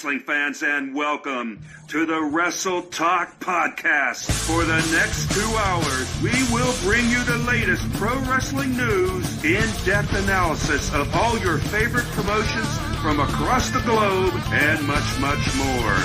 wrestling fans, and welcome to the Wrestle Talk Podcast. For the next 2 hours, we will bring you the latest pro wrestling news, in-depth analysis of all your favorite promotions from across the globe, and much, much more.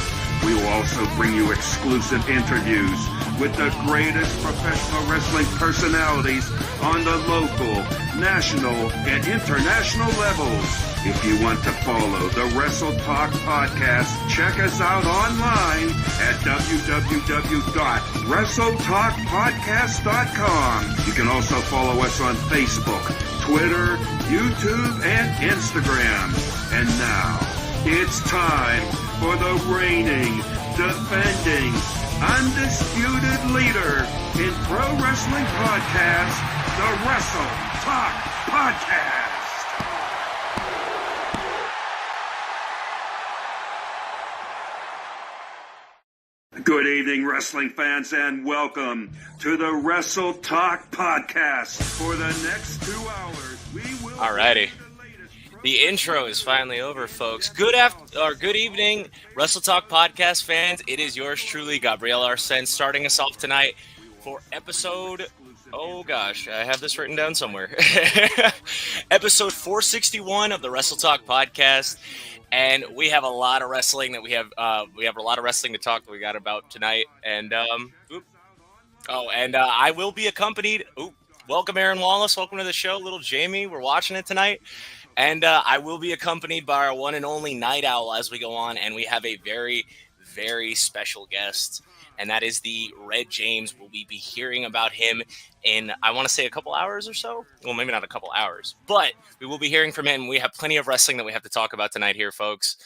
We will also bring you exclusive interviews with the greatest professional wrestling personalities on the local, national, and international levels. If you want to follow the Wrestle Talk Podcast, check us out online at www.wrestletalkpodcast.com. You can also follow us on Facebook, Twitter, YouTube, and Instagram. And now, it's time for the reigning, defending, undisputed leader in pro wrestling podcast, the Wrestle Talk Podcast. Good evening, wrestling fans, and welcome to the Wrestle Talk Podcast. For the next 2 hours, we will... Alrighty. The intro is finally over, folks. Good evening, Wrestle Talk Podcast fans. It is yours truly, Gabriel Arsen, starting us off tonight for episode... Oh, gosh, I have this written down somewhere. Episode 461 of the Wrestle Talk Podcast. And we have a lot of wrestling that we have a lot of wrestling to talk about tonight. And, I will be accompanied. Welcome, Aaron Wallace. Welcome to the show. Little Jamie, we're watching it tonight. And I will be accompanied by our one and only Night Owl as we go on. And we have a very, very special guest. And that is the Red James. We'll be hearing about him in, I want to say, a couple hours or so. Well, maybe not a couple hours, but we will be hearing from him. We have plenty of wrestling that we have to talk about tonight here, folks.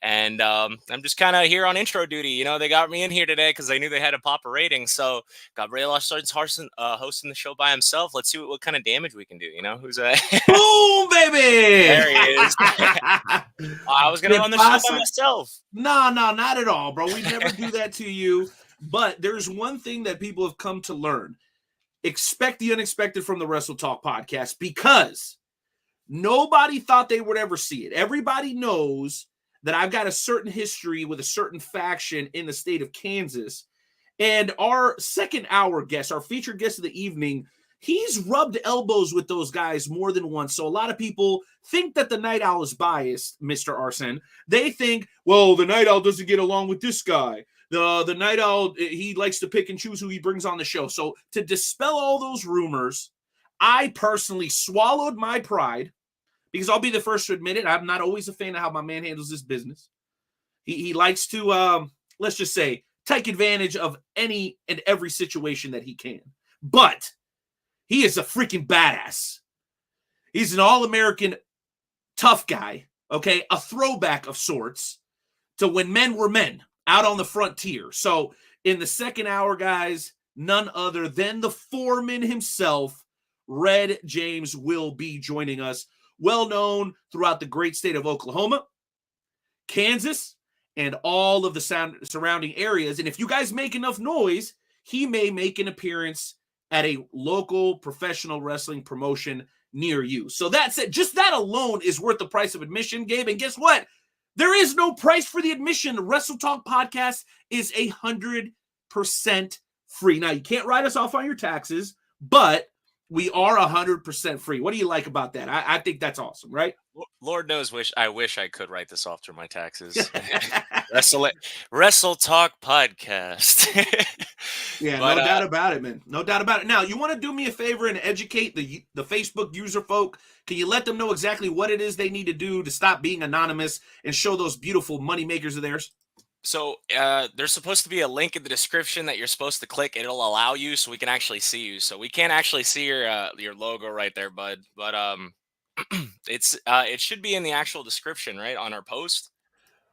And I'm just kind of here on intro duty. You know, they got me in here today because they knew they had to pop a rating. So Gabriel starts hosting the show by himself. Let's see what kind of damage we can do. You know, who's that? Boom, baby! There he is. I was going to run the show by myself. No, not at all, bro. We never do that to you. But there's one thing that people have come to learn. Expect the unexpected from the Wrestle Talk Podcast, because nobody thought they would ever see it. Everybody knows that I've got a certain history with a certain faction in the state of Kansas. And our second hour guest, our featured guest of the evening, he's rubbed elbows with those guys more than once. So a lot of people think that the Night Owl is biased, Mr. Arsen. They think, well, the Night Owl doesn't get along with this guy. The Night Owl, he likes to pick and choose who he brings on the show. So to dispel all those rumors, I personally swallowed my pride, because I'll be the first to admit it. I'm not always a fan of how my man handles this business. He likes to, let's just say, take advantage of any and every situation that he can. But he is a freaking badass. He's an all-American tough guy, okay? A throwback of sorts to when men were men, out on the frontier. So in the second hour, guys, none other than the Foreman himself, Red James, will be joining us. Well known throughout the great state of Oklahoma, Kansas, and all of the surrounding areas. And if you guys make enough noise, he may make an appearance at a local professional wrestling promotion near you. So that's it. Just that alone is worth the price of admission, Gabe. And guess what? There is no price for the admission. The Wrestle Talk Podcast is 100% free. Now, you can't write us off on your taxes, but we are 100% free. What do you like about that? I think that's awesome, right? Lord knows, I wish I could write this off through my taxes. Wrestle Talk Podcast. Yeah, but, no doubt about it, man. No doubt about it. Now, you want to do me a favor and educate the Facebook user folk? Can you let them know exactly what it is they need to do to stop being anonymous and show those beautiful money makers of theirs? So there's supposed to be a link in the description that you're supposed to click. It'll allow you so we can actually see you. So we can't actually see your logo right there, bud. But it should be in the actual description, right, on our post,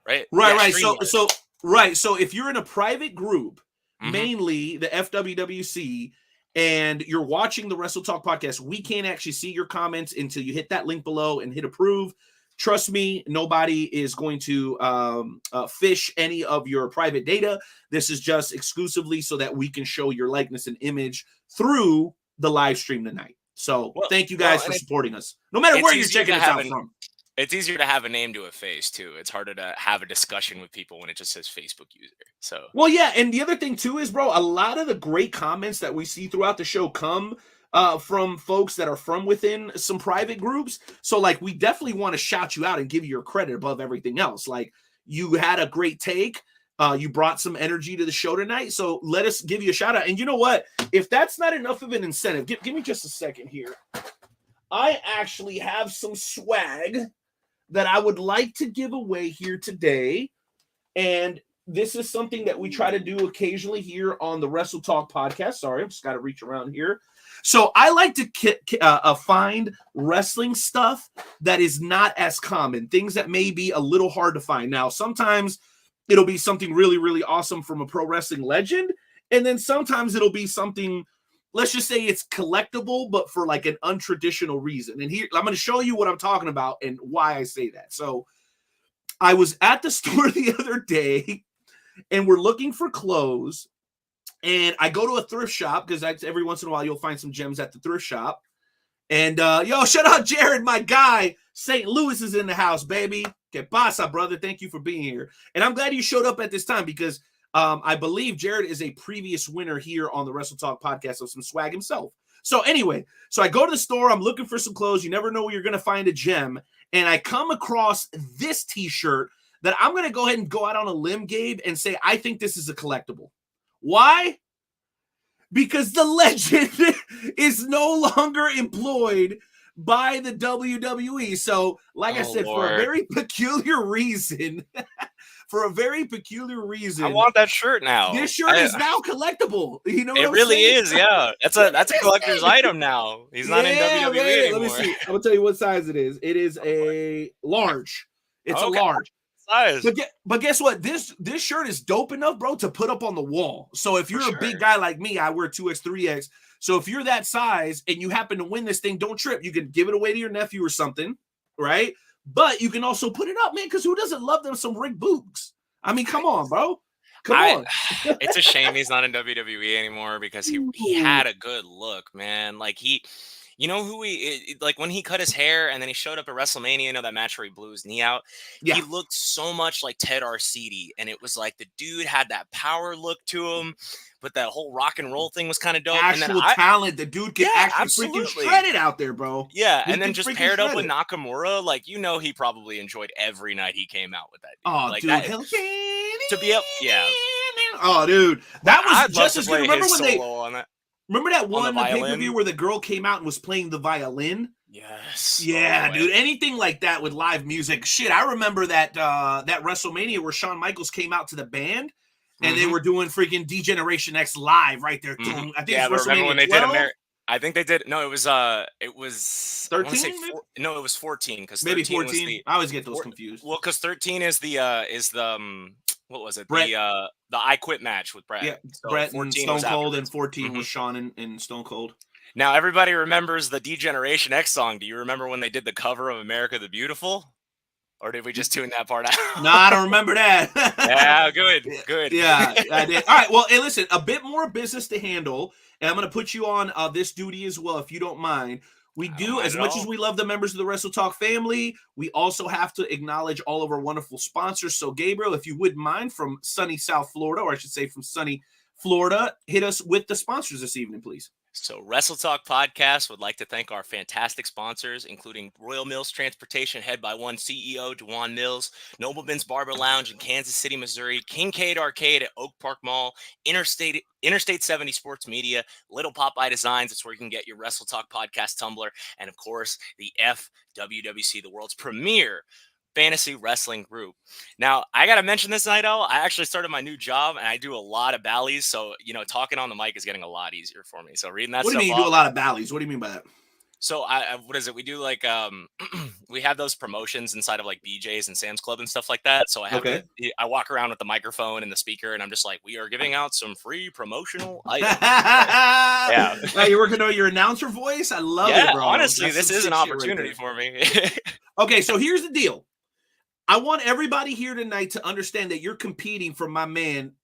right? Right. So if you're in a private group, mainly the FWWC, and you're watching the Wrestle Talk Podcast, we can't actually see your comments until you hit that link below and hit approve. Trust me, nobody is going to fish any of your private data. This is just exclusively so that we can show your likeness and image through the live stream tonight. So thank you guys for supporting us, no matter where you're checking us out from. It's easier to have a name to a face too. It's harder to have a discussion with people when it just says Facebook user. So Well, yeah, and the other thing too is, bro, a lot of the great comments that we see throughout the show come from folks that are from within some private groups. So, like, we definitely want to shout you out and give you your credit above everything else. Like, you had a great take. You brought some energy to the show tonight. So let us give you a shout out. And you know what? If that's not enough of an incentive, give me just a second here. I actually have some swag that I would like to give away here today. And this is something that we try to do occasionally here on the Wrestle Talk podcast. Sorry, I've just got to reach around here. So I like to find wrestling stuff that is not as common, things that may be a little hard to find. Now, sometimes it'll be something really, really awesome from a pro wrestling legend. And then sometimes it'll be something, let's just say it's collectible, but for like an untraditional reason. And here, I'm going to show you what I'm talking about and why I say that. So I was at the store the other day and we're looking for clothes. And I go to a thrift shop because every once in a while you'll find some gems at the thrift shop. And yo, shout out Jared, my guy. St. Louis is in the house, baby. Que pasa, brother? Thank you for being here. And I'm glad you showed up at this time because I believe Jared is a previous winner here on the Wrestle Talk podcast of some swag himself. So anyway, so I go to the store. I'm looking for some clothes. You never know where you're going to find a gem. And I come across this T-shirt that I'm going to go ahead and go out on a limb, Gabe, and say I think this is a collectible. Why? Because the legend is no longer employed by the WWE. So, like I said, Lord. for a very peculiar reason, I want that shirt now. This shirt is now collectible. You know what it I'm really saying? is, yeah. That's a collector's item now. He's not in WWE man. anymore. Let me see. I'm gonna tell you what size it is. It is a large. It's a large. Size. But guess what? This shirt is dope enough, bro, to put up on the wall. So if you're a big guy like me, I wear 2X, 3X. So if you're that size and you happen to win this thing, don't trip. You can give it away to your nephew or something, right? But you can also put it up, man, because who doesn't love them some Rick Boogs? I mean, come on, bro. Come on. It's a shame he's not in WWE anymore because he had a good look, man. Like you know who like when he cut his hair and then he showed up at WrestleMania, you know that match where he blew his knee out? Yeah. He looked so much like Ted Arcidi, and it was like the dude had that power look to him, but that whole rock and roll thing was kind of dope. Actual talent, the dude can actually freaking shred it out there, bro. Yeah, and then just paired up with Nakamura, like he probably enjoyed every night he came out with that. Dude. Oh, like dude, to be up, yeah. Oh, dude, that was just as good. Remember when Remember that one pay-per-view where the girl came out and was playing the violin? Yes. Yeah, dude. Anything like that with live music. Shit, I remember that that WrestleMania where Shawn Michaels came out to the band and they were doing freaking D-Generation X live right there. I think it was WrestleMania remember when they 12? did I think they did. No, it was 13. No, it was 14 because maybe 14. I always get those confused. Well, because 13 is the what was it? Brett. The I Quit match with Brett. Yeah, so Brett and Stone Cold, and 14 mm-hmm. was Shawn and Stone Cold. Now everybody remembers the D-Generation X song. Do you remember when they did the cover of America the Beautiful? Or did we just tune that part out? No, I don't remember that. Yeah, good. Yeah, I did. All right, well, hey, listen, a bit more business to handle, and I'm going to put you on this duty as well, if you don't mind. We do, as much as we love the members of the Wrestle Talk family, we also have to acknowledge all of our wonderful sponsors. So, Gabriel, if you wouldn't mind, from sunny South Florida, or I should say from sunny Florida, hit us with the sponsors this evening, please. So Wrestle Talk Podcast would like to thank our fantastic sponsors, including Royal Mills Transportation, head by one CEO, Dewan Mills, Nobleman's Barber Lounge in Kansas City, Missouri, Kincaid Arcade at Oak Park Mall, Interstate 70 Sports Media, Little Popeye Designs. It's where you can get your Wrestle Talk Podcast tumbler, and of course, the FWWC, the world's premier fantasy wrestling group. Now, I got to mention this, Night Owl. I actually started my new job and I do a lot of ballies. So, talking on the mic is getting a lot easier for me. So reading that stuff. What do you mean you do a lot of ballies? What do you mean by that? So what is it? We do like, we have those promotions inside of like BJ's and Sam's Club and stuff like that. So I walk around with the microphone and the speaker and I'm just like, we are giving out some free promotional items. Yeah. Now you're working on your announcer voice. I love it, bro. Honestly, this is an opportunity for me. Okay. So here's the deal. I want everybody here tonight to understand that you're competing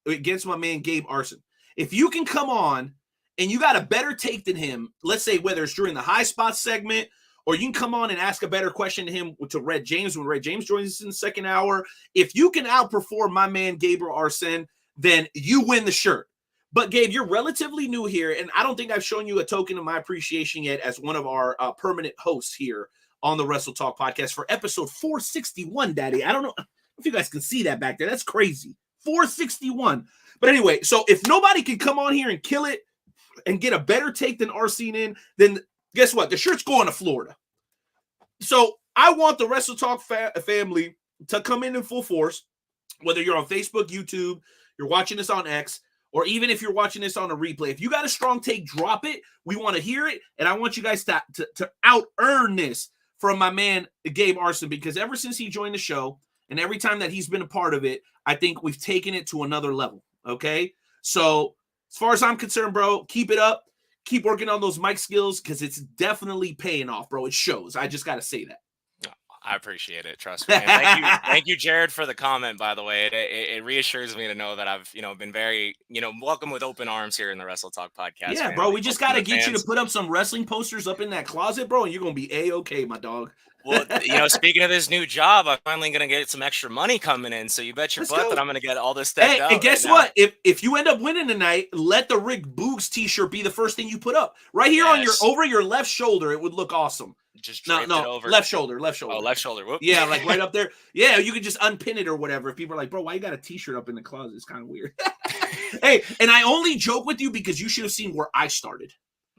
against my man, Gabe Arson. If you can come on and you got a better take than him, let's say whether it's during the high spot segment or you can come on and ask a better question to him, to Red James, when Red James joins us in the second hour. If you can outperform my man Gabriel Arsen, then you win the shirt. But Gabe, you're relatively new here, and I don't think I've shown you a token of my appreciation yet as one of our permanent hosts here on the Wrestle Talk podcast for episode 461, Daddy. I don't know if you guys can see that back there. That's crazy. 461. But anyway, so if nobody can come on here and kill it and get a better take than Arsene in, then guess what? The shirt's going to Florida. So I want the Wrestle Talk family to come in full force, whether you're on Facebook, YouTube, you're watching this on X, or even if you're watching this on a replay. If you got a strong take, drop it. We want to hear it, and I want you guys to out-earn this from my man, Gabe Arsen, because ever since he joined the show and every time that he's been a part of it, I think we've taken it to another level, okay? So as far as I'm concerned, bro, keep it up. Keep working on those mic skills because it's definitely paying off, bro. It shows. I just got to say that. I appreciate it. Trust me. And thank you, Jared, for the comment. By the way, it reassures me to know that I've been very welcome with open arms here in the Wrestle Talk podcast. Yeah, bro. We just got to get you to put up some wrestling posters up in that closet, bro, and you're gonna be a-okay, my dog. Well, speaking of this new job, I'm finally gonna get some extra money coming in. So you bet your butt that I'm gonna get all this stuff. Hey, and guess what? If you end up winning tonight, let the Rick Boogs T-shirt be the first thing you put up right here on over your left shoulder. It would look awesome. Just no, over. left shoulder. Oh, left shoulder. Whoop. Yeah, like right up there. Yeah, you could just unpin it or whatever. If people are like, bro, why you got a T-shirt up in the closet? It's kind of weird. Hey, and I only joke with you because you should have seen where I started.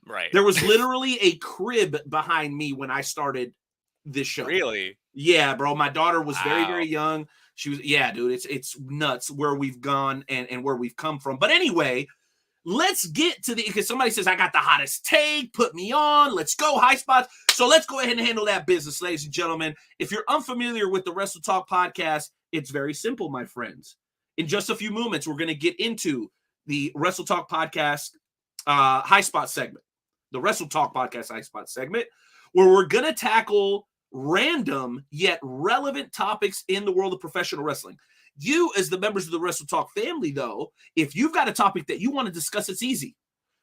Right. There was literally a crib behind me when I started this show. Really? Yeah, bro. My daughter was very, very young. She was, yeah, dude. It's nuts where we've gone and where we've come from. But anyway, let's get to because somebody says I got the hottest take. Put me on. Let's go, high spots. So let's go ahead and handle that business, ladies and gentlemen. If you're unfamiliar with the Wrestle Talk podcast, it's very simple, my friends. In just a few moments, we're going to get into the Wrestle Talk podcast high spot segment, the Wrestle Talk podcast high spot segment, where we're going to tackle random yet relevant topics in the world of professional wrestling. You, as the members of the Wrestle Talk family, though, if you've got a topic that you want to discuss, it's easy.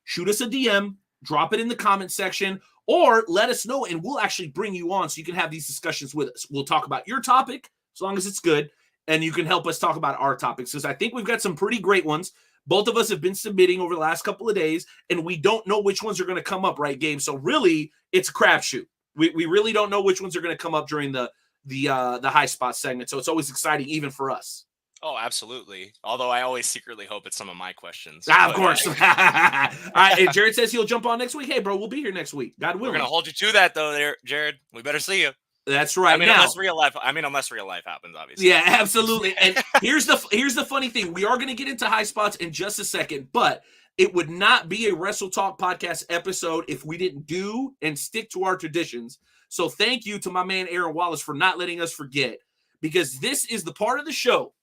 Shoot us a DM, drop it in the comment section, or let us know, and we'll actually bring you on so you can have these discussions with us. We'll talk about your topic, as long as it's good, and you can help us talk about our topics, because I think we've got some pretty great ones. Both of us have been submitting over the last couple of days, and we don't know which ones are going to come up, right, Gabe? So really, it's a crapshoot. We really don't know which ones are going to come up during the high spot segment. So it's always exciting, even for us. Oh, absolutely. Although I always secretly hope it's some of my questions. Of course. All right. And Jared says he'll jump on next week. Hey, bro, we'll be here next week. God willing. We're going to hold you to that, though, there, Jared. We better see you. That's right. I mean, unless real life happens, obviously. Yeah, absolutely. And here's the funny thing. We are going to get into high spots in just a second, but it would not be a Wrestle Talk podcast episode if we didn't do and stick to our traditions. So thank you to my man Aaron Wallace for not letting us forget, because this is the part of the show.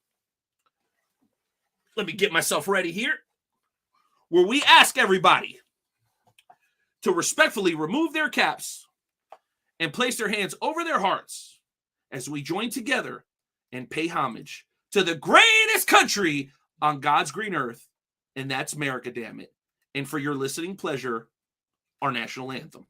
Let me get myself ready here, where we ask everybody to respectfully remove their caps and place their hands over their hearts as we join together and pay homage to the greatest country on God's green earth, and that's America, damn it. And for your listening pleasure, our national anthem.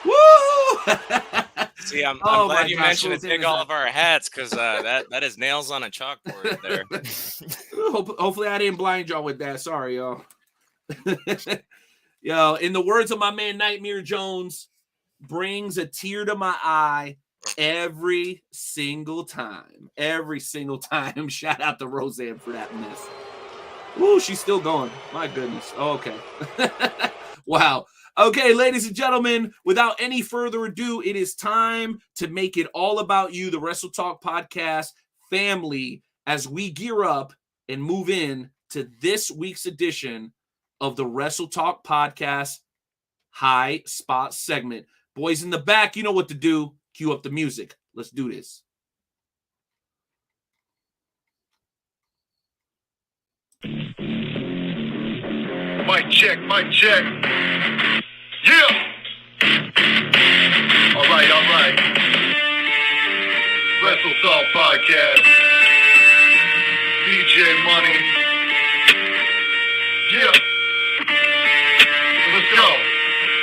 Woo! See, I'm glad you mentioned to take all of our hats, because that is nails on a chalkboard there. Hopefully I didn't blind y'all with that. Sorry, y'all. Yo, in the words of my man Nightmare Jones, brings a tear to my eye every single time. Every single time. Shout out to Roseanne for that miss. Woo, she's still going. My goodness. Oh, okay. Wow. Okay, ladies and gentlemen, without any further ado, it is time to make it all about you, the Wrestle Talk podcast family, as we gear up and move in to this week's edition of the Wrestle Talk Podcast High Spot segment. Boys in the back, you know what to do. Cue up the music. Let's do this. Mic check, mic check. Yeah! All right. Wrestle Talk Podcast. DJ Money. Yeah. Let's go.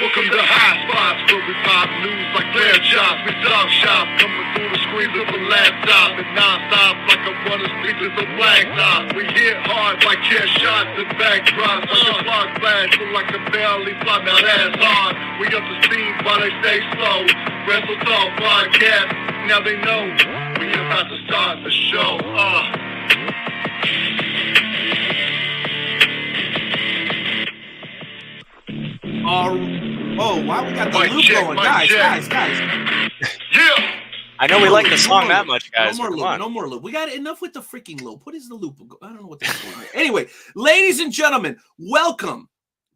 Welcome to High Spots, where we pop news like player chops. We talk shop, coming through the screens of a laptop and non-stop like a runner speeches of blacktop. We hit hard like chair shots and backdrops, like a spark flash, look like a barely fly. Now that's hard. We up to speed while they stay slow. Wrestle Talk Podcast, now they know we about to start the show. Why we got the loop going? Guys. Yeah! I know we like the song that much, guys. No more loop. We got enough with the freaking loop. What is the loop? I don't know what that's going on. Anyway, ladies and gentlemen, welcome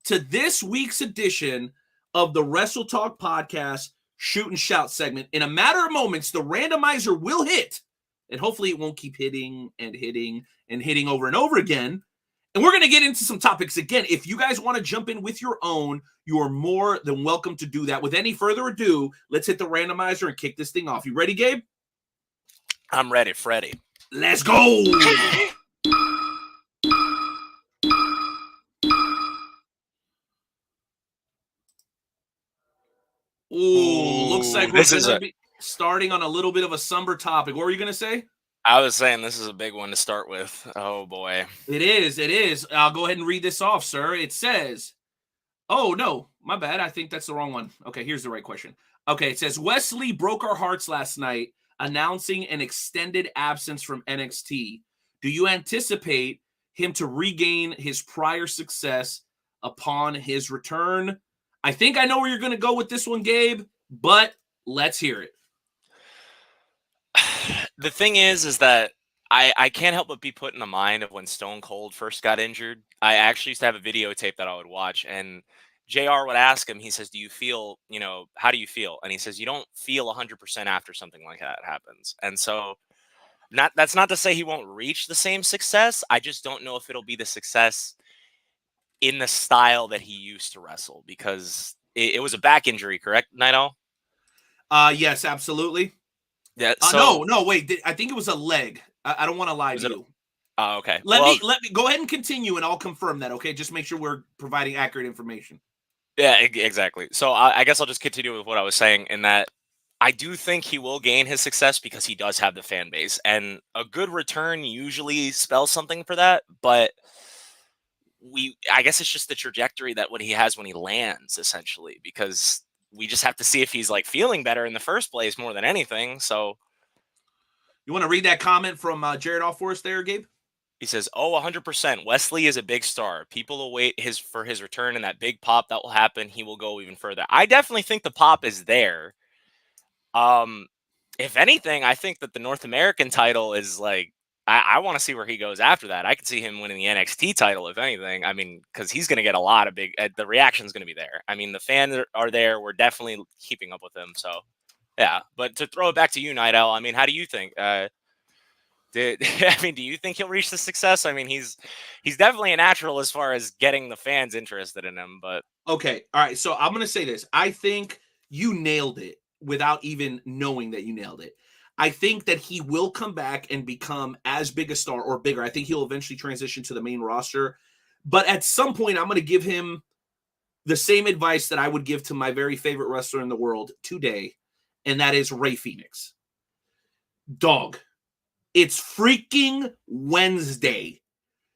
to this week's edition of the Wrestle Talk Podcast Shoot and Shout segment. In a matter of moments, the randomizer will hit, and hopefully it won't keep hitting and hitting and hitting over and over again. And we're going to get into some topics again. If you guys want to jump in with your own, you are more than welcome to do that. With any further ado, let's hit the randomizer and kick this thing off. You ready, Gabe? I'm ready, Freddie. Let's go. Ooh, looks like we're going to be starting on a little bit of a somber topic. What were you going to say? I was saying this is a big one to start with. Oh, boy. It is. I'll go ahead and read this off, sir. It says, oh, no, my bad. I think that's the wrong one. Okay, here's the right question. Okay, it says, Wesley broke our hearts last night, announcing an extended absence from NXT. Do you anticipate him to regain his prior success upon his return? I think I know where you're going to go with this one, Gabe, but let's hear it. The thing is that I can't help but be put in the mind of when Stone Cold first got injured. I actually used to have a videotape that I would watch, and JR would ask him, he says, do you feel, how do you feel? And he says, you don't feel 100% after something like that happens. And so that's not to say he won't reach the same success. I just don't know if it'll be the success in the style that he used to wrestle, because it was a back injury, correct, Night Owl? Yes, absolutely. Yeah. No, wait. I think it was a leg. I don't want to lie to you. Oh, okay. Let me go ahead and continue, and I'll confirm that. Okay, just make sure we're providing accurate information. Yeah, exactly. So I guess I'll just continue with what I was saying, in that I do think he will gain his success because he does have the fan base, and a good return usually spells something for that. But I guess it's just the trajectory that what he has when he lands, essentially, because we just have to see if he's like feeling better in the first place more than anything. So you want to read that comment from Jared Off for us there, Gabe? He says, 100%. Wesley is a big star. People await for his return, and that big pop that will happen, he will go even further. I definitely think the pop is there. If anything, I think that the North American title is like, I want to see where he goes after that. I could see him winning the NXT title, if anything. I mean, because he's going to get a lot of the reaction's going to be there. I mean, the fans are there. We're definitely keeping up with him. So, yeah. But to throw it back to you, Night Owl, I mean, how do you think? Do you think he'll reach the success? I mean, he's definitely a natural as far as getting the fans interested in him. But okay. All right. So I'm going to say this. I think you nailed it without even knowing that you nailed it. I think that he will come back and become as big a star or bigger. I think he'll eventually transition to the main roster. But at some point, I'm going to give him the same advice that I would give to my very favorite wrestler in the world today, and that is Rey Fenix. Dog, it's freaking Wednesday.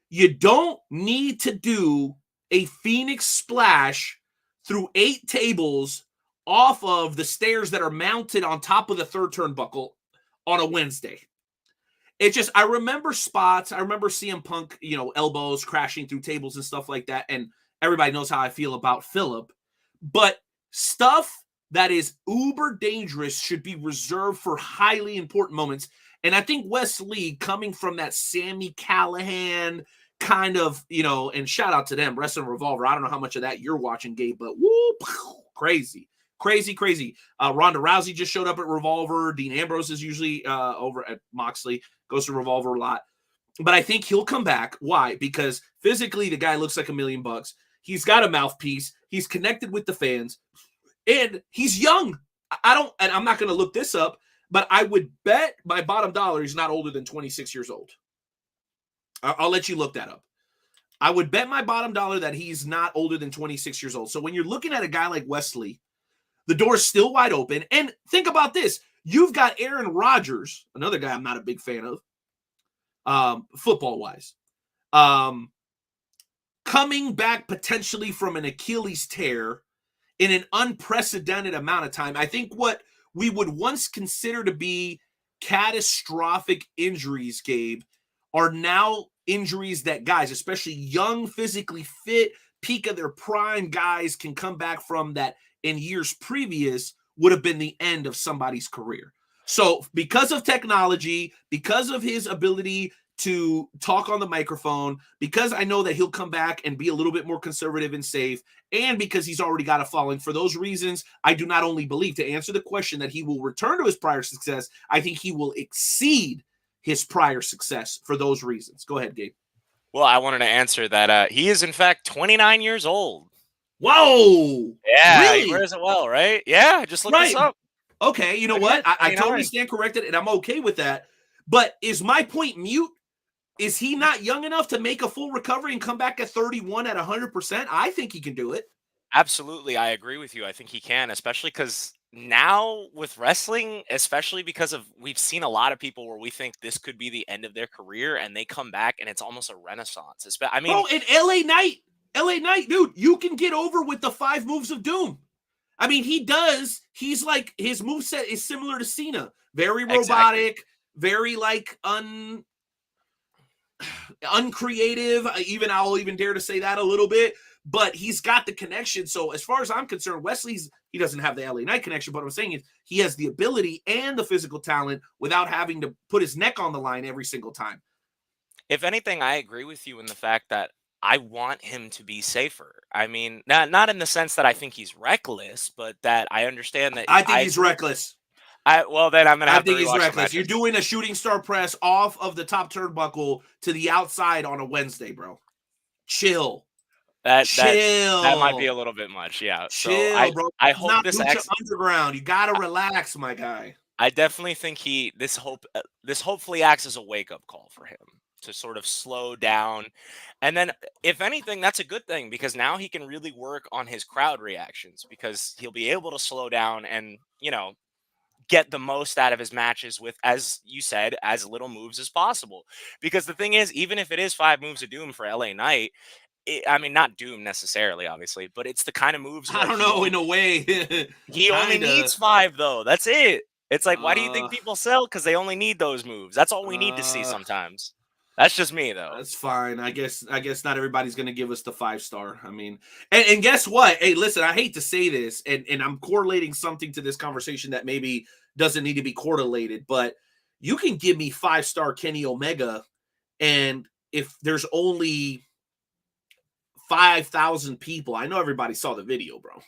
You don't need to do a Phoenix splash through 8 tables off of the stairs that are mounted on top of the third turnbuckle on a Wednesday. It's just, I remember spots. I remember CM Punk, elbows crashing through tables and stuff like that. And everybody knows how I feel about Phillip. But stuff that is uber dangerous should be reserved for highly important moments. And I think Wes Lee, coming from that Sami Callihan kind of, and shout out to them, Wrestling Revolver. I don't know how much of that you're watching, Gabe, but whoop, crazy. Crazy. Ronda Rousey just showed up at Revolver. Dean Ambrose is usually over at Moxley, goes to Revolver a lot. But I think he'll come back. Why? Because physically, the guy looks like $1 million. He's got a mouthpiece. He's connected with the fans. And he's young. And I'm not going to look this up, but I would bet my bottom dollar he's not older than 26 years old. I'll let you look that up. I would bet my bottom dollar that he's not older than 26 years old. So when you're looking at a guy like Wes Lee, the door's still wide open. And think about this. You've got Aaron Rodgers, another guy I'm not a big fan of, football-wise, coming back potentially from an Achilles tear in an unprecedented amount of time. I think what we would once consider to be catastrophic injuries, Gabe, are now injuries that guys, especially young, physically fit, peak of their prime guys, can come back from that in years previous would have been the end of somebody's career. So because of technology, because of his ability to talk on the microphone, because I know that he'll come back and be a little bit more conservative and safe, and because he's already got a following, for those reasons, I do not only believe, to answer the question, that he will return to his prior success, I think he will exceed his prior success for those reasons. Go ahead, Gabe. Well, I wanted to answer that he is, in fact, 29 years old. Whoa! Yeah, really? He wears it well, right? Yeah, just look this up. Okay, you know what? I totally stand corrected, and I'm okay with that. But is my point mute? Is he not young enough to make a full recovery and come back at 31 at 100%? I think he can do it. Absolutely, I agree with you. I think he can, especially because now with wrestling, especially because we've seen a lot of people where we think this could be the end of their career, and they come back, and it's almost a renaissance. I mean, bro, in LA Knight, dude, you can get over with the 5 moves of doom. I mean, he does. He's like, his moveset is similar to Cena. Very robotic, very like uncreative. I'll even dare to say that a little bit, but he's got the connection. So as far as I'm concerned, he doesn't have the LA Knight connection, but what I'm saying is he has the ability and the physical talent without having to put his neck on the line every single time. If anything, I agree with you in the fact that I want him to be safer. I mean, not in the sense that I think he's reckless, but that I understand that I think he's reckless. Well, then I'm gonna have to rewatch. I think he's reckless. You're doing a shooting star press off of the top turnbuckle to the outside on a Wednesday, bro. Chill. That might be a little bit much, yeah. Chill, so bro. I hope this underground. You gotta relax, my guy. I definitely think this hopefully acts as a wake up call for him to sort of slow down, and then if anything, that's a good thing because now he can really work on his crowd reactions because he'll be able to slow down and get the most out of his matches with, as you said, as little moves as possible. Because the thing is, even if it is 5 moves of doom for LA Knight, I mean, not doom necessarily, obviously, but it's the kind of moves. I don't know, in a way. He only needs 5, though. That's it. It's like, why do you think people sell? Because they only need those moves. That's all we need to see sometimes. That's just me, though. That's fine. I guess not everybody's going to give us the 5-star. I mean, and guess what? Hey, listen, I hate to say this, and I'm correlating something to this conversation that maybe doesn't need to be correlated, but you can give me 5-star Kenny Omega, and if there's only 5,000 people, I know everybody saw the video, bro.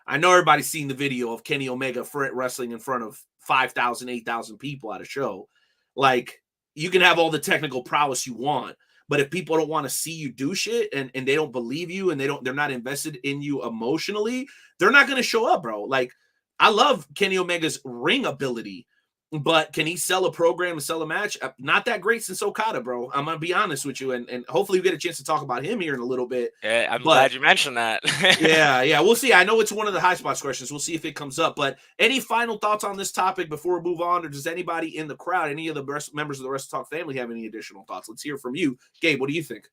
I know everybody's seen the video of Kenny Omega wrestling in front of 5,000, 8,000 people at a show. Like, you can have all the technical prowess you want, but if people don't want to see you do shit and they don't believe you and they're not invested in you emotionally, they're not going to show up, bro. Like, I love Kenny Omega's ring ability, but can he sell a program and sell a match? Not that great since Okada, bro. I'm going to be honest with you, and hopefully we get a chance to talk about him here in a little bit. Yeah, I'm glad you mentioned that. yeah, we'll see. I know it's one of the high spots questions. We'll see if it comes up, but any final thoughts on this topic before we move on, or does anybody in the crowd, any of the members of the Wrestle Talk family have any additional thoughts? Let's hear from you. Gabe, what do you think?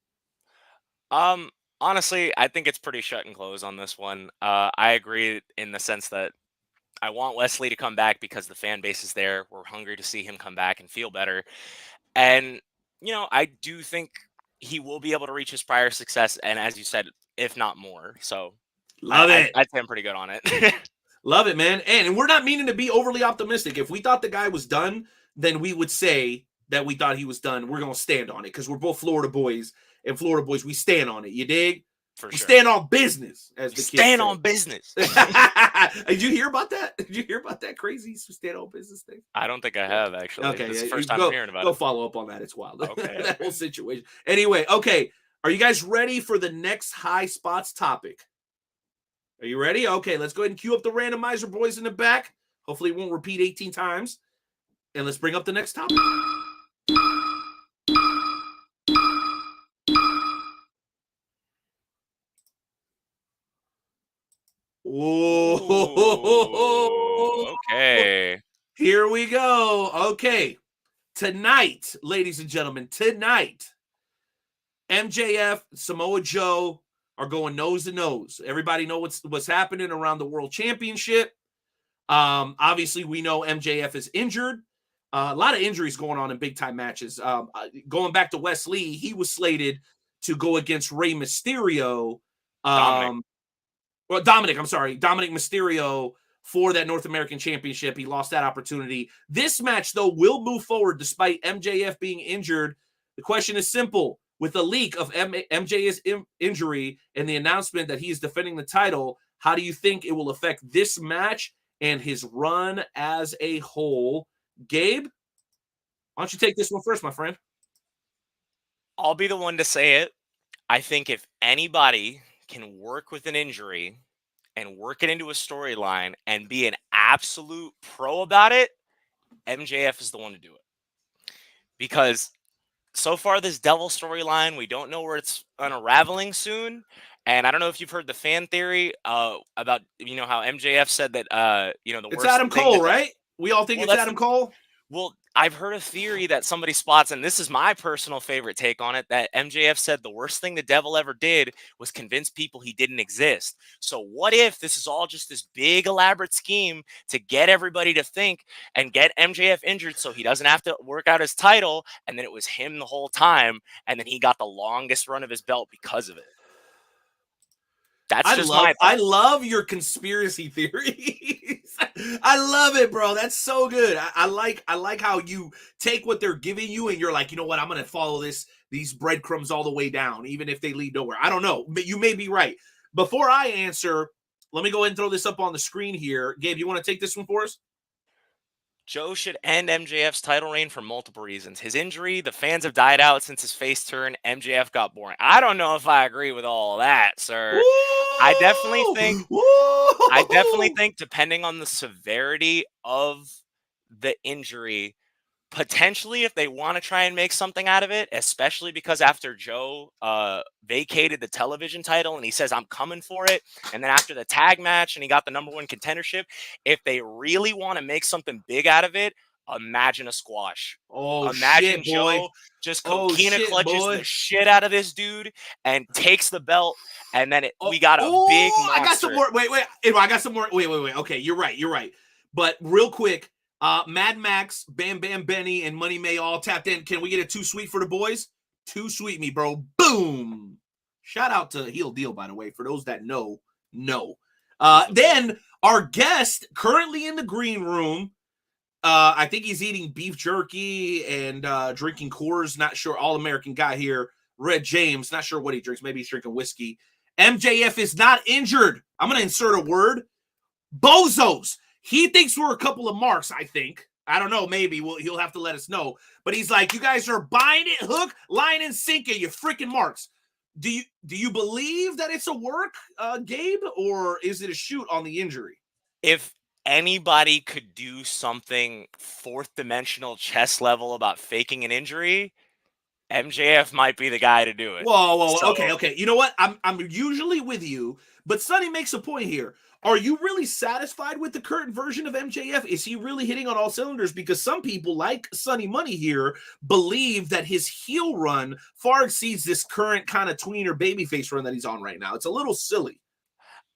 Honestly, I think it's pretty shut and close on this one. I agree in the sense that I want Wes Lee to come back because the fan base is there. We're hungry to see him come back and feel better. And, I do think he will be able to reach his prior success. And as you said, if not more. So Love it. I'd say I'm pretty good on it. Love it, man. And we're not meaning to be overly optimistic. If we thought the guy was done then we would say that we thought he was done. We're going to stand on it because we're both Florida boys, and Florida boys, we stand on it. You dig? For We sure. stand on business, as the kids Stand say. on business. Did you hear about that? Did you hear about that crazy stand on business thing? I don't think I have, actually. Okay, This is the yeah, first time I'm hearing about go it. follow up on that. It's wild. Okay, That whole situation. Anyway, okay. Are you guys ready for the next high spots topic? Are you ready? Okay, let's go ahead and cue up the randomizer, boys in the back. Hopefully it won't repeat 18 times. And let's bring up the next topic. Ooh, okay. Here we go. Okay. Tonight, ladies and gentlemen, tonight, MJF, Samoa Joe are going nose to nose. Everybody know what's happening around the World Championship. Obviously, we know MJF is injured. A lot of injuries going on in big-time matches. Going back to Wes Lee, he was slated to go against Rey Mysterio. Dominic Mysterio for that North American Championship. He lost that opportunity. This match, though, will move forward despite MJF being injured. The question is simple. With the leak of MJF's injury and the announcement that he is defending the title, how do you think it will affect this match and his run as a whole? Gabe, why don't you take this one first, my friend? I'll be the one to say it. I think if anybody can work with an injury and work it into a storyline and be an absolute pro about it, MJF is the one to do it. Because so far, this devil storyline, we don't know where it's unraveling soon. And I don't know if you've heard the fan theory about, how MJF said that, the It's worst Adam thing Cole, that right? We all think it's Adam Cole? Well, I've heard a theory that somebody spots, and this is my personal favorite take on it, that MJF said the worst thing the devil ever did was convince people he didn't exist. So what if this is all just this big elaborate scheme to get everybody to think and get MJF injured so he doesn't have to work out his title, and then it was him the whole time, and then he got the longest run of his belt because of it. That's I love your conspiracy theories. I love it, bro. That's so good. I like how you take what they're giving you and you're like, you know what? I'm gonna follow these breadcrumbs all the way down, even if they lead nowhere. I don't know, but you may be right. Before I answer, let me go ahead and throw this up on the screen here. Gabe, you want to take this one for us? Joe should end MJF's title reign for multiple reasons. His injury, the fans have died out since his face turn. MJF got boring. I don't know if I agree with all that, sir. I definitely think depending on the severity of the injury, potentially if they want to try and make something out of it, especially because after Joe vacated the television title and he says, I'm coming for it. And then after the tag match and he got the #1 contendership, if they really want to make something big out of it, imagine a squash. Imagine shit, Joe boy. just coquina clutches the shit out of this dude and takes the belt. And then we got a big monster. I got some more. Wait. I got some more. Wait. Okay, you're right. But real quick, Mad Max, Bam Bam Benny, and Money May all tapped in. Can we get a too sweet for the boys? Too sweet me, bro. Boom. Shout out to Heel Deal, by the way, for those that know. Then our guest currently in the green room. I think he's eating beef jerky and drinking Coors. Not sure. All-American guy here. Red James. Not sure what he drinks. Maybe he's drinking whiskey. MJF is not injured. I'm going to insert a word. Bozos. He thinks we're a couple of marks, I think. I don't know. Maybe he'll have to let us know. But he's like, you guys are buying it hook, line, and sinker, you freaking marks. Do you believe that it's a work, Gabe, or is it a shoot on the injury? If anybody could do something fourth dimensional chess level about faking an injury, MJF might be the guy to do it. Whoa. So, okay. You know what? I'm usually with you, but Sonny makes a point here. Are you really satisfied with the current version of MJF? Is he really hitting on all cylinders? Because some people, like Sonny Money here, believe that his heel run far exceeds this current kind of tweener babyface run that he's on right now. It's a little silly.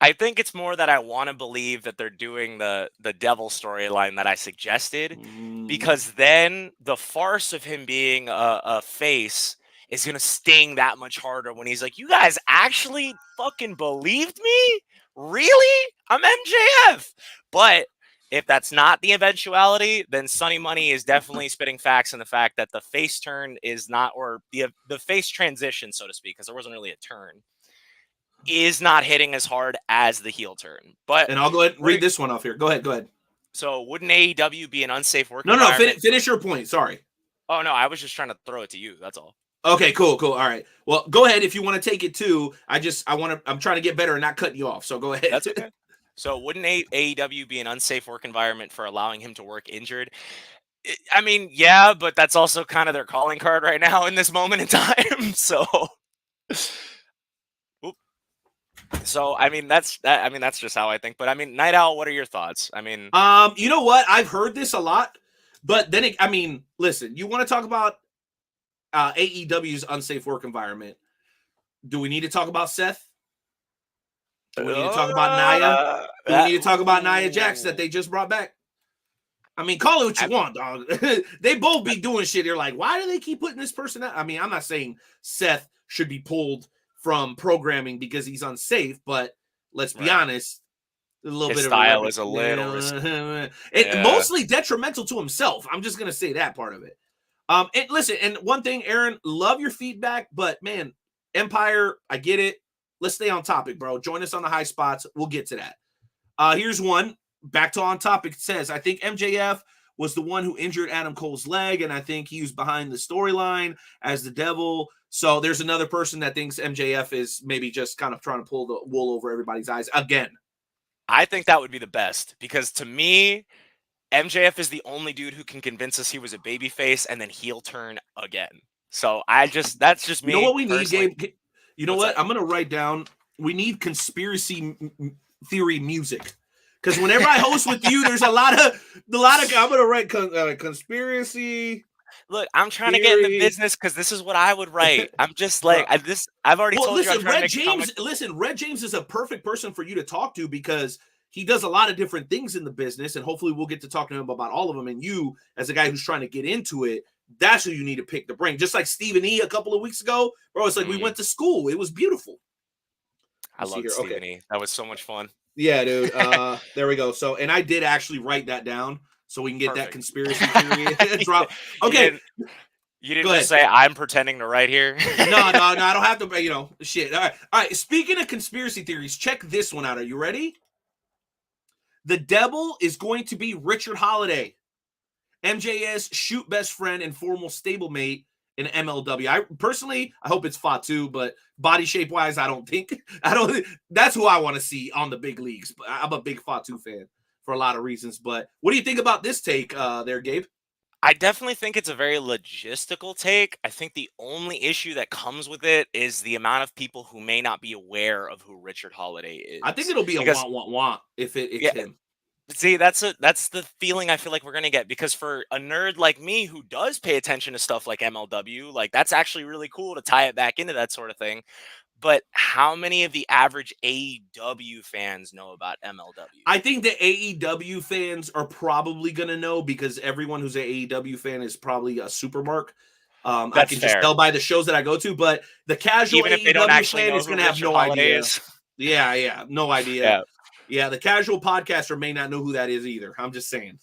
I think it's more that I want to believe that they're doing the devil storyline that I suggested, because then the farce of him being a face is going to sting that much harder when he's like, you guys actually fucking believed me? Really? I'm MJF. But if that's not the eventuality, then Sunny Money is definitely spitting facts in the fact that the face turn is not, or the face transition, so to speak, because there wasn't really a turn, is not hitting as hard as the heel turn. But And I'll go ahead and read this one off here. Go ahead. So wouldn't AEW be an unsafe work No, environment? finish your point. Sorry. Oh no, I was just trying to throw it to you. That's all. Okay, cool. All right. Well, go ahead if you want to take it too. I'm trying to get better and not cutting you off. So go ahead. That's okay. So wouldn't AEW be an unsafe work environment for allowing him to work injured? I mean, yeah, but that's also kind of their calling card right now in this moment in time. So I mean, that's just how I think. But I mean, Night Owl, what are your thoughts? I mean, you know what? I've heard this a lot, but then listen, you want to talk about AEW's unsafe work environment? Do we need to talk about Seth? Do we need to talk about Nia? Do we need to talk about Nia Jax that they just brought back? I mean, call it what you want, dog. They both be doing shit. You're like, why do they keep putting this person out? I mean, I'm not saying Seth should be pulled from programming because he's unsafe, but let's be honest, a little his bit style of is a little mostly detrimental to himself. I'm just gonna say that part of it. And listen, and one thing, Aaron, love your feedback, but man, Empire, I get it. Let's stay on topic, bro. Join us on the high spots. We'll get to that. Here's one. Back to on topic. It says, I think MJF was the one who injured Adam Cole's leg, and I think he was behind the storyline as the devil. So there's another person that thinks MJF is maybe just kind of trying to pull the wool over everybody's eyes again. I think that would be the best, because to me, MJF is the only dude who can convince us he was a babyface and then heel turn again. So that's just me. You know what we need, Gabe? You know what? That? I'm going to write down, we need conspiracy theory music. Because whenever I host with you, there's a lot of I'm going to write conspiracy. Look, I'm trying to get in the business because this is what I would write. I'm just like, I've already told you I'm trying to make Red James is a perfect person for you to talk to because he does a lot of different things in the business, and hopefully we'll get to talk to him about all of them. And you, as a guy who's trying to get into it, that's who you need to pick the brain. Just like Stephen E. a couple of weeks ago, bro, it's like we went to school. It was beautiful. I love Stephen E. That was so much fun. Yeah, dude. There we go. So, and I did actually write that down so we can get that conspiracy theory drop. Okay. You didn't just say I'm pretending to write here. No, I don't have to, shit. All right. Speaking of conspiracy theories, check this one out. Are you ready? The devil is going to be Richard Holiday, MJ's shoot best friend and former stablemate in MLW. I hope it's Fatu, but body shape wise, that's who I want to see on the big leagues. I'm a big Fatu fan for a lot of reasons, but what do you think about this take there, Gabe? I definitely think it's a very logistical take. I think the only issue that comes with it is the amount of people who may not be aware of who Richard Holiday is. I think it'll be a want if it's him. See, that's the feeling I feel like we're going to get, because for a nerd like me who does pay attention to stuff like MLW, like that's actually really cool to tie it back into that sort of thing. But how many of the average AEW fans know about MLW? I think the AEW fans are probably going to know, because everyone who's an AEW fan is probably a super mark. I can just tell by the shows that I go to, but the casual AEW fan is going to have no idea. Yeah, no idea. Yeah, the casual podcaster may not know who that is either. I'm just saying.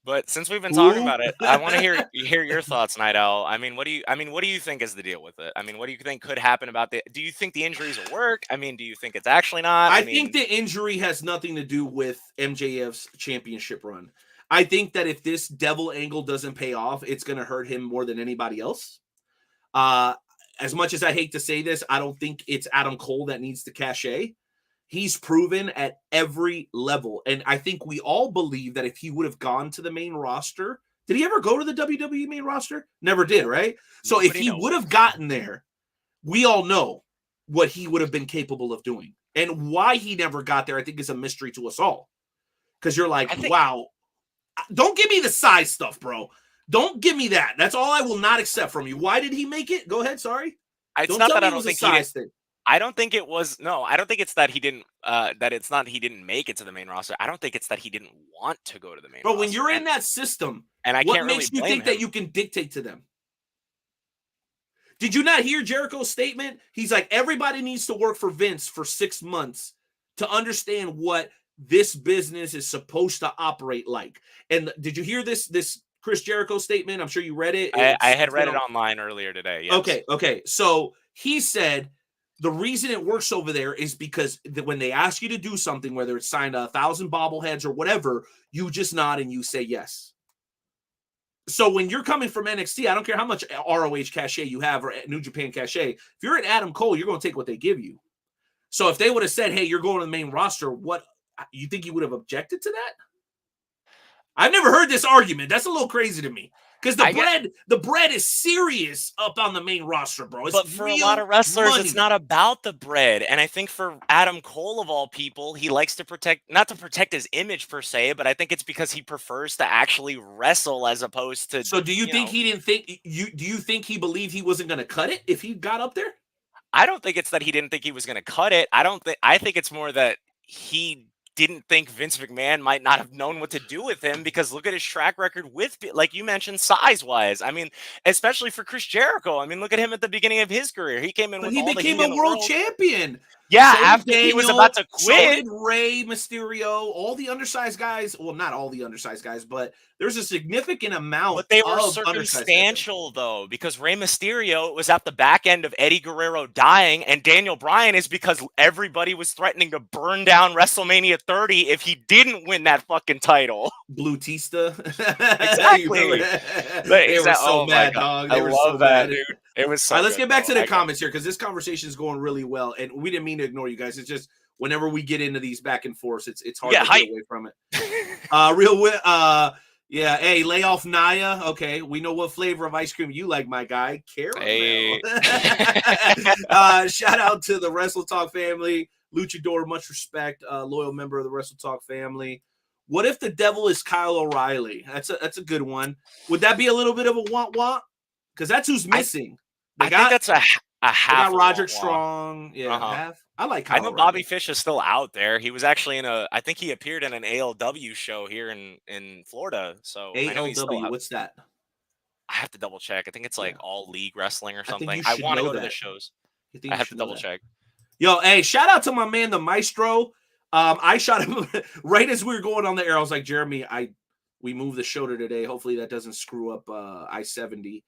But since we've been talking about it, I want to hear your thoughts, Night Owl. I mean, what do you think is the deal with it? I mean, what do you think could happen about do you think the injuries will work? I mean, do you think it's actually not? I think the injury has nothing to do with MJF's championship run. I think that if this devil angle doesn't pay off, it's going to hurt him more than anybody else. As much as I hate to say this, I don't think it's Adam Cole that needs the cachet. He's proven at every level. And I think we all believe that if he would have gone to the main roster, did he ever go to the WWE main roster? Never did, right? So if he would have gotten there, we all know what he would have been capable of doing. And why he never got there, I think, is a mystery to us all. Because you're like, wow, don't give me the size stuff, bro. Don't give me that. That's all I will not accept from you. Why did he make it? Go ahead, sorry. It's not that I don't think he did. I don't think it was. No, I don't think it's that he didn't. That it's not he didn't make it to the main roster. I don't think it's that he didn't want to go to the main roster. But when you're in that system, and what makes you think that you can dictate to them? Did you not hear Jericho's statement? He's like, everybody needs to work for Vince for 6 months to understand what this business is supposed to operate like. And did you hear this Chris Jericho statement? I'm sure you read it. I had read it online earlier today. Yes. Okay. So he said the reason it works over there is because when they ask you to do something, whether it's sign 1,000 bobbleheads or whatever, you just nod and you say yes. So when you're coming from NXT, I don't care how much ROH cachet you have or New Japan cachet. If you're at Adam Cole, you're going to take what they give you. So if they would have said, hey, you're going to the main roster, what you think you would have objected to that? I've never heard this argument. That's a little crazy to me. Because the bread is serious up on the main roster, bro. It's but for a lot of wrestlers, it's not about the bread. And I think for Adam Cole, of all people, he likes to not to protect his image per se, but I think it's because he prefers to actually wrestle as opposed to. So do you think he didn't think do you think he believed he wasn't going to cut it if he got up there? I don't think it's that he didn't think he was going to cut it. I think it's more that he didn't think Vince McMahon might not have known what to do with him, because look at his track record with, like you mentioned, size-wise. I mean, especially for Chris Jericho. I mean, look at him at the beginning of his career. He came in with all the heat in the world. He became a world champion. Yeah, after he was about to quit. So did Rey Mysterio, all the undersized guys. Well, not all the undersized guys, but there's a significant amount. But they were circumstantial, though, because Rey Mysterio was at the back end of Eddie Guerrero dying, and Daniel Bryan is because everybody was threatening to burn down WrestleMania 30 if he didn't win that fucking title. Blue Tista. Exactly. They were so mad, dog. They were so mad, dude. It was so all right, let's get back to the comments here, because this conversation is going really well, and we didn't mean to ignore you guys. It's just whenever we get into these back and forths, it's hard to get away from it. Yeah, hey, lay off Naya. Okay, we know what flavor of ice cream you like, my guy. Caramel. Hey. Shout out to the Wrestle Talk family. Luchador, much respect. Loyal member of the Wrestle Talk family. What if the devil is Kyle O'Reilly? That's a good one. Would that be a little bit of a want? Because that's who's missing. I think that's a half. They got Roderick Strong. Yeah, half. I like Kyle I know O'Reilly. Bobby Fish is still out there. He was actually I think he appeared in an ALW show here in Florida. So ALW, what's that? I have to double check. I think it's like All League Wrestling or something. I want to go to the shows. I have to double check. Yo, hey, shout out to my man, the Maestro. I shot him right as we were going on the air. I was like, Jeremy, we moved the show to today. Hopefully that doesn't screw up I-70.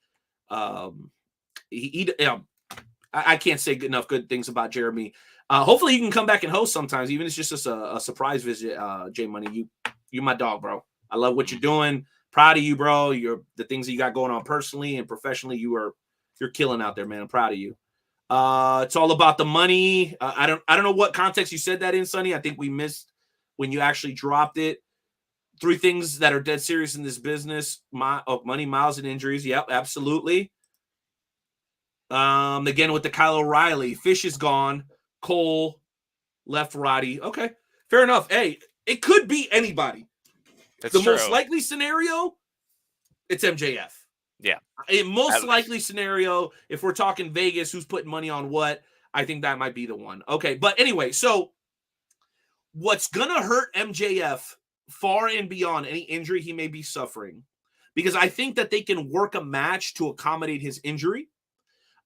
I can't say enough good things about Jeremy. Hopefully you can come back and host sometimes, even if it's just a surprise visit. J Money, you my dog, bro. I love what you're doing. Proud of you, bro. The things that you got going on personally and professionally. You're killing out there, man. I'm proud of you. It's all about the money. I don't know what context you said that in, Sonny. I think we missed when you actually dropped it. 3 things that are dead serious in this business: money, miles, and injuries. Yep, absolutely. Again with the Kyle O'Reilly, Fish is gone. Cole left Roddy. Okay, fair enough. Hey, it could be anybody. That's the true. most likely scenario, it's MJF. Yeah. Most likely scenario, if we're talking Vegas, who's putting money on what, I think that might be the one. Okay, but anyway, so what's going to hurt MJF far and beyond any injury he may be suffering, because I think that they can work a match to accommodate his injury.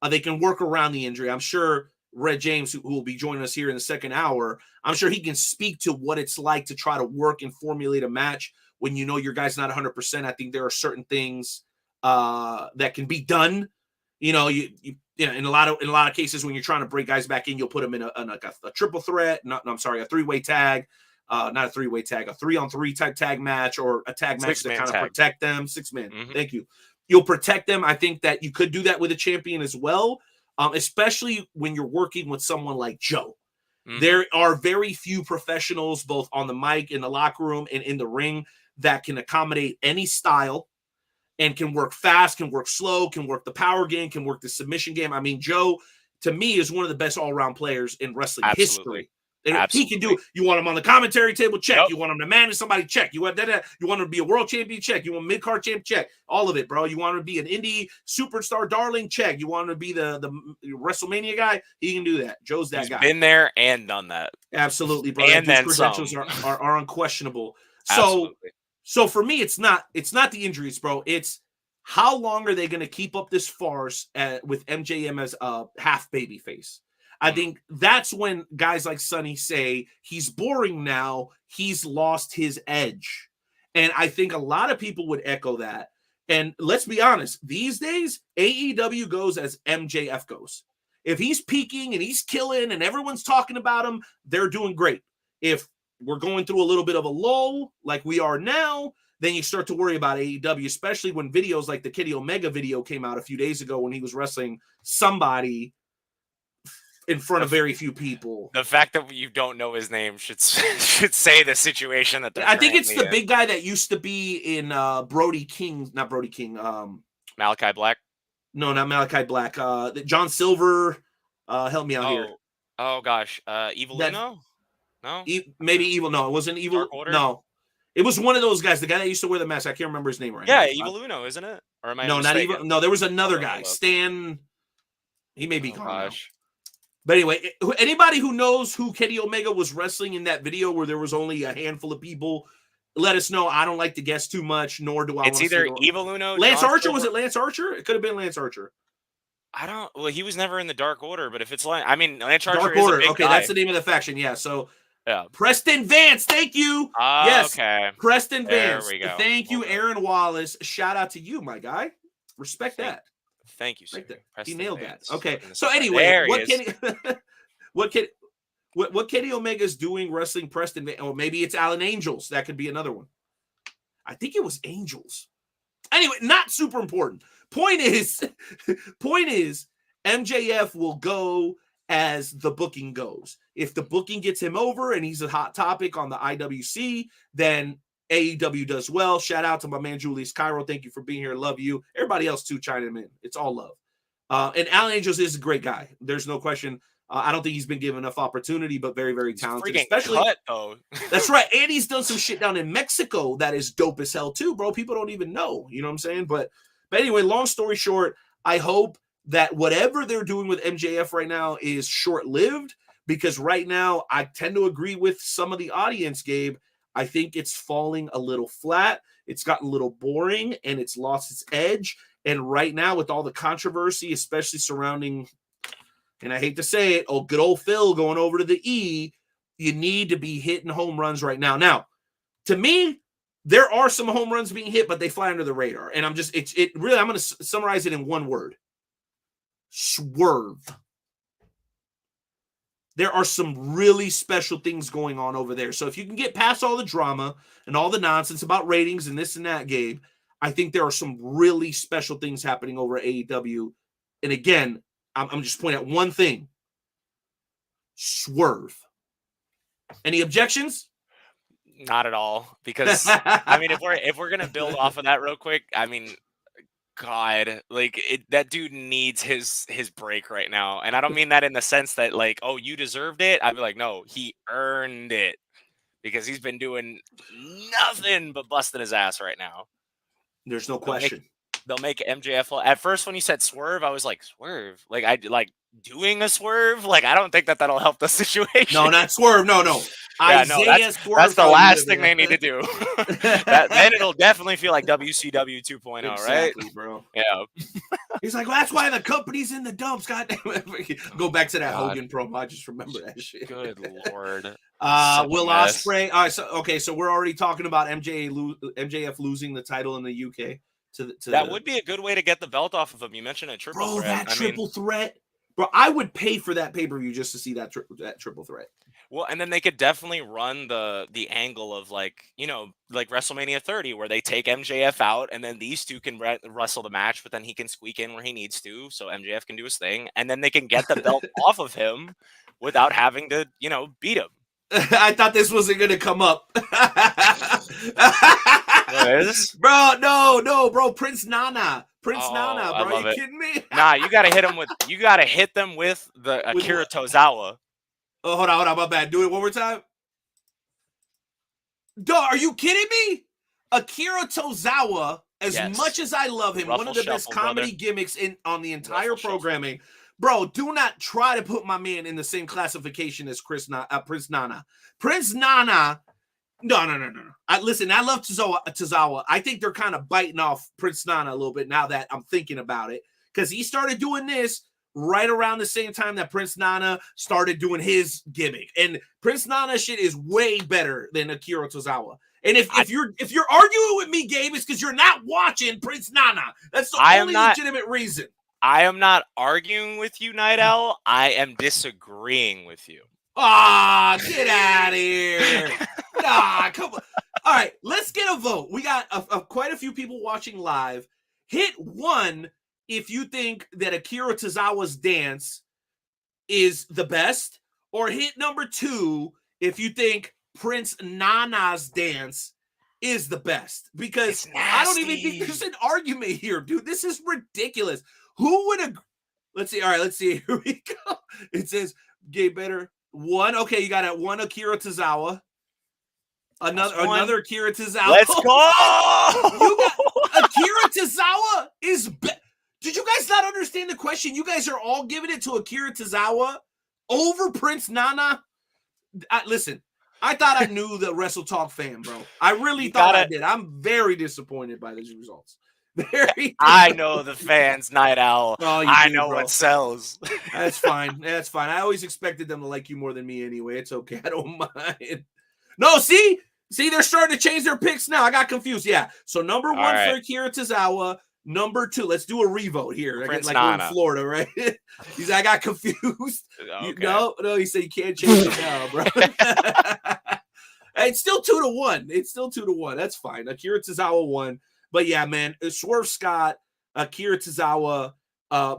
They can work around the injury. I'm sure Red James, who will be joining us here in the second hour, I'm sure he can speak to what it's like to try to work and formulate a match when you know your guy's not 100%. I think there are certain things that can be done. You know, you in a lot of cases when you're trying to bring guys back in, you'll put them in a triple threat. A 3-way tag, not a 3-way tag, a 3-on-3 type tag match, or a tag match to kind of protect them. 6-man. Mm-hmm. Thank you. You'll protect them. I think that you could do that with a champion as well, especially when you're working with someone like Joe. Mm-hmm. There are very few professionals, both on the mic, in the locker room, and in the ring, that can accommodate any style and can work fast, can work slow, can work the power game, can work the submission game. I mean, Joe, to me, is one of the best all-around players in wrestling history. And he can do. You want him on the commentary table? Check. Yep. You want him to manage somebody? Check. You want that? You want him to be a world champion? Check. You want mid-card champion? Check. All of it, bro. You want him to be an indie superstar darling? Check. You want him to be the WrestleMania guy? He can do that. Joe's that guy. He's been there and done that. Absolutely, bro. And then credentials some. are unquestionable. Absolutely. So for me, it's not the injuries, bro. It's how long are they going to keep up this farce with MJM as a half baby face? I think that's when guys like Sonny say he's boring now. He's lost his edge. And I think a lot of people would echo that. And let's be honest, these days, AEW goes as MJF goes. If he's peaking and he's killing and everyone's talking about him, they're doing great. If we're going through a little bit of a lull like we are now, then you start to worry about AEW, especially when videos like the Kenny Omega video came out a few days ago when he was wrestling somebody in front of very few people. The fact that you don't know his name should say the situation that they're I think it's the in. big guy that used to be in not Brody King. Malachi Black? No, not Malachi Black. John Silver. Help me out here. Oh gosh. Evil Uno? No? Maybe Evil. No, it wasn't Evil. Dark Order? No. It was one of those guys, the guy that used to wear the mask. I can't remember his name right now. now. Yeah, Evil Uno, isn't it? Or am I No, mistaken? not Evil. No, there was another guy. Stan. He may be gone now. But anyway, anybody who knows who Kenny Omega was wrestling in that video where there was only a handful of people, let us know. I don't like to guess too much, nor do I want to. It's either Evil Uno, Lance Archer. Was it Lance Archer? It could have been Lance Archer. Well, he was never in the Dark Order, but if it's Lance Archer Dark is Order. a big Okay, guy. that's the name of the faction. Yeah. So, yeah. Preston Vance. Thank you. Yes. Okay. Preston Vance. There we go. Thank you, Aaron Wallace. Shout out to you, my guy. Respect that. Thank you, sir. He nailed Vance. that. Okay. So anyway, what Kenny Omega's doing wrestling Preston Vance, or maybe it's Alan Angels. That could be another one. I think it was Angels. Anyway, not super important. Point is, MJF will go as the booking goes. If the booking gets him over and he's a hot topic on the IWC, then AEW does well. Shout out to my man Julius Cairo. Thank you for being here. Love you. Everybody else too, chime him in. It's all love. And Alan Angels is a great guy. There's no question. I don't think he's been given enough opportunity, but very, very talented. Especially cut, though. That's right. And he's done some shit down in Mexico that is dope as hell too, bro. People don't even know. You know what I'm saying? But anyway, long story short, I hope that whatever they're doing with MJF right now is short-lived, because right now I tend to agree with some of the audience, Gabe. I think it's falling a little flat. It's gotten a little boring and it's lost its edge. And right now, with all the controversy, especially surrounding, and I hate to say it, good old Phil going over to the E, you need to be hitting home runs right now. Now, to me, there are some home runs being hit, but they fly under the radar. And I'm going to summarize it in one word. Swerve. There are some really special things going on over there. So if you can get past all the drama and all the nonsense about ratings and this and that, Gabe, I think there are some really special things happening over at AEW. And again, I'm just pointing out one thing. Swerve. Any objections? Not at all. Because if we're gonna build off of that real quick, God, that dude needs his break right now. And I don't mean that in the sense that you deserved it. I'd be like, no, he earned it, because he's been doing nothing but busting his ass right now. There's no question. They'll make MJF. At first, when you said swerve, I was like, swerve? Doing a swerve? I don't think that'll help the situation. No, not swerve. No. Yeah, that's the last thing they need to do. Then it'll definitely feel like WCW 2.0, exactly, right? Bro. Yeah. He's like, well, that's why the company's in the dumps. God damn it. Go back to that Hogan promo. I just remember that shit. Good Lord. Will Ospreay. So we're already talking about MJF losing the title in the UK. That would be a good way to get the belt off of him. You mentioned a triple threat. Triple threat. Bro, I would pay for that pay-per-view just to see that triple threat. Well, and then they could definitely run the angle of WrestleMania 30, where they take MJF out, and then these two can wrestle the match, but then he can squeak in where he needs to, so MJF can do his thing, and then they can get the belt off of him without having to, beat him. I thought this wasn't going to come up. What is? Bro, no, bro. Prince Nana, bro. Are you kidding me? Nah, you gotta hit them with the Akira Tozawa. Oh, hold on, my bad. Do it one more time. Dog, are you kidding me? Akira Tozawa, much as I love him, one of the best comedy gimmicks on the entire programming. Bro, do not try to put my man in the same classification as Prince Nana. Prince Nana. No. Listen, I love Tozawa. I think they're kind of biting off Prince Nana a little bit now that I'm thinking about it, because he started doing this right around the same time that Prince Nana started doing his gimmick. And Prince Nana shit is way better than Akira Tozawa. And if you're arguing with me, Gabe, it's because you're not watching Prince Nana. That's the only legitimate reason. I am not arguing with you, Night Owl. I am disagreeing with you. Ah, get out of here. Nah, come on. All right, let's get a vote. We got quite a few people watching live. Hit 1 if you think that Akira Tozawa's dance is the best, or hit number 2 if you think Prince Nana's dance is the best. Because I don't even think there's an argument here, dude. This is ridiculous. Who would agree? Let's see. All right, let's see. Here we go. It says, Gabe better. 1. Okay, you got it. 1 Akira Tozawa. Another Akira Tozawa. Let's go. You got Akira Tozawa is Did you guys not understand the question? You guys are all giving it to Akira Tozawa over Prince Nana. Listen, I thought I knew the Wrestle Talk fan, bro. I really thought I did. I'm very disappointed by these results. I know the fans, Night Owl. Oh, I know what sells. That's fine. That's fine. I always expected them to like you more than me anyway. It's okay. I don't mind. No, see, they're starting to change their picks now. I got confused. Yeah. So number 1 for Akira Tozawa. Number 2, let's do a revote here. Like we're in Florida, right? He's like, I got confused. Okay. No, he said you can't change it now, bro. It's still 2-1. It's still 2-1. That's fine. Akira Tozawa won. But yeah, man, Swerve Scott, Akira Tozawa,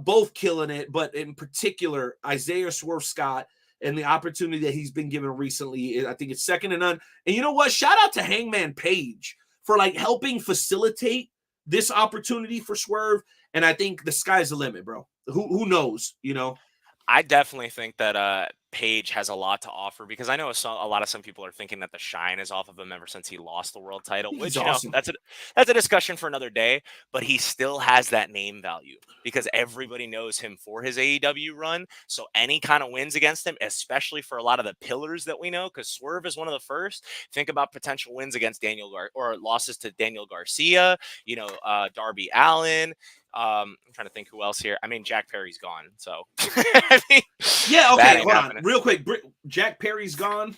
both killing it. But in particular, Isaiah Swerve Scott and the opportunity that he's been given recently, I think it's second to none. And you know what? Shout out to Hangman Page for like helping facilitate this opportunity for Swerve. And I think the sky's the limit, bro. Who knows, you know? I definitely think that Page has a lot to offer, because I know some people are thinking that the shine is off of him ever since he lost the world title, which awesome. That's a discussion for another day. But he still has that name value because everybody knows him for his AEW run. So any kind of wins against him, especially for a lot of the pillars that we know, because Swerve is one of the first. Think about potential wins against or losses to Daniel Garcia, Darby Allin. I'm trying to think who else here. I mean, Jack Perry's gone, so I mean, yeah. Okay, hold on, real quick. Jack Perry's gone.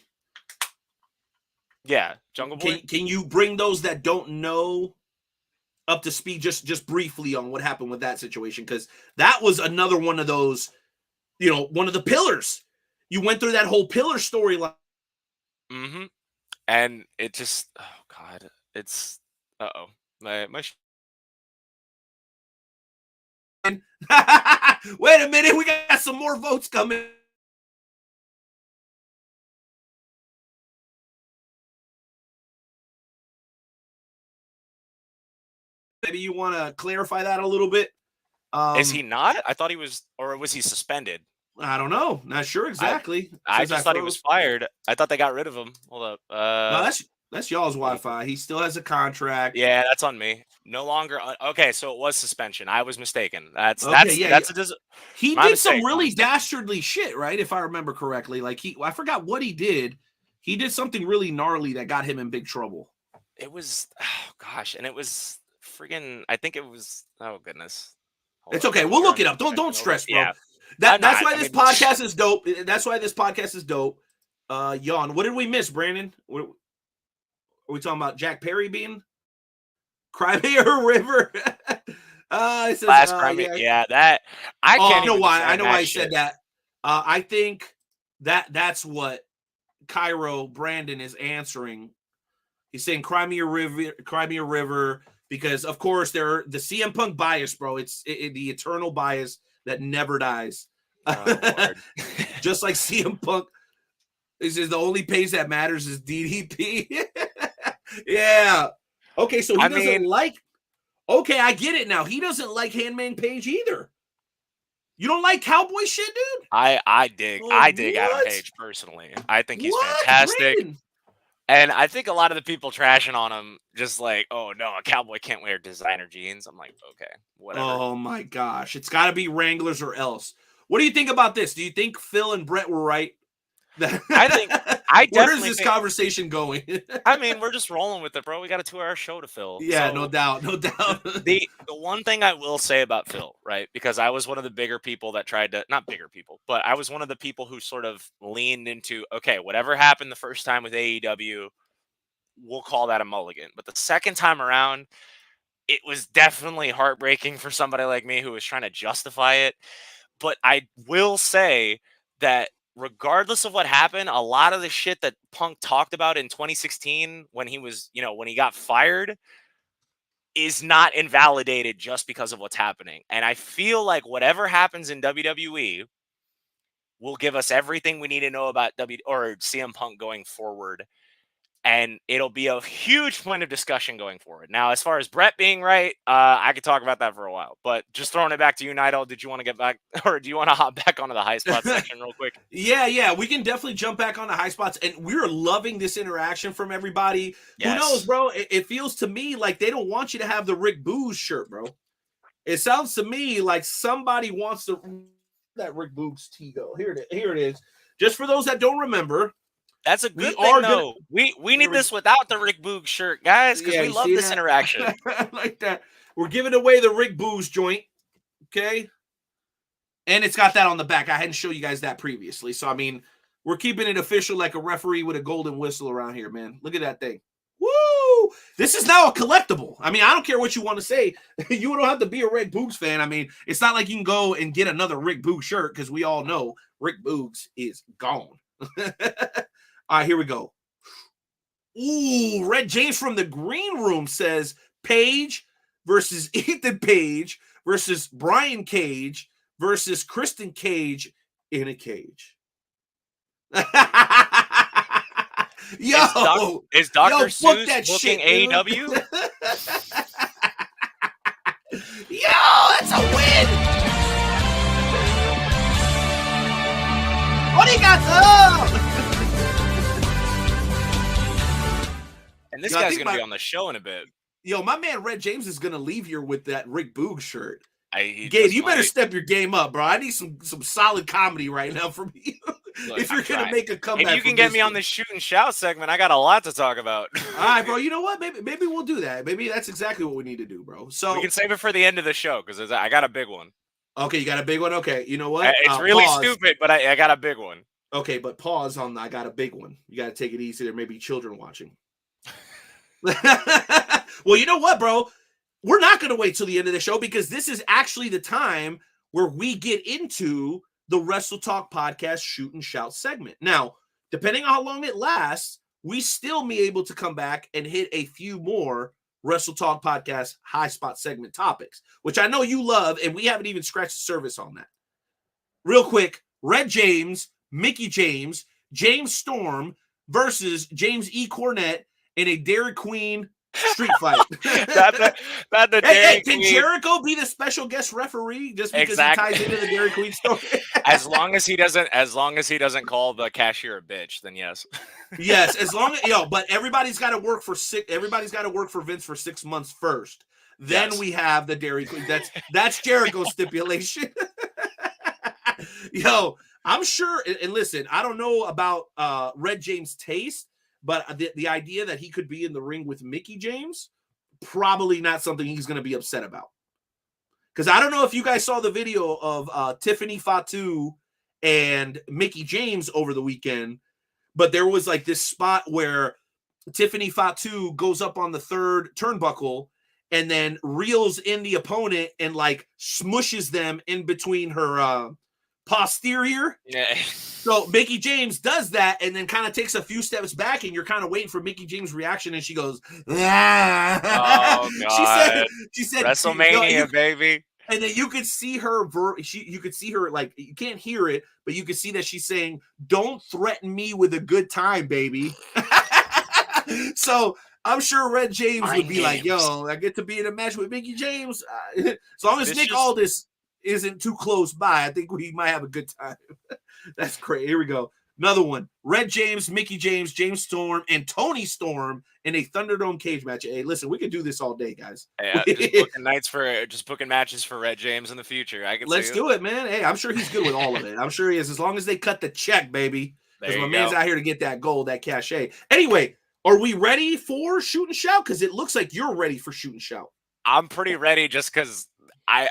Yeah, Jungle Boy. Can you bring those that don't know up to speed just briefly on what happened with that situation? Because that was another one of those, one of the pillars. You went through that whole pillar storyline. Mm-hmm. And it just, oh God, it's my. Wait a minute, we got some more votes coming. Maybe you want to clarify that a little bit. Is he not? I thought he was, or was he suspended? I don't know. Not sure exactly. I just thought he was fired. I thought they got rid of him. Hold up. No, that's y'all's Wi-Fi. He still has a contract. Yeah, that's on me. No longer. Okay, so it was suspension. I was mistaken. He did some really dastardly shit, right? If I remember correctly, I forgot what he did. He did something really gnarly that got him in big trouble. It was, and it was friggin'. I think it was. Oh goodness. It's okay. We'll look it up. Don't stress, bro. Yeah. That's why this podcast is dope. That's why this podcast is dope. Yawn. What did we miss, Brandon? Are we talking about Jack Perry being Crimea River? It says, Last Crimea. Yeah, that I can't. I know why. I know why he said that. I think that's what Cairo Brandon is answering. He's saying Crimea River, because of course they're the CM Punk bias, bro. It's the eternal bias that never dies. Oh, Just like CM Punk. This is the only page that matters is DDP. Yeah. Okay, so he doesn't like. Okay, I get it now. He doesn't like Hangman Page either. You don't like cowboy shit, dude? I dig Adam Page personally. I think he's fantastic. Brandon? And I think a lot of the people trashing on him just like, oh no, a cowboy can't wear designer jeans. I'm like, okay, whatever. Oh my gosh. It's gotta be Wranglers or else. What do you think about this? Do you think Phil and Brett were right? I think I Where is definitely this think, conversation going? I mean, we're just rolling with it, bro. We got a 2-hour show to fill. Yeah, So no doubt, no doubt. the one thing I will say about Phil, right? Because I was one of the bigger people that tried to, not bigger people, but I was one of the people who sort of leaned into, okay, whatever happened the first time with AEW, we'll call that a mulligan. But the second time around, it was definitely heartbreaking for somebody like me who was trying to justify it. But I will say that regardless of what happened, a lot of the shit that Punk talked about in 2016 when he was, when he got fired is not invalidated just because of what's happening. And I feel like whatever happens in WWE will give us everything we need to know about CM Punk going forward. And it'll be a huge point of discussion going forward. Now, as far as Brett being right, I could talk about that for a while. But just throwing it back to you, Naito, did you want to get back, or do you want to hop back onto the high spot section real quick? Yeah, we can definitely jump back on the high spots, and we're loving this interaction from everybody. Yes. Who knows, bro? It feels to me like they don't want you to have the Rick Boogs shirt, bro. It sounds to me like somebody wants that Rick Boogs tee go. Here it is. Just for those that don't remember. That's a good thing, though. We need this without the Rick Boogs shirt, guys, because we love this interaction. Like that. We're giving away the Rick Boogs joint, okay? And it's got that on the back. I hadn't shown you guys that previously. So, I mean, we're keeping it official like a referee with a golden whistle around here, man. Look at that thing. Woo! This is now a collectible. I mean, I don't care what you want to say. You don't have to be a Rick Boogs fan. I mean, it's not like you can go and get another Rick Boogs shirt because we all know Rick Boogs is gone. All right, here we go. Ooh, Red James from the green room says Page versus Ethan Page versus Brian Cage versus Kristen Cage in a cage. Is Dr. Seuss booking AEW? That's a win. Arigato! And this guy's going to be on the show in a bit. Yo, my man Red James is going to leave here with that Rick Boogs shirt. Gabe, you better step your game up, bro. I need some solid comedy right now from you. Look, if you're going to make a comeback. If you can get me on the shoot and shout segment, I got a lot to talk about. All right, bro. You know what? Maybe we'll do that. Maybe that's exactly what we need to do, bro. So we can save it for the end of the show because I got a big one. Okay, you got a big one? Okay, you know what? It's really stupid, but I got a big one. Okay, but pause on I got a big one. You got to take it easy. There may be children watching. Well, you know what, bro? We're not going to wait till the end of the show because this is actually the time where we get into the Wrestle Talk Podcast Shoot and Shout segment. Now, depending on how long it lasts, we still may be able to come back and hit a few more Wrestle Talk Podcast high spot segment topics, which I know you love, and we haven't even scratched the surface on that. Real quick, Red James, Mickey James, James Storm versus James E. Cornette in a Dairy Queen street fight. Can Jericho be the special guest referee just because he ties into the Dairy Queen story? as long as he doesn't call the cashier a bitch, then yes. Yes, as long as but everybody's got to work for Vince for 6 months first. Then we have the Dairy Queen. That's Jericho's stipulation. Yo, I'm sure, and listen, I don't know about Red James' taste, but the idea that he could be in the ring with Mickey James, probably not something he's going to be upset about. Because I don't know if you guys saw the video of Tiffany Fatu and Mickey James over the weekend, but there was like this spot where Tiffany Fatu goes up on the third turnbuckle and then reels in the opponent and like smushes them in between her posterior. Yeah. So Mickey James does that and then kind of takes a few steps back, and you're kind of waiting for Mickey James' reaction, and she goes, "Oh God!" She said, WrestleMania, baby. And then you could see her. You could see her, like, you can't hear it, but you could see that she's saying, "Don't threaten me with a good time, baby." So I'm sure Red James would be like, "Yo, I get to be in a match with Mickey James." As long as Nick Aldis isn't too close by, I think we might have a good time. That's great. Here we go. Another one. Red James, Mickey James, James Storm, and Tony Storm in a Thunderdome cage match. Hey, listen, we could do this all day, guys. Yeah, just booking matches for Red James in the future. Let's do it, man. Hey, I'm sure he's good with all of it. I'm sure he is. As long as they cut the check, baby. Because my you man's go. out here to get that gold, that cachet. Anyway, are we ready for shoot and shout? Because it looks like you're ready for shoot and shout. I'm pretty ready just because I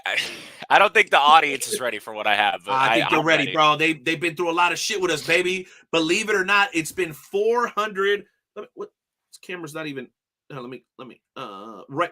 don't think the audience is ready for what I have. But I think they're I'm ready, bro. They've been through a lot of shit with us, baby. Believe it or not, it's been 400. What? This camera's not even. Let me. Right.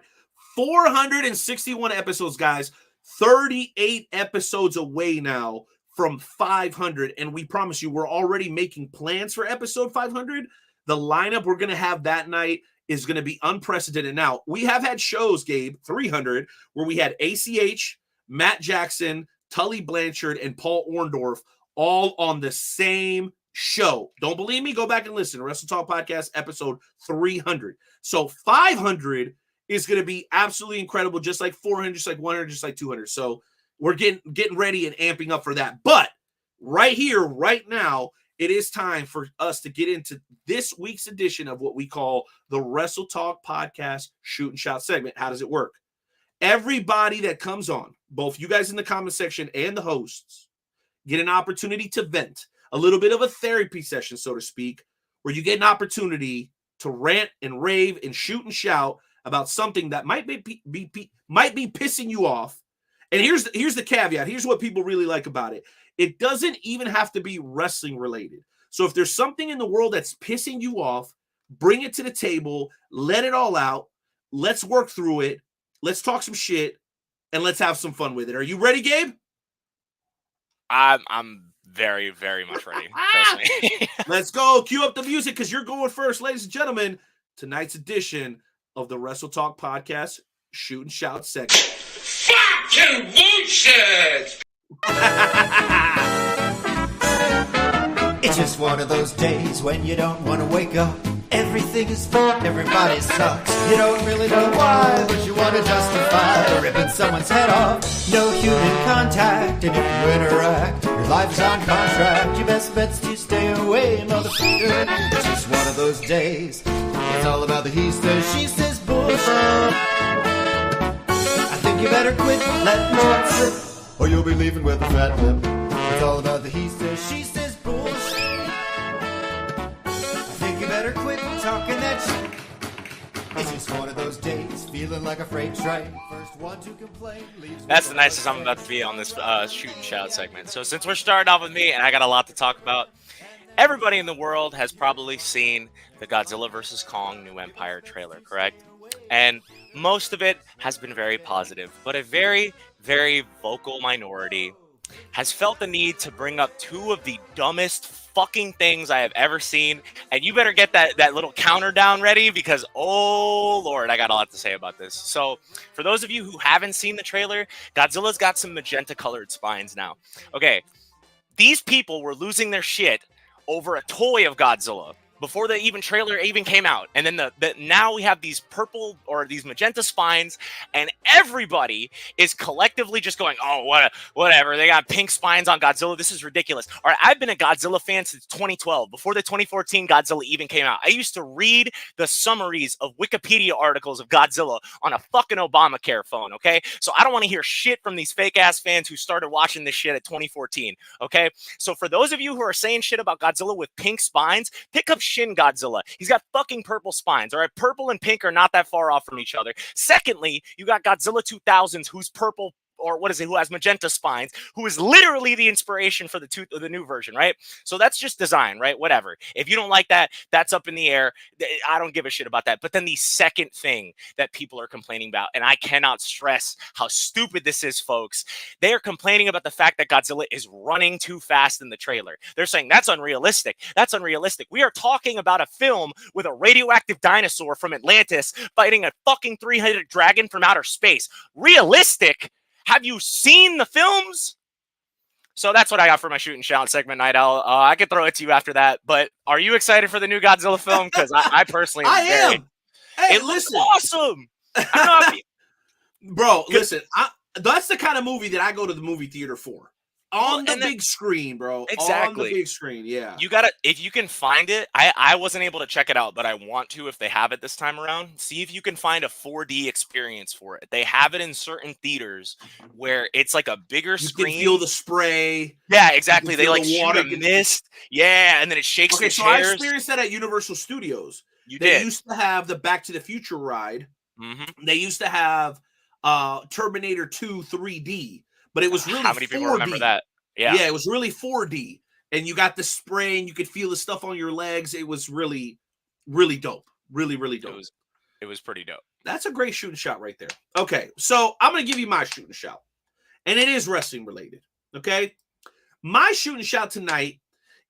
461 episodes, guys. 38 episodes away now from 500, and we promise you, we're already making plans for episode 500. The lineup we're gonna have that night is going to be unprecedented. Now, we have had shows, Gabe, 300, where we had ACH, Matt Jackson, Tully Blanchard, and Paul Orndorff all on the same show. Don't believe me? Go back and listen. Wrestle Talk Podcast, episode 300. So 500 is going to be absolutely incredible, just like 400, just like 100, just like 200. So we're getting ready and amping up for that. But right here, right now, it is time for us to get into this week's edition of what we call the Wrestle Talk Podcast Shoot and Shout segment. How does it work? Everybody that comes on, both you guys in the comment section and the hosts, get an opportunity to vent, a little bit of a therapy session, so to speak, where you get an opportunity to rant and rave and shoot and shout about something that might be pissing you off. And here's the caveat. Here's what people really like about it. It doesn't even have to be wrestling related. So if there's something in the world that's pissing you off, bring it to the table, let it all out. Let's work through it. Let's talk some shit, and let's have some fun with it. Are you ready, Gabe? I'm very, very much ready. Trust me. Let's go. Cue up the music because you're going first, ladies and gentlemen. Tonight's edition of the Wrestle Talk Podcast Shoot and Shout segment. Fucking bullshit! It's just one of those days when you don't want to wake up. Everything is fun, everybody sucks. You don't really know why, but you want to justify ripping someone's head off. No human contact, and if you interact, your life's on contract. Your best bet's to stay away, motherfucker. It's just one of those days. It's all about the he says, she says bullshit. I think you better quit, let more slip, or you'll be leaving with a fat lip. It's all about the he says, she says bullshit. I think you better quit talking that shit. It's just one of those days, feeling like a freight train. First one to complain leaves. That's the nicest I'm about to be on this shoot and shout segment. So since we're starting off with me, and I got a lot to talk about, everybody in the world has probably seen the Godzilla vs. Kong New Empire trailer, correct? And most of it has been very positive, but a very, very vocal minority has felt the need to bring up two of the dumbest fucking things I have ever seen. And you better get that little counter down ready because, oh Lord, I got a lot to say about this. So for those of you who haven't seen the trailer, Godzilla's got some magenta colored spines now. Okay, these people were losing their shit over a toy of Godzilla before the trailer even came out. And then now we have these purple or these magenta spines, and everybody is collectively just going, oh, whatever. They got pink spines on Godzilla. This is ridiculous. All right, I've been a Godzilla fan since 2012, before the 2014 Godzilla even came out. I used to read the summaries of Wikipedia articles of Godzilla on a fucking Obamacare phone, okay? So I don't want to hear shit from these fake-ass fans who started watching this shit at 2014, okay? So for those of you who are saying shit about Godzilla with pink spines, pick up Shin Godzilla. He's got fucking purple spines. All right, purple and pink are not that far off from each other. Secondly, you got Godzilla 2000s, who's purple, or what is it, who has magenta spines, who is literally the inspiration for the new version, right? So that's just design, right? Whatever. If you don't like that, that's up in the air. I don't give a shit about that. But then the second thing that people are complaining about, and I cannot stress how stupid this is, folks, they are complaining about the fact that Godzilla is running too fast in the trailer. They're saying that's unrealistic. That's unrealistic. We are talking about a film with a radioactive dinosaur from Atlantis fighting a fucking three-headed dragon from outer space. Realistic? Have you seen the films? So that's what I got for my shoot and shout segment, Night Owl. I could throw it to you after that, but are you excited for the new Godzilla film? Because I personally am. I am. Hey, it looks awesome. I don't know Bro, listen, that's the kind of movie that I go to the movie theater for. On the and then- big screen, bro. On the Exactly. big screen, yeah. You gotta, if you can find it. I wasn't able to check it out, but I want to if they have it this time around. See if you can find a 4D experience for it. They have it in certain theaters where it's like a bigger You screen. can feel the spray. Yeah, exactly. They feel like the shoot water a get- mist. Yeah, and then it shakes Okay, the so I chairs. experienced that at Universal Studios. You They did. used to have the Back to the Future ride. Mm-hmm. They used to have Terminator 2 3D, but it was really How many people 4D. remember that? Yeah. Yeah, it was really 4D. And you got the spray and you could feel the stuff on your legs. It was really, really dope. Really, really dope. It was pretty dope. That's a great shooting shot right there. Okay, so I'm going to give you my shooting shot. And it is wrestling related. Okay? My shooting shot tonight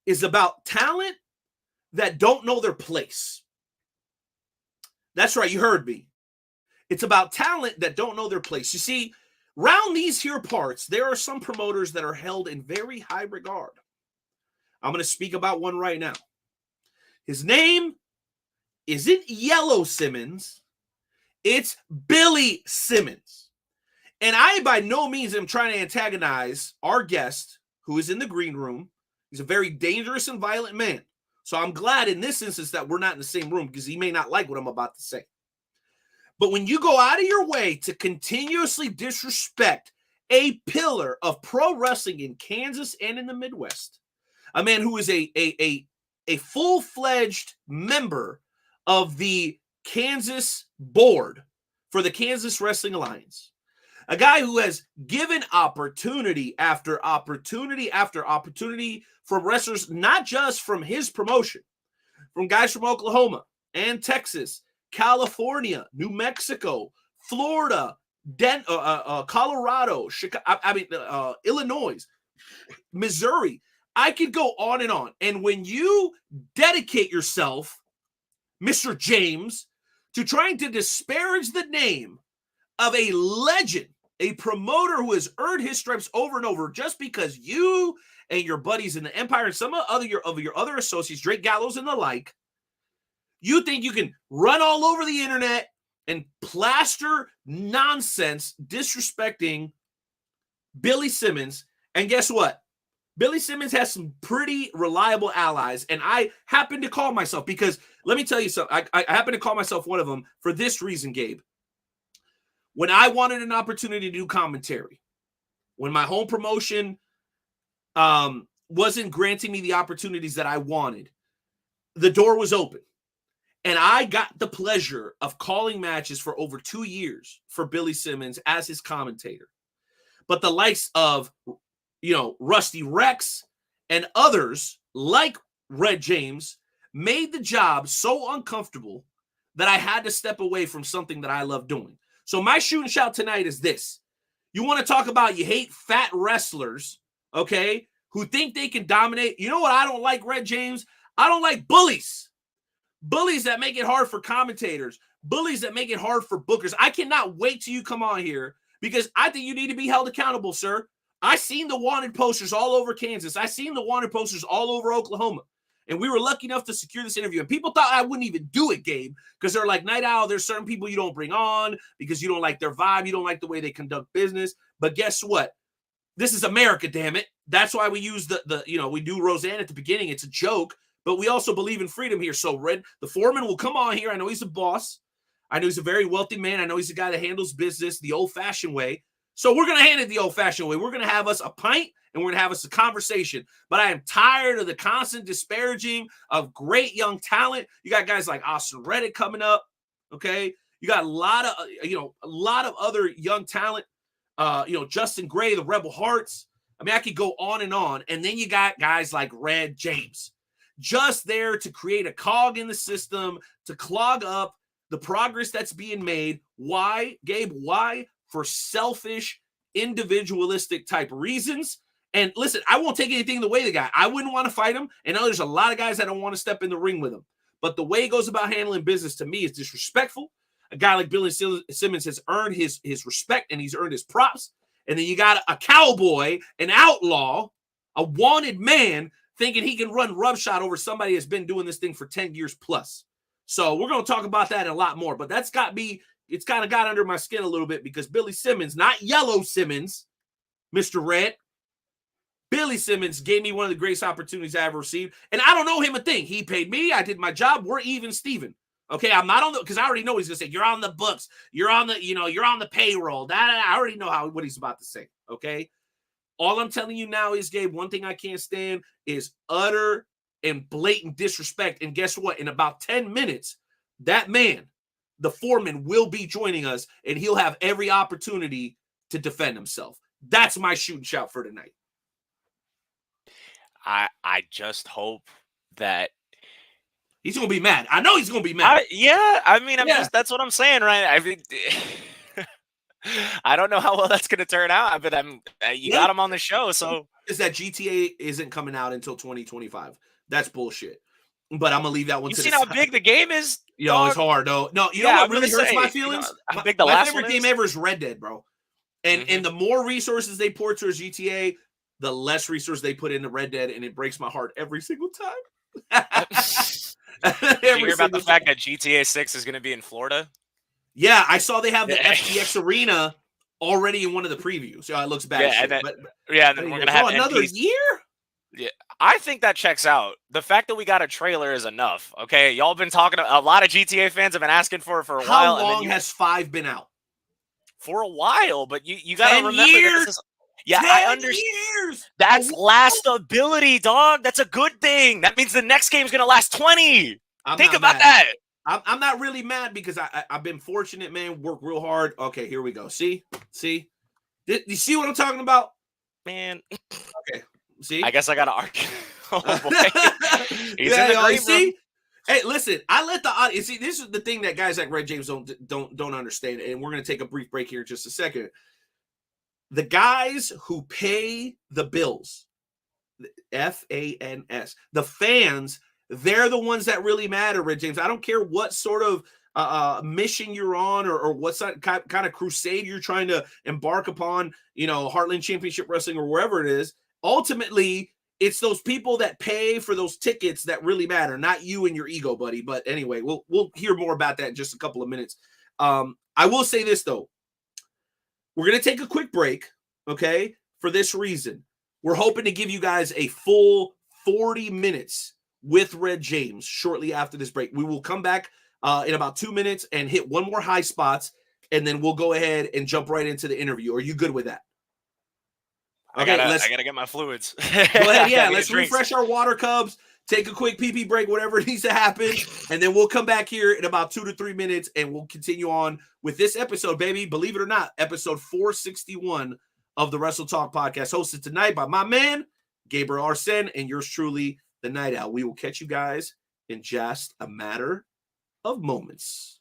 is about talent that don't know their place. That's right, you heard me. It's about talent that don't know their place. You see, round these here parts, there are some promoters that are held in very high regard. I'm going to speak about one right now. His name isn't Yellow Simmons. It's Billy Simmons. And I by no means am trying to antagonize our guest who is in the green room. He's a very dangerous and violent man. So I'm glad in this instance that we're not in the same room because he may not like what I'm about to say. But when you go out of your way to continuously disrespect a pillar of pro wrestling in Kansas and in the Midwest, a man who is a full-fledged member of the Kansas board for the Kansas Wrestling Alliance, a guy who has given opportunity after opportunity after opportunity from wrestlers, not just from his promotion, from guys from Oklahoma and Texas, California, New Mexico, Florida, Colorado, Chicago, Illinois, Missouri. I could go on and on. And when you dedicate yourself, Mr. James, to trying to disparage the name of a legend, a promoter who has earned his stripes over and over just because you and your buddies in the Empire and some of your other associates, Drake Gallows and the like, you think you can run all over the internet and plaster nonsense disrespecting Billy Simmons. And guess what? Billy Simmons has some pretty reliable allies, and I happen to call myself, because let me tell you something. I happen to call myself one of them for this reason, Gabe. When I wanted an opportunity to do commentary, when my home promotion wasn't granting me the opportunities that I wanted, the door was open. And I got the pleasure of calling matches for over 2 years for Billy Simmons as his commentator. But the likes of, Rusty Rex and others like Red James made the job so uncomfortable that I had to step away from something that I love doing. So my shooting shout tonight is this. You want to talk about you hate fat wrestlers, okay, who think they can dominate. You know what I don't like, Red James? I don't like bullies. Bullies that make it hard for commentators. Bullies that make it hard for bookers. I cannot wait till you come on here because I think you need to be held accountable, sir. I seen the wanted posters all over Kansas. I seen the wanted posters all over Oklahoma. And we were lucky enough to secure this interview. And people thought I wouldn't even do it, Gabe, because they're like, Night Owl, there's certain people you don't bring on because you don't like their vibe. You don't like the way they conduct business. But guess what? This is America, damn it. That's why we use we do Roseanne at the beginning. It's a joke, but we also believe in freedom here. So the Foreman will come on here. I know he's a boss. I know he's a very wealthy man. I know he's a guy that handles business the old-fashioned way. So we're going to hand it the old-fashioned way. We're going to have us a pint, and we're going to have us a conversation. But I am tired of the constant disparaging of great young talent. You got guys like Austin Reddick coming up, okay? You got a lot of other young talent. Justin Gray, the Rebel Hearts. I mean, I could go on. And then you got guys like Red James, just there to create a cog in the system, to clog up the progress that's being made. Why, Gabe? Why? For selfish, individualistic type reasons. And listen, I won't take anything the way the guy. I wouldn't want to fight him. And I know there's a lot of guys that don't want to step in the ring with him. But the way he goes about handling business to me is disrespectful. A guy like Billy Simmons has earned his respect and he's earned his props. And then you got a cowboy, an outlaw, a wanted man thinking he can run roughshod over somebody that's been doing this thing for 10 years plus. So we're going to talk about that and a lot more. But it's kind of got under my skin a little bit because Billy Simmons, not Yellow Simmons, Mr. Red, Billy Simmons gave me one of the greatest opportunities I ever received. And I don't know him a thing. He paid me. I did my job. We're even Steven. Okay, I'm not on the, because I already know he's gonna say, you're on the books, you're on the, you're on the payroll. I already know what he's about to say. Okay. All I'm telling you now is, Gabe, one thing I can't stand is utter and blatant disrespect. And guess what? In about 10 minutes, that man, the Foreman, will be joining us, and he'll have every opportunity to defend himself. That's my shoot and shout for tonight. I just hope that he's gonna be mad. I know he's gonna be mad. That's what I'm saying, right? I mean, I don't know how well that's gonna turn out, but you got him on the show, so is that GTA isn't coming out until 2025. That's bullshit. But I'm gonna leave that one. You seen how big the game is? It's hard though. No, you know what really hurts my feelings? How big the my last favorite one game ever is Red Dead, bro. And the more resources they pour towards GTA, the less resources they put into Red Dead, and it breaks my heart every single time. Did you hear about the fact that GTA 6 is going to be in Florida? Yeah, I saw they have the FTX Arena already in one of the previews. So it looks bad. Yeah, and then we're going to have another year? Yeah, I think that checks out. The fact that we got a trailer is enough. Okay, y'all been talking. A lot of GTA fans have been asking for it for a while. How long has 5 been out? For a while, but you got to remember years? that this is. Yeah, I understand. Years. That's lastability, dog. That's a good thing. That means the next game's gonna last 20. Think about that. I'm not really mad because I've been fortunate, man. Work real hard. Okay, here we go. See? You see what I'm talking about, man? Okay. See? I guess I gotta argue. Oh boy. He's in the green room. Hey, listen. I let the audience see. This is the thing that guys like Red James don't understand, and we're gonna take a brief break here in just a second. The guys who pay the bills, FANS, the fans, they're the ones that really matter, Red James. I don't care what sort of mission you're on or what kind of crusade you're trying to embark upon, Heartland Championship Wrestling or wherever it is. Ultimately, it's those people that pay for those tickets that really matter, not you and your ego, buddy. But anyway, we'll hear more about that in just a couple of minutes. I will say this, though. We're going to take a quick break, okay, for this reason. We're hoping to give you guys a full 40 minutes with Red James shortly after this break. We will come back in about 2 minutes and hit one more high spots, and then we'll go ahead and jump right into the interview. Are you good with that? Okay, I gotta get my fluids. Go ahead, yeah. Let's refresh our water cups. Take a quick pee break, whatever needs to happen, and then we'll come back here in about 2 to 3 minutes, and we'll continue on with this episode, baby. Believe it or not, episode 461 of the Wrestle Talk Podcast, hosted tonight by my man, Gabriel Arsen, and yours truly, The Night Owl. We will catch you guys in just a matter of moments.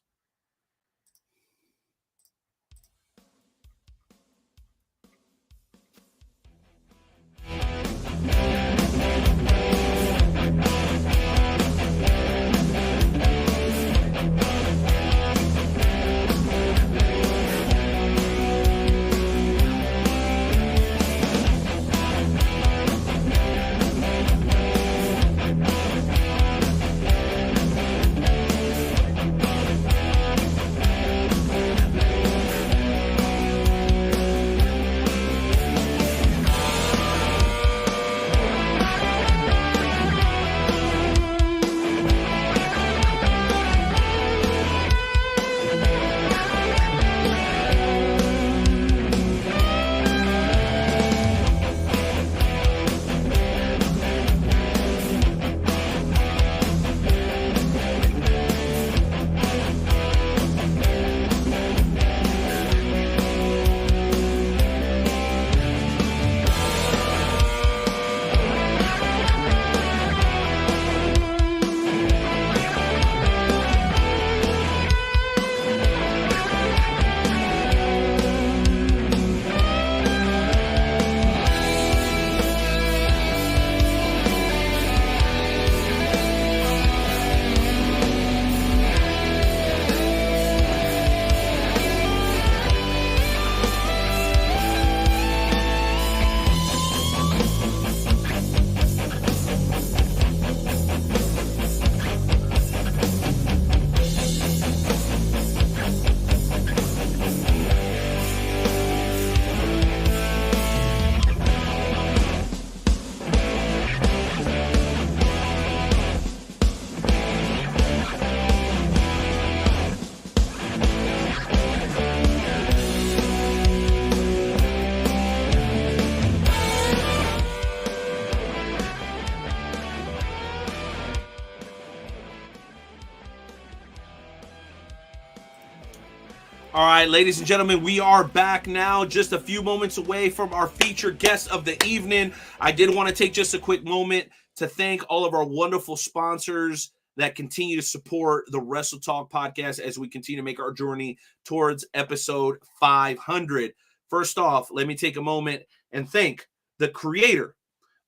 All right, ladies and gentlemen, we are back now, just a few moments away from our featured guest of the evening. I did want to take just a quick moment to thank all of our wonderful sponsors that continue to support the Wrestle Talk podcast as we continue to make our journey towards episode 500. First off, let me take a moment and thank the creator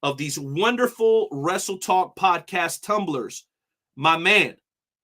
of these wonderful Wrestle Talk podcast tumblers, my man,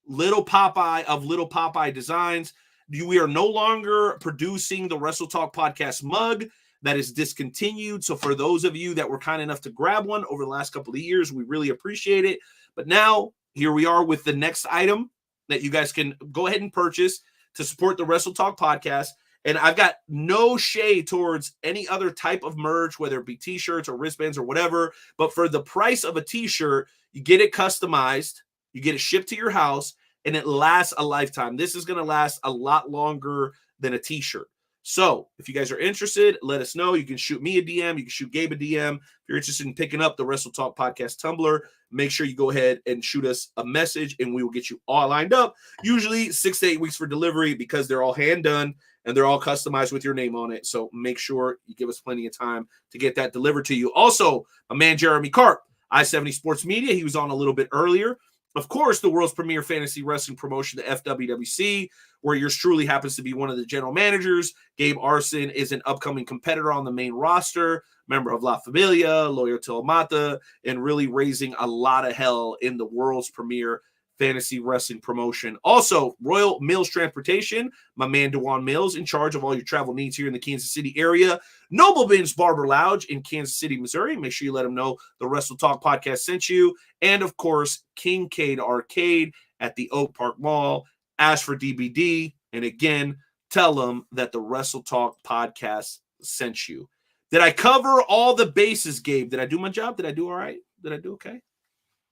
Little Popeye of Little Popeye Designs. We are no longer producing the Wrestle Talk podcast mug. That is discontinued. So for those of you that were kind enough to grab one over the last couple of years, we really appreciate it. But now here we are with the next item that you guys can go ahead and purchase to support the Wrestle Talk podcast. And I've got no shade towards any other type of merch, whether it be t-shirts or wristbands or whatever. But for the price of a t-shirt, you get it customized, you get it shipped to your house, and it lasts a lifetime. This is going to last a lot longer than a t-shirt. So if you guys are interested, let us know. You can shoot me a DM. You can shoot Gabe a DM. If you're interested in picking up the Wrestle Talk podcast tumbler, make sure you go ahead and shoot us a message, and we will get you all lined up. Usually 6 to 8 weeks for delivery because they're all hand done and they're all customized with your name on it. So make sure you give us plenty of time to get that delivered to you. Also, my man Jeremy Karp, I-70 Sports Media. He was on a little bit earlier. Of course, the world's premier fantasy wrestling promotion, the FWWC, where yours truly happens to be one of the general managers. Gabe Arson is an upcoming competitor on the main roster, member of La Familia, Loyal to Mata, and really raising a lot of hell in the world's premier fantasy wrestling promotion. Also, Royal Mills Transportation, my man DeJuan Mills, in charge of all your travel needs here in the Kansas City area. Noble Ben's Barber Lounge in Kansas City, Missouri. Make sure you let them know the Wrestle Talk podcast sent you. And, of course, Kincaid Arcade at the Oak Park Mall. Ask for DBD. And, again, tell them that the Wrestle Talk podcast sent you. Did I cover all the bases, Gabe? Did I do my job? Did I do all right? Did I do okay?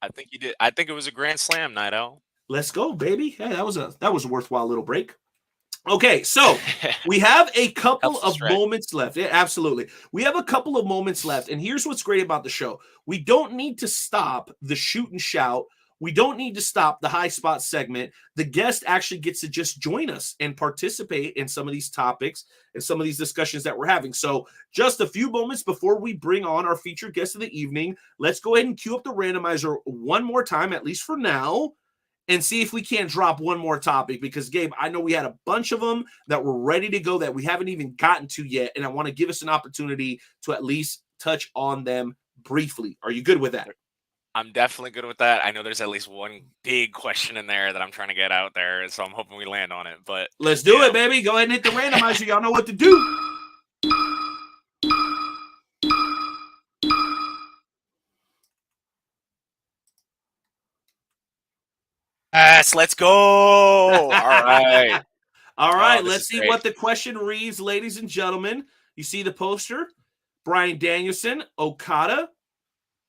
I think you did. I think it was a grand slam, Night Owl. Let's go, baby. Hey, that was a worthwhile little break. Okay, so we have a couple of moments left. Yeah, absolutely. We have a couple of moments left, and here's what's great about the show. We don't need to stop the shoot and shout. We don't need to stop the high spot segment. The guest actually gets to just join us and participate in some of these topics and some of these discussions that we're having. So just a few moments before we bring on our featured guest of the evening, let's go ahead and cue up the randomizer one more time, at least for now, and see if we can't drop one more topic. Because, Gabe, I know we had a bunch of them that were ready to go that we haven't even gotten to yet, and I want to give us an opportunity to at least touch on them briefly. Are you good with that? I'm definitely good with that. I know there's at least one big question in there that I'm trying to get out there, so I'm hoping we land on it. But let's do it, baby. Go ahead and hit the randomizer. Y'all know what to do. Yes, let's go. All right. All right, let's see what the question reads, ladies and gentlemen. You see the poster? Bryan Danielson, Okada.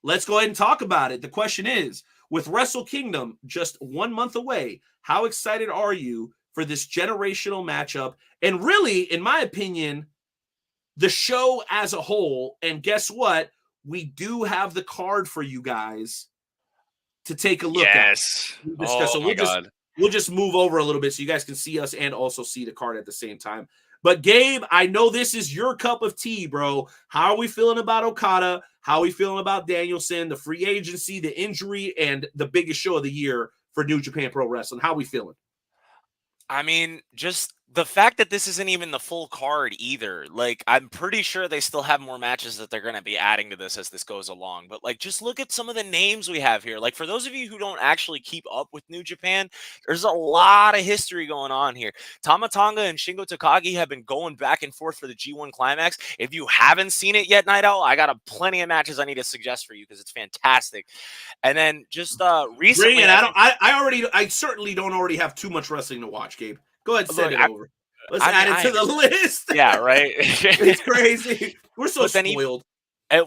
Let's go ahead and talk about it. The question is, with Wrestle Kingdom just 1 month away, how excited are you for this generational matchup? And really, in my opinion, the show as a whole. And guess what? We do have the card for you guys to take a look at. Oh, my God. We'll just move over a little bit so you guys can see us and also see the card at the same time. But, Gabe, I know this is your cup of tea, bro. How are we feeling about Okada? How are we feeling about Danielson, the free agency, the injury, and the biggest show of the year for New Japan Pro Wrestling? How are we feeling? I mean, just the fact that this isn't even the full card either. Like, I'm pretty sure they still have more matches that they're going to be adding to this as this goes along. But, like, just look at some of the names we have here. Like, for those of you who don't actually keep up with New Japan, there's a lot of history going on here. Tama Tonga and Shingo Takagi have been going back and forth for the G1 Climax. If you haven't seen it yet, Night Owl, I got plenty of matches I need to suggest for you because it's fantastic. And then just recently, bring it. I certainly don't already have too much wrestling to watch, Gabe. Go ahead, send it over. Let's add it to the list. Yeah, right. It's crazy. We're so spoiled.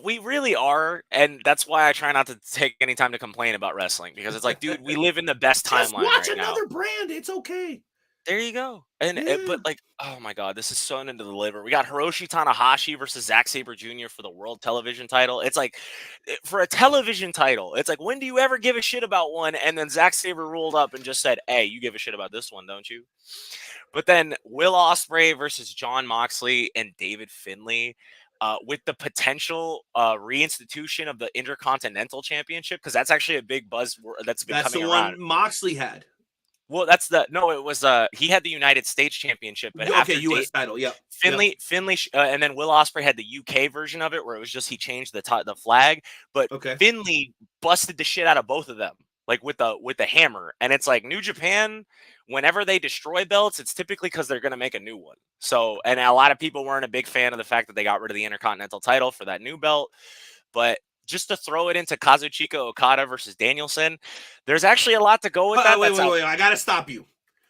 We really are, and that's why I try not to take any time to complain about wrestling because it's like, dude, we live in the best timeline right now. Watch another brand. It's okay. There you go. But like, oh my God, this is sewn into the liver. We got Hiroshi Tanahashi versus Zack Sabre Jr. for the world television title. It's like, for a television title, it's like, when do you ever give a shit about one? And then Zack Sabre rolled up and just said, hey, you give a shit about this one, don't you? But then Will Ospreay versus John Moxley and David Finlay, with the potential reinstitution of the Intercontinental Championship, because that's actually a big buzz that's been That's the coming around. one Moxley had. Well, it was he had the United States Championship, but Okay, after U.S. title, yep. Finlay, and then Will Ospreay had the UK version of it, where it was just he changed the flag, but Okay. Finlay busted the shit out of both of them, like with the hammer. And it's like New Japan, whenever they destroy belts, it's typically because they're going to make a new one. So, and a lot of people weren't a big fan of the fact that they got rid of the Intercontinental title for that new belt, but just to throw it into Kazuchika Okada versus Danielson, there's actually a lot to go with that. Wait. I got to stop you.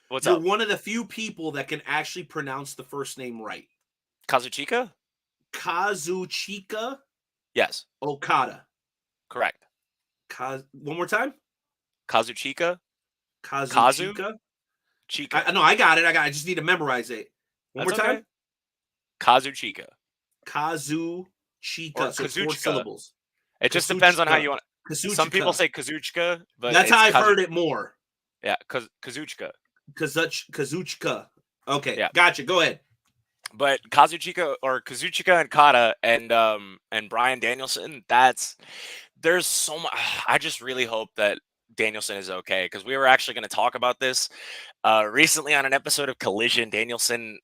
What's You're up? one of the few people that can actually pronounce the first name right. Kazuchika? Kazuchika Yes. Okada. Correct. One more time? Kazuchika? Kazuchika? Chika. No, I got it. I just need to memorize it. One more time? Okay. Kazuchika. Kazuchika. So 4 syllables. It just depends on how you want it. Kazuchika. Some people say Kazuchika, but that's how I've heard it more. Yeah, Kazuchika. Kazuchika. Okay, yeah. Gotcha. Go ahead. But Kazuchika and Kata and Bryan Danielson, there's so much. I just really hope that Danielson is okay, because we were actually going to talk about this recently on an episode of Collision. Danielson,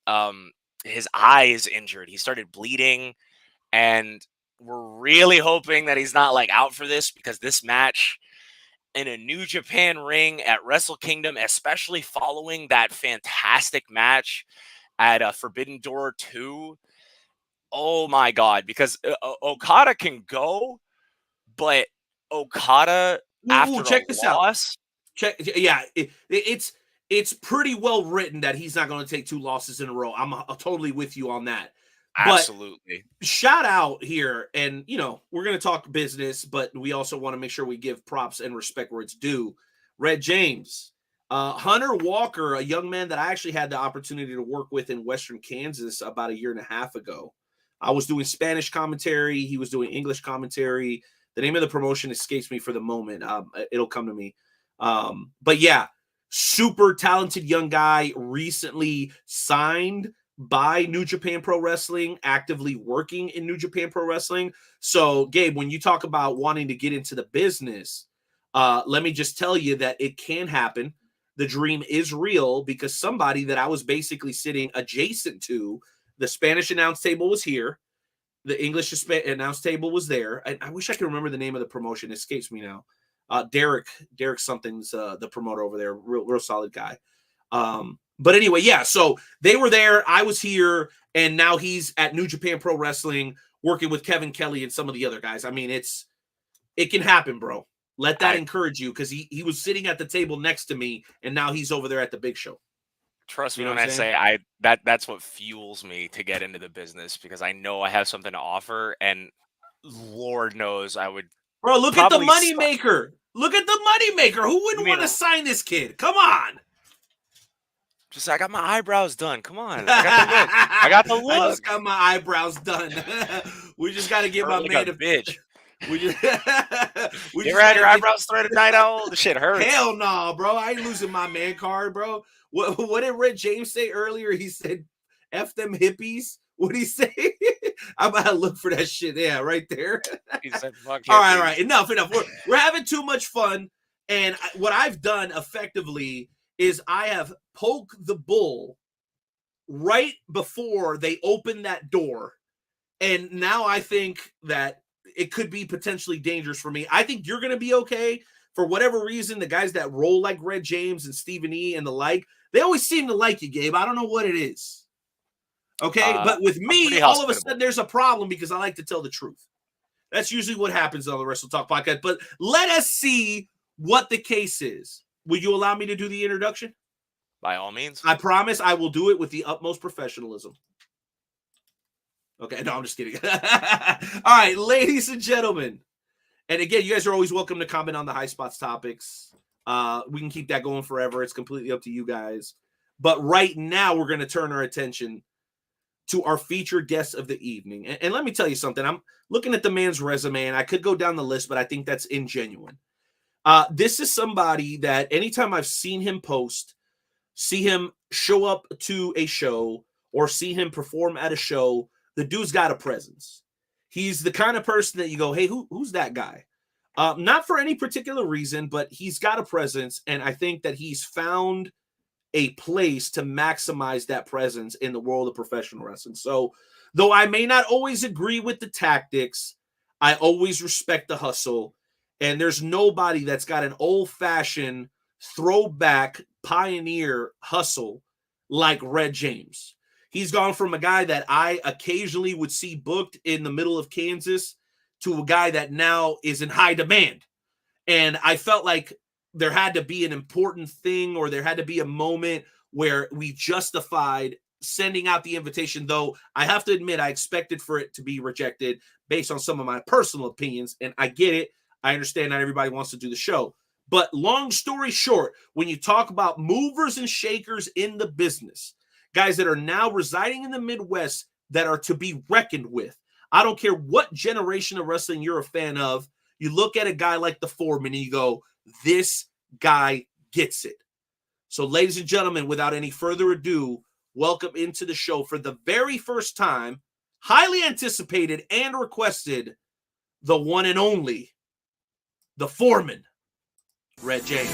his eye is injured. He started bleeding, and we're really hoping that he's not like out for this, because this match in a New Japan ring at Wrestle Kingdom, especially following that fantastic match at Forbidden Door 2. Oh my God, because Okada can go, but Okada after check this loss, yeah, it's pretty well written that he's not going to take 2 losses in a row. I'm totally with you on that. Absolutely. But shout out here, and we're going to talk business, but we also want to make sure we give props and respect where it's due. Red James, Hunter Walker, a young man that I actually had the opportunity to work with in Western Kansas about 1.5 years ago. I was doing Spanish commentary. He was doing English commentary. The name of the promotion escapes me for the moment. It'll come to me. But yeah, super talented young guy, recently signed by New Japan Pro Wrestling, actively working in New Japan Pro Wrestling. So, Gabe, when you talk about wanting to get into the business, let me just tell you that it can happen. The dream is real, because somebody that I was basically sitting adjacent to, the Spanish announce table was here. The English announce table was there. I wish I could remember the name of the promotion. It escapes me now. Derek something's the promoter over there. Real solid guy. But anyway, yeah, so they were there. I was here, and now he's at New Japan Pro Wrestling working with Kevin Kelly and some of the other guys. I mean, it can happen, bro. Let that encourage you, because he was sitting at the table next to me, and now he's over there at the big show. Trust me when I say that's what fuels me to get into the business, because I know I have something to offer, and Lord knows I would. Bro, look at the money maker. Look at the money maker. Who wouldn't want to sign this kid? Come on. Just I got my eyebrows done. Come on. I got the look. I just got my eyebrows done. We just got to get my man a bitch. We just you ever had your eyebrows threaded night owl? The shit hurts. Hell no, bro. I ain't losing my man card, bro. What did Red James say earlier? He said, F them hippies. What'd he say? I'm about to look for that shit. Yeah, right there. He said, fuck all right. Enough. We're having too much fun. And what I've done effectively is I have poked the bull right before they open that door. And now I think that it could be potentially dangerous for me. I think you're going to be okay. For whatever reason, the guys that roll like Red James and Stephen E. and the like, they always seem to like you, Gabe. I don't know what it is. Okay? But with me, all of a sudden, there's a problem, because I like to tell the truth. That's usually what happens on the Wrestle Talk podcast. But let us see what the case is. Will you allow me to do the introduction? By all means. I promise I will do it with the utmost professionalism. Okay, no, I'm just kidding. All right, ladies and gentlemen. And again, you guys are always welcome to comment on the High Spots topics. We can keep that going forever. It's completely up to you guys. But right now, we're going to turn our attention to our featured guest of the evening. And let me tell you something. I'm looking at the man's resume, and I could go down the list, but I think that's ingenuine. This is somebody that anytime I've seen him post, see him show up to a show or see him perform at a show, the dude's got a presence. He's the kind of person that you go, hey, who's that guy? Not for any particular reason, but he's got a presence, and I think that he's found a place to maximize that presence in the world of professional wrestling. So, though I may not always agree with the tactics, I always respect the hustle, and there's nobody that's got an old-fashioned throwback pioneer hustle like Red James. He's gone from a guy that I occasionally would see booked in the middle of Kansas to a guy that now is in high demand. And I felt like there had to be an important thing, or there had to be a moment where we justified sending out the invitation, though I have to admit I expected for it to be rejected based on some of my personal opinions. And I get it. I understand not everybody wants to do the show. But long story short, when you talk about movers and shakers in the business, guys that are now residing in the Midwest that are to be reckoned with, I don't care what generation of wrestling you're a fan of, you look at a guy like the Foreman and you go, this guy gets it. So, ladies and gentlemen, without any further ado, welcome into the show for the very first time, highly anticipated and requested, the one and only, the Foreman, Red James.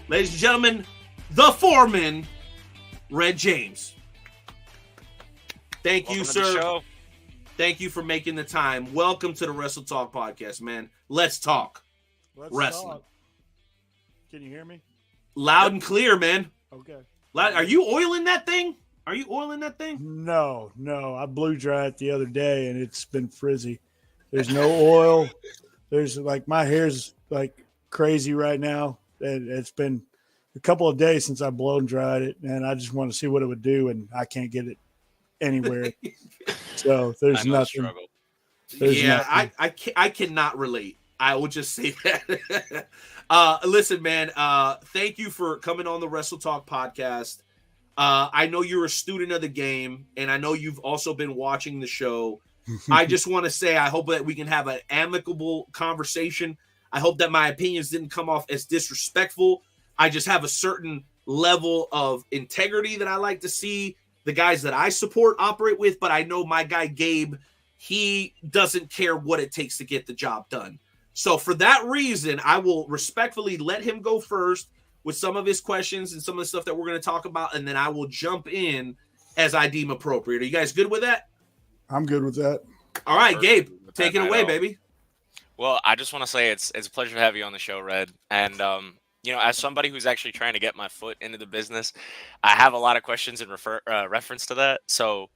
Ladies and gentlemen, the Foreman, Red James. Thank you, sir. Thank you for making the time. Welcome to the Wrestle Talk podcast, man. Let's talk wrestling. Talk. Can you hear me? Loud and clear, man. Okay. Are you oiling that thing? No. I blew dry it the other day, and it's been frizzy. There's no oil. There's my hair's crazy right now. It's been a couple of days since I blown dried it, and I just want to see what it would do, and I can't get it anywhere. So there's nothing. Nothing. I cannot relate. I will just say that. Listen, man, thank you for coming on the Wrestle Talk podcast. I know you're a student of the game, and I know you've also been watching the show. I just want to say I hope that we can have an amicable conversation. I hope that my opinions didn't come off as disrespectful. I just have a certain level of integrity that I like to see the guys that I support operate with, but I know my guy Gabe, he doesn't care what it takes to get the job done. So for that reason, I will respectfully let him go first with some of his questions and some of the stuff that we're going to talk about, and then I will jump in as I deem appropriate. Are you guys good with that? I'm good with that. All right, Gabe, take it away, baby. Well, I just want to say it's a pleasure to have you on the show, Red. And, as somebody who's actually trying to get my foot into the business, I have a lot of questions in reference to that. So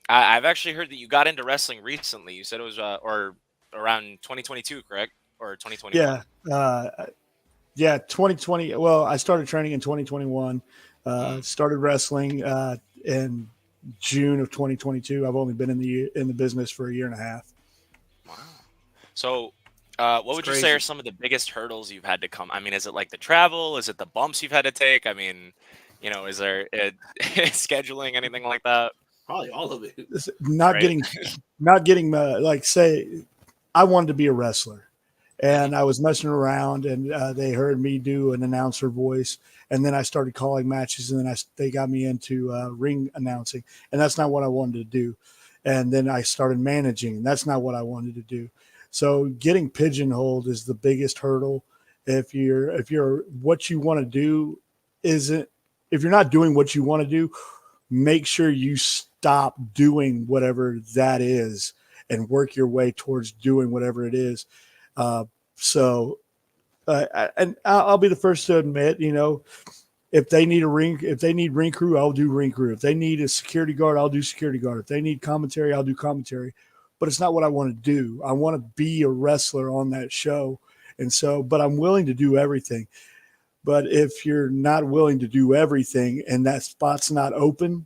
I've actually heard that you got into wrestling recently. You said it was or around 2022, correct? Or 2021? Yeah, 2020. Well, I started training in 2021. Started wrestling in June of 2022. I've only been in the business for a year and a half. Wow. So what would you say are some of the biggest hurdles you've had to come? I mean, is it like the travel? Is it the bumps you've had to take? I mean, is there scheduling, anything like that? Probably all of it. Not getting say, I wanted to be a wrestler, and I was messing around, and they heard me do an announcer voice, and then I started calling matches, and then they got me into ring announcing, and that's not what I wanted to do. And then I started managing, and that's not what I wanted to do. So getting pigeonholed is the biggest hurdle. If you're what you want to do if you're not doing what you want to do, make sure you stop doing whatever that is and work your way towards doing whatever it is. And I'll be the first to admit, if they need ring crew, I'll do ring crew. If they need a security guard, I'll do security guard. If they need commentary, I'll do commentary. But it's not what I want to do. I want to be a wrestler on that show. But I'm willing to do everything. But if you're not willing to do everything and that spot's not open,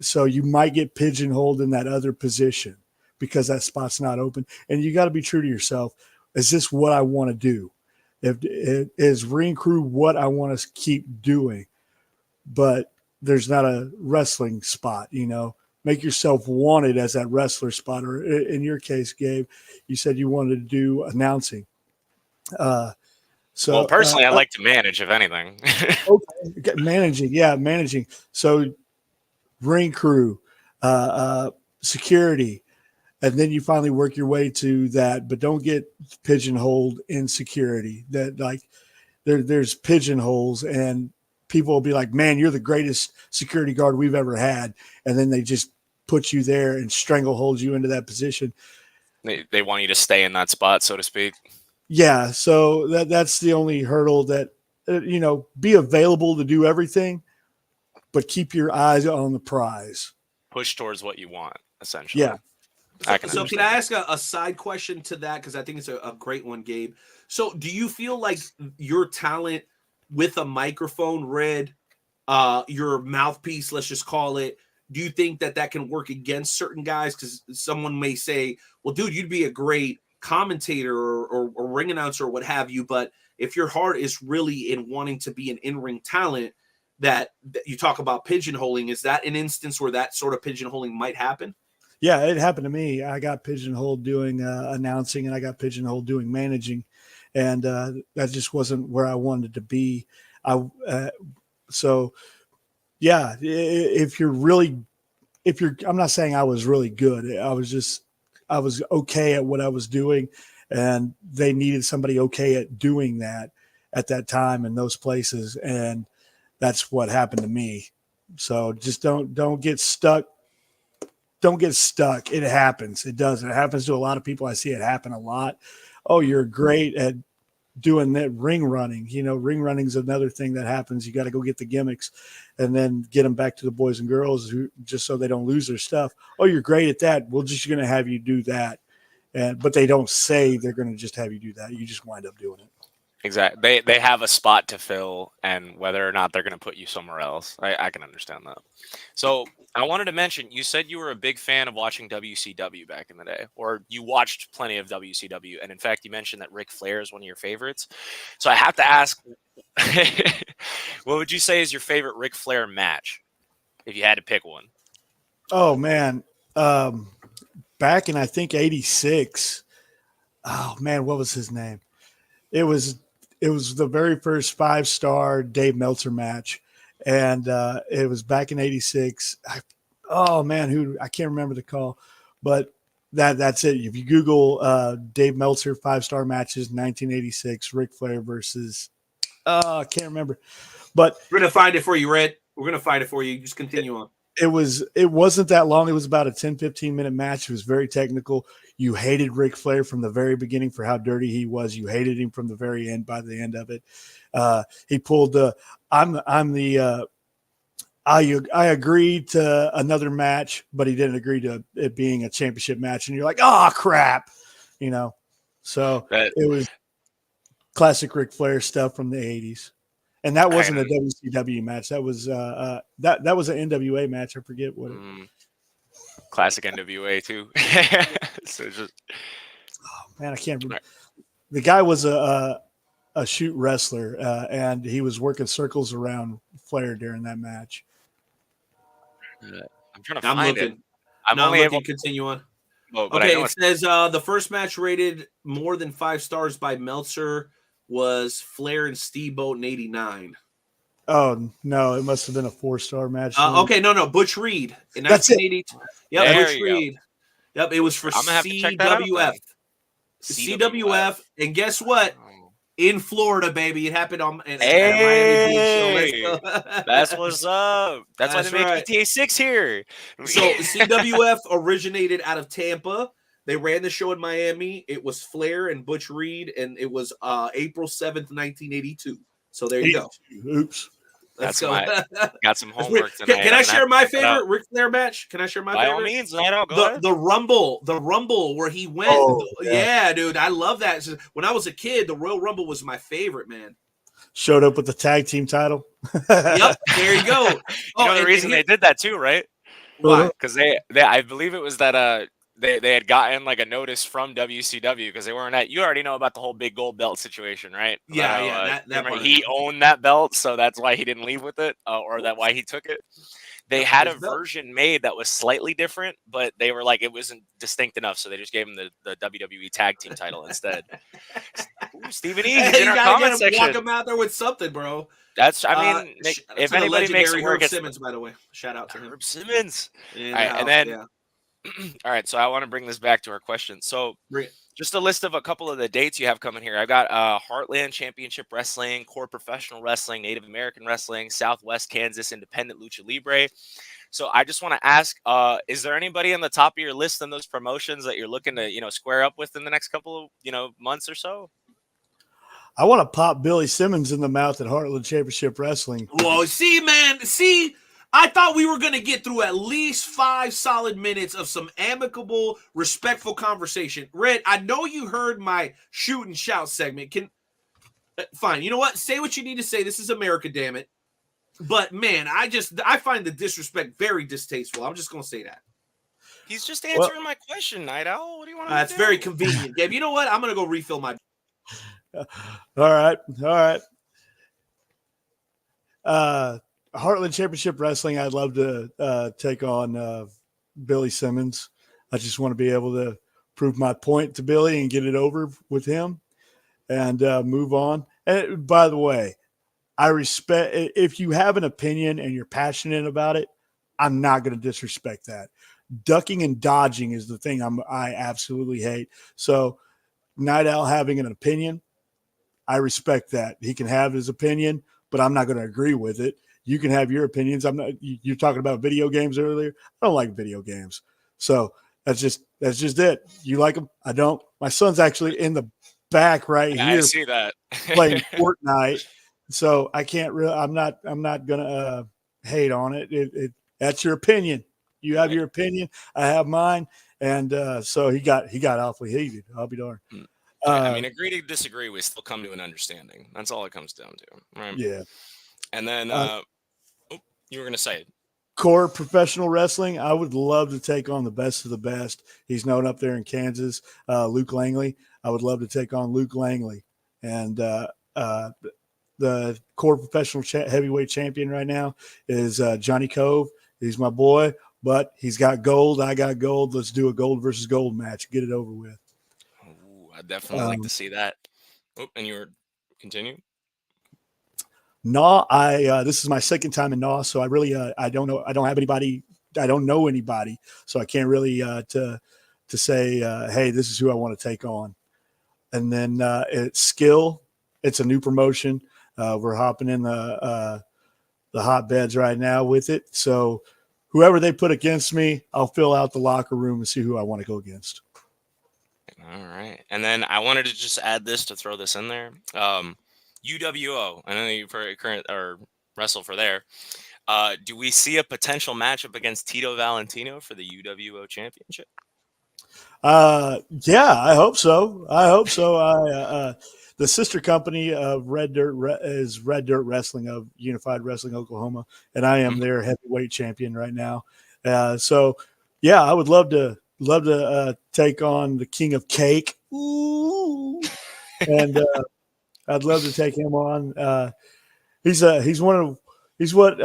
So you might get pigeonholed in that other position because that spot's not open. And you got to be true to yourself. Is this what I want to do? Is ring crew what I want to keep doing? But there's not a wrestling spot, make yourself wanted as that wrestler spot. Or in your case, Gabe, you said you wanted to do announcing. Well, personally, I like to manage, if anything. Okay. Managing. So ring crew, security, and then you finally work your way to that, but don't get pigeonholed in security. That like there's pigeonholes, and people will be like, man, you're the greatest security guard we've ever had. And then they just put you there and stranglehold you into that position. They want you to stay in that spot, so to speak. Yeah. So that's the only hurdle that, be available to do everything, but keep your eyes on the prize. Push towards what you want, essentially. Yeah. So can I ask a side question to that? Because I think it's a great one, Gabe. So do you feel like your talent with a microphone, Red, your mouthpiece, let's just call it, do you think that can work against certain guys? Because someone may say, well, dude, you'd be a great commentator or ring announcer or what have you. But if your heart is really in wanting to be an in-ring talent, that you talk about pigeonholing, is that an instance where that sort of pigeonholing might happen? Yeah, it happened to me. I got pigeonholed doing announcing, and I got pigeonholed doing managing, and that just wasn't where I wanted to be. So yeah, I'm not saying I was really good. I was okay at what I was doing, and they needed somebody okay at doing that at that time in those places, and that's what happened to me. So just don't get stuck. Don't get stuck. It happens. It does. It happens to a lot of people. I see it happen a lot. Oh, you're great at doing that ring running. Ring running is another thing that happens. You got to go get the gimmicks and then get them back to the boys and girls who just so they don't lose their stuff. Oh, you're great at that. We're just going to have you do that. But they don't say they're going to just have you do that. You just wind up doing it. Exactly. They have a spot to fill, and whether or not they're going to put you somewhere else, I can understand that. So I wanted to mention, you said you were a big fan of watching WCW back in the day, or you watched plenty of WCW. And in fact, you mentioned that Ric Flair is one of your favorites. So I have to ask, what would you say is your favorite Ric Flair match, if you had to pick one? Oh, man. Back in, I think, 86. Oh, man, what was his name? It was the very first 5-star Dave Meltzer match. And it was back in 86. I can't remember the call, but that's it. If you Google Dave Meltzer 5-star matches, 1986, Ric Flair versus, I can't remember, but we're going to find it for you, Red. We're going to find it for you. Just continue on. It wasn't that long. It was about a 10-15 minute match. It was very technical. You hated Ric Flair from the very beginning for how dirty he was. You hated him from the very end. By the end of it, he pulled the I agreed to another match, but he didn't agree to it being a championship match. And you're like, oh crap, So it was classic Ric Flair stuff from the 80s. And that wasn't a WCW match. That was that was an NWA match. I forget what it. Classic NWA too. So just, man, I can't remember. The guy was a shoot wrestler, and he was working circles around Flair during that match. I'm trying to find it. I'm only only able able to continue on. Oh, but okay, it says the first match rated more than 5 stars by Meltzer was Flair and Steamboat in 89. Oh no, it must have been a 4-star match. Okay, no, Butch Reed in That's 1982. Yep, there Butch Reed. Go. Yep, it was for CWF. CWF, and guess what? In Florida, baby, it happened on Miami Beach. So that's what's up. That's why they made right. GTA 6 here. So CWF originated out of Tampa. They ran the show in Miami. It was Flair and Butch Reed, and it was April 7th, 1982. So there you go. Oops. Let's go. Got some homework tonight. Can I share my favorite Ric Flair match? Can I share my favorite? By all means, go the Rumble where he went. Oh, yeah, dude, I love that. When I was a kid, the Royal Rumble was my favorite, man. Showed up with the tag team title. Yep, there you go. The reason they did that too, right? Why? Because they I believe it was that they had gotten like a notice from WCW because they weren't you already know about the whole big gold belt situation, right? About Yeah, how, yeah, that part. he owned that belt, so that's why he didn't leave with it, or that why he took it. They Yep, had there's a the belt. version made that was slightly different, but they were like it wasn't distinct enough, so they just gave him the WWE Tag Team title instead. Ooh, Stephen E, he's Hey, in you our gotta get comment him, section. walk him out there with something, bro. That's I mean, Shout out if to the anybody makes it legendary work, Herb it's Simmons, by the way. Shout out to him. Herb Simmons. In All the right, and house, then yeah. all right, so I want to bring this back to our question. So Bring it. just a list of a couple of the dates you have coming here. I've got Heartland Championship Wrestling, Core Professional Wrestling, Native American Wrestling, Southwest Kansas Independent Lucha Libre. So I just want to ask, is there anybody on the top of your list in those promotions that you're looking to, square up with in the next couple of, months or so? I want to pop Billy Simmons in the mouth at Heartland Championship Wrestling. Whoa, see, man, I thought we were going to get through at least 5 solid minutes of some amicable, respectful conversation. Red, I know you heard my shoot and shout segment. Fine. You know what? Say what you need to say. This is America, damn it. But, man, I find the disrespect very distasteful. I'm just going to say that. He's just answering my question, Night Owl. What do you want to do? That's very convenient. Gabe, you know what? I'm going to go refill my... All right. Heartland Championship Wrestling, I'd love to take on Billy Simmons. I just want to be able to prove my point to Billy and get it over with him and move on. And by the way, I respect if you have an opinion and you're passionate about it, I'm not going to disrespect that. Ducking and dodging is the thing I absolutely hate. So Night Owl having an opinion, I respect that. He can have his opinion, but I'm not going to agree with it. You can have your opinions. You're talking about video games earlier. I don't like video games. So that's just it. You like them? I don't. My son's actually in the back right here. I see that. Playing Fortnite. So I can't really, I'm not going to hate on it. That's your opinion. You have your opinion. I have mine. And so he got awfully heated. I'll be darned. I mean, agree to disagree, we still come to an understanding. That's all it comes down to. Right. Yeah. And then, you were going to say it. Core Professional Wrestling, I would love to take on the best of the best. He's known up there in Kansas, Luke Langley. I would love to take on Luke Langley. And the Core Professional Heavyweight Champion right now is Johnny Cove. He's my boy, but he's got gold. I got gold. Let's do a gold versus gold match. Get it over with. Ooh, I'd definitely like to see that. Oh, and you were continue. No, this is my second time in NAW, so I really I don't know. I don't have anybody. I don't know anybody, so I can't really to say, hey, this is who I want to take on. And then it's Skill. It's a new promotion. We're hopping in the hotbeds right now with it. So whoever they put against me, I'll fill out the locker room and see who I want to go against. All right. And then I wanted to just add this to throw this in there. UWO. I know you current or wrestle for there. Do we see a potential matchup against Tito Valentino for the UWO championship? Yeah, I hope so. The sister company of Red Dirt is Red Dirt Wrestling of Unified Wrestling Oklahoma, and I am their heavyweight champion right now. So yeah, I would love to take on the King of Cake. Ooh. And I'd love to take him on. He's what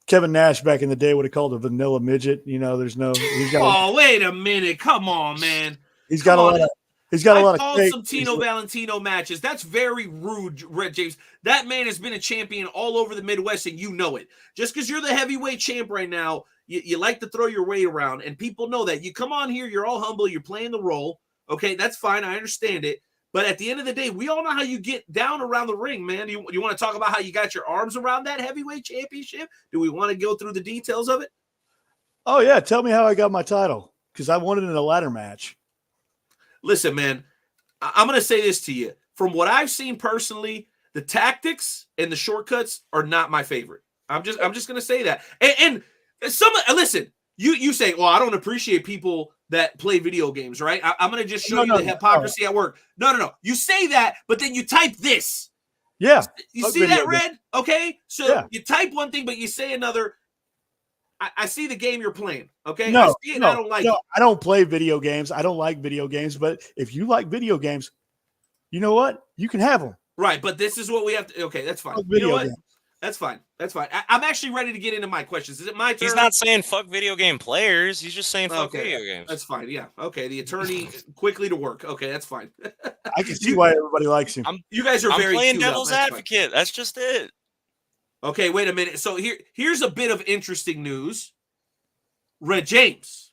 Kevin Nash back in the day would have called a vanilla midget. You know, wait a minute. Come on, man. He's got a lot of called cake. some Tino Valentino matches. That's very rude, Red James. That man has been a champion all over the Midwest, and you know it. Just because you're the heavyweight champ right now, you like to throw your weight around, and people know that. You come on here, you're all humble, you're playing the role. Okay, that's fine. I understand it. But at the end of the day, we all know how you get down around the ring, man. You want to talk about how you got your arms around that heavyweight championship? Do we want to go through the details of it? Oh, yeah. Tell me how I got my title, because I won it in a ladder match. Listen, man, I'm going to say this to you. From what I've seen personally, the tactics and the shortcuts are not my favorite. I'm just going to say that. And listen, you say, well, I don't appreciate people that play video games, right? I'm going to just show you the hypocrisy at work. No. You say that, but then you type this. Yeah. You see that, Red? Okay? So you type one thing, but you say another. I see the game you're playing. Okay, No, I see it. And I don't like it. I don't play video games. I don't like video games. But if you like video games, you know what? You can have them. Right, but this is what we have to. Okay, that's fine. Fuck You know video what? games. That's fine. That's fine. I'm actually ready to get into my questions. Is it my turn? He's not saying fuck video game players. He's just saying fuck video games. That's fine. Yeah. Okay. The attorney quickly to work. Okay, that's fine. I can see why everybody likes him. You guys are I'm very playing queued up. devil's That's fine. advocate. That's just it. Okay, wait a minute. So here's a bit of interesting news. Red James,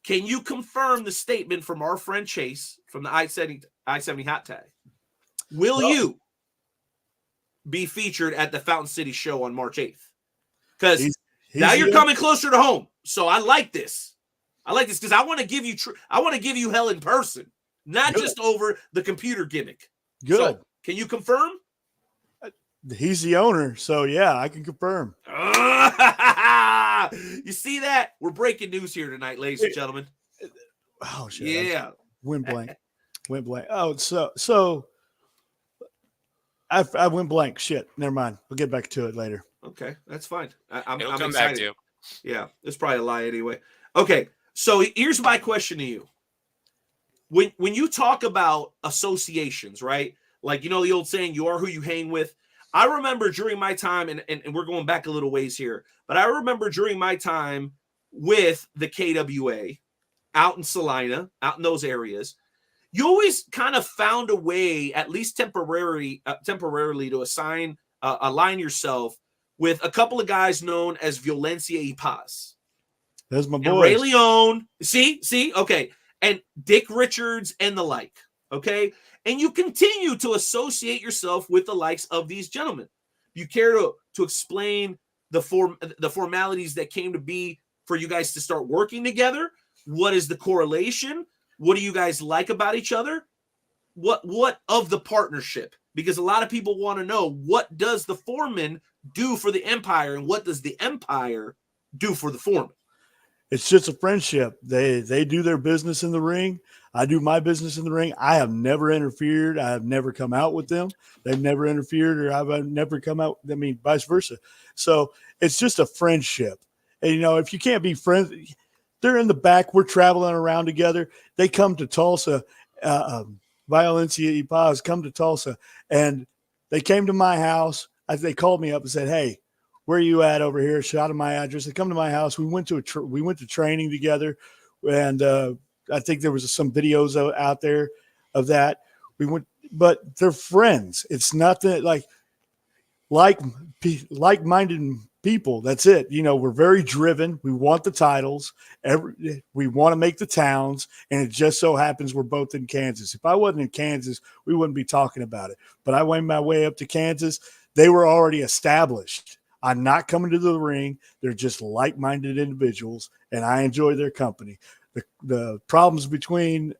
can you confirm the statement from our friend Chase from the I-70 hot tag? Will you be featured at the Fountain City show on March 8th? Because now you're coming closer to home. So I like this. I like this because I want to give you I want to give you hell in person, not just over the computer gimmick. Good. So, can you confirm? He's the owner, so yeah, I can confirm. You see that? We're breaking news here tonight, ladies and gentlemen. Oh shit! Yeah, went blank. Oh, so I went blank. Shit, never mind. We'll get back to it later. Okay, that's fine. I'm It'll come excited. back to you. Yeah, it's probably a lie anyway. Okay, so here's my question to you. When you talk about associations, right? Like, you know, the old saying, you are who you hang with. I remember during my time, and we're going back a little ways here, but I remember during my time with the KWA out in Salina, out in those areas, you always kind of found a way, at least temporarily to align yourself with a couple of guys known as Violencia y Paz. That's my boy. And Ray Leone. See? Okay. And Dick Richards and the like. Okay. And you continue to associate yourself with the likes of these gentlemen. You care to explain the formalities that came to be for you guys to start working together? What is the correlation? What do you guys like about each other? What of the partnership? Because a lot of people want to know, what does the Foreman do for the Empire, and what does the Empire do for the Foreman? It's just a friendship. They do their business in the ring. I do my business in the ring. I have never interfered. I have never come out with them. They've never interfered, or I've never come out. I mean, vice versa. So it's just a friendship. And, you know, if you can't be friends, they're in the back. We're traveling around together. They come to Tulsa. Violencia y Paz come to Tulsa, and they came to my house. They called me up and said, "Hey, where are you at over here?" Shot them my address. They come to my house. We went to training together, and I think there was some videos out there of that. We went, but they're friends. It's not that like-minded people. That's it. You know, we're very driven. We want the titles. We want to make the towns, and it just so happens we're both in Kansas. If I wasn't in Kansas, we wouldn't be talking about it. But I went my way up to Kansas. They were already established. I'm not coming to the ring. They're just like-minded individuals, and I enjoy their company. The problems between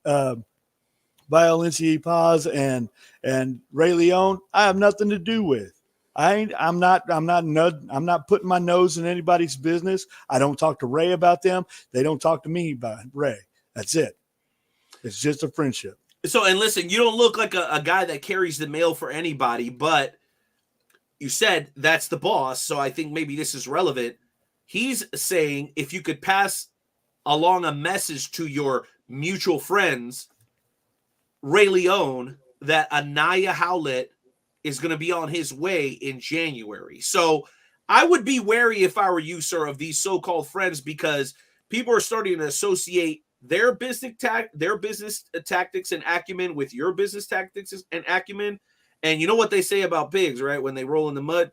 Violencia y Paz and Ray Leone, I have nothing to do with. I'm not putting my nose in anybody's business. I don't talk to Ray about them. They don't talk to me about Ray. That's it. It's just a friendship. So, and listen, you don't look like a guy that carries the mail for anybody, but you said that's the boss. So I think maybe this is relevant. He's saying if you could pass along a message to your mutual friends, Ray Leone, that Anaya Howlett is going to be on his way in January. So I would be wary, if I were you, sir, of these so-called friends, because people are starting to associate their business tactics and acumen with your business tactics and acumen. And you know what they say about pigs, right? When they roll in the mud.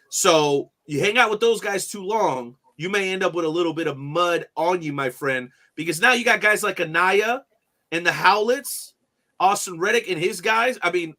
So you hang out with those guys too long, you may end up with a little bit of mud on you, my friend, because now you got guys like Anaya and the Howletts, Austin Reddick and his guys. I mean,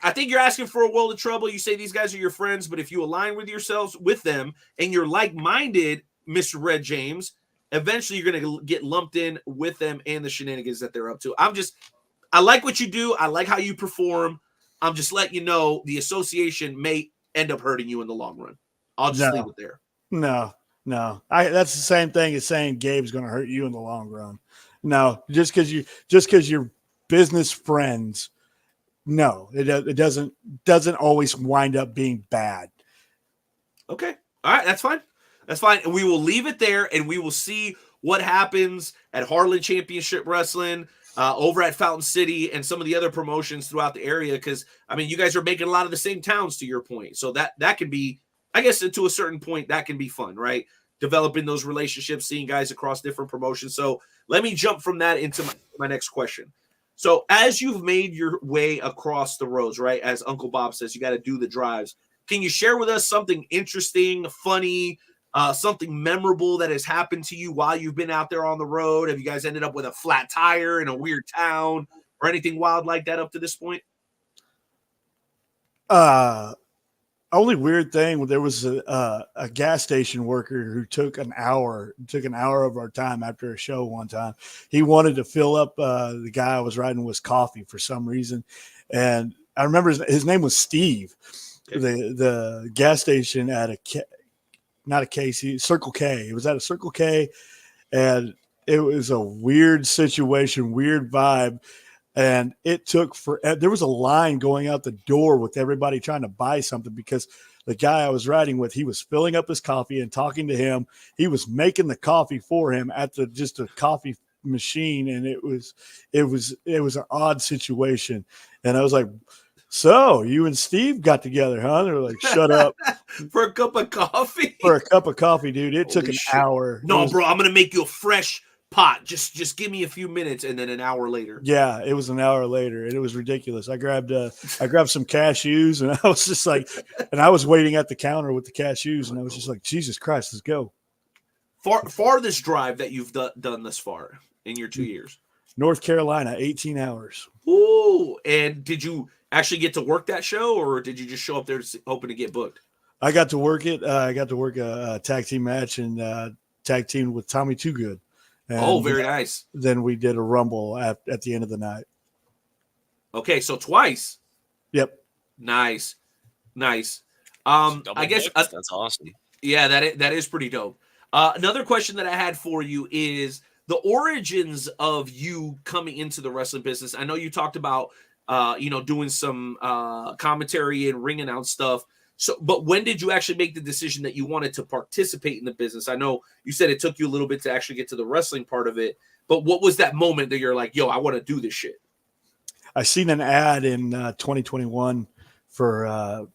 I think you're asking for a world of trouble. You say these guys are your friends, but if you align with yourselves with them and you're like-minded, Mr. Red James, eventually you're going to get lumped in with them and the shenanigans that they're up to. I like what you do. I like how you perform. I'm just letting you know the association may end up hurting you in the long run. I'll just leave it there. No. That's the same thing as saying Gabe's going to hurt you in the long run. No, just because you're business friends. No, it doesn't always wind up being bad. Okay. All right, that's fine. That's fine. And we will leave it there, and we will see what happens at Harlan Championship Wrestling, over at Fountain City, and some of the other promotions throughout the area. Because I mean, you guys are making a lot of the same towns, to your point. So that can be, I guess, to a certain point, that can be fun, right? Developing those relationships, seeing guys across different promotions. So let me jump from that into my next question. So as you've made your way across the roads, right? As Uncle Bob says, you got to do the drives. Can you share with us something interesting, funny, something memorable that has happened to you while you've been out there on the road? Have you guys ended up with a flat tire in a weird town or anything wild like that up to this point? Only weird thing, there was a gas station worker who took an hour of our time after a show one time. He wanted to fill up the guy I was riding with coffee for some reason, and I remember his name was Steve. Okay. The gas station at not a Casey, Circle K. It was at a Circle K, and it was a weird situation, weird vibe. And it took there was a line going out the door with everybody trying to buy something because the guy I was riding with, he was filling up his coffee and talking to him. He was making the coffee for him at just a coffee machine. And it was an odd situation. And I was like, so you and Steve got together, huh? They were like, shut up. For a cup of coffee? For a cup of coffee, dude. It took an hour. No, bro, I'm going to make you a fresh pot. Just give me a few minutes, and then an hour later. Yeah, it was an hour later, and it was ridiculous. I grabbed some cashews, and I was just like, and I was waiting at the counter with the cashews, and I was just like, Jesus Christ, let's go. Farthest drive that you've done thus far in your 2 years? North Carolina, 18 hours. Ooh, and did you actually get to work that show, or did you just show up there hoping to get booked? I got to work it. I got to work a tag team match and tag team with Tommy Too Good. And very nice. Then we did a rumble at the end of the night. Okay, so twice. Yep. Nice. I guess that's awesome. Yeah, that is pretty dope. Another question that I had for you is the origins of you coming into the wrestling business. I know you talked about doing some commentary and ring announce stuff. So, but when did you actually make the decision that you wanted to participate in the business? I know you said it took you a little bit to actually get to the wrestling part of it, but what was that moment that you're like, yo, I want to do this shit? I seen an ad in 2021 for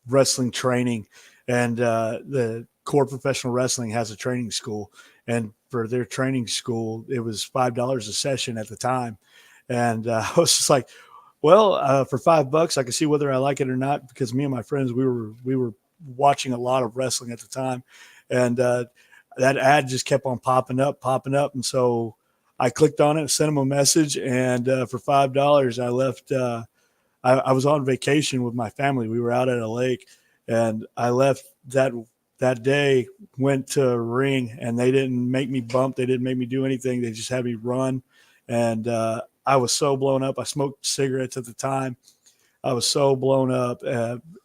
wrestling training, and the Core Professional Wrestling has a training school, and for their training school, it was $5 a session at the time. And I was just like, well, for $5, I can see whether I like it or not, because me and my friends, we were watching a lot of wrestling at the time, and that ad just kept on popping up, and so I clicked on it, sent them a message, and for $5, I left. I was on vacation with my family. We were out at a lake, and I left that day, went to a ring, and they didn't make me bump. They didn't make me do anything. They just had me run, and I was so blown up. I smoked cigarettes at the time. I was so blown up.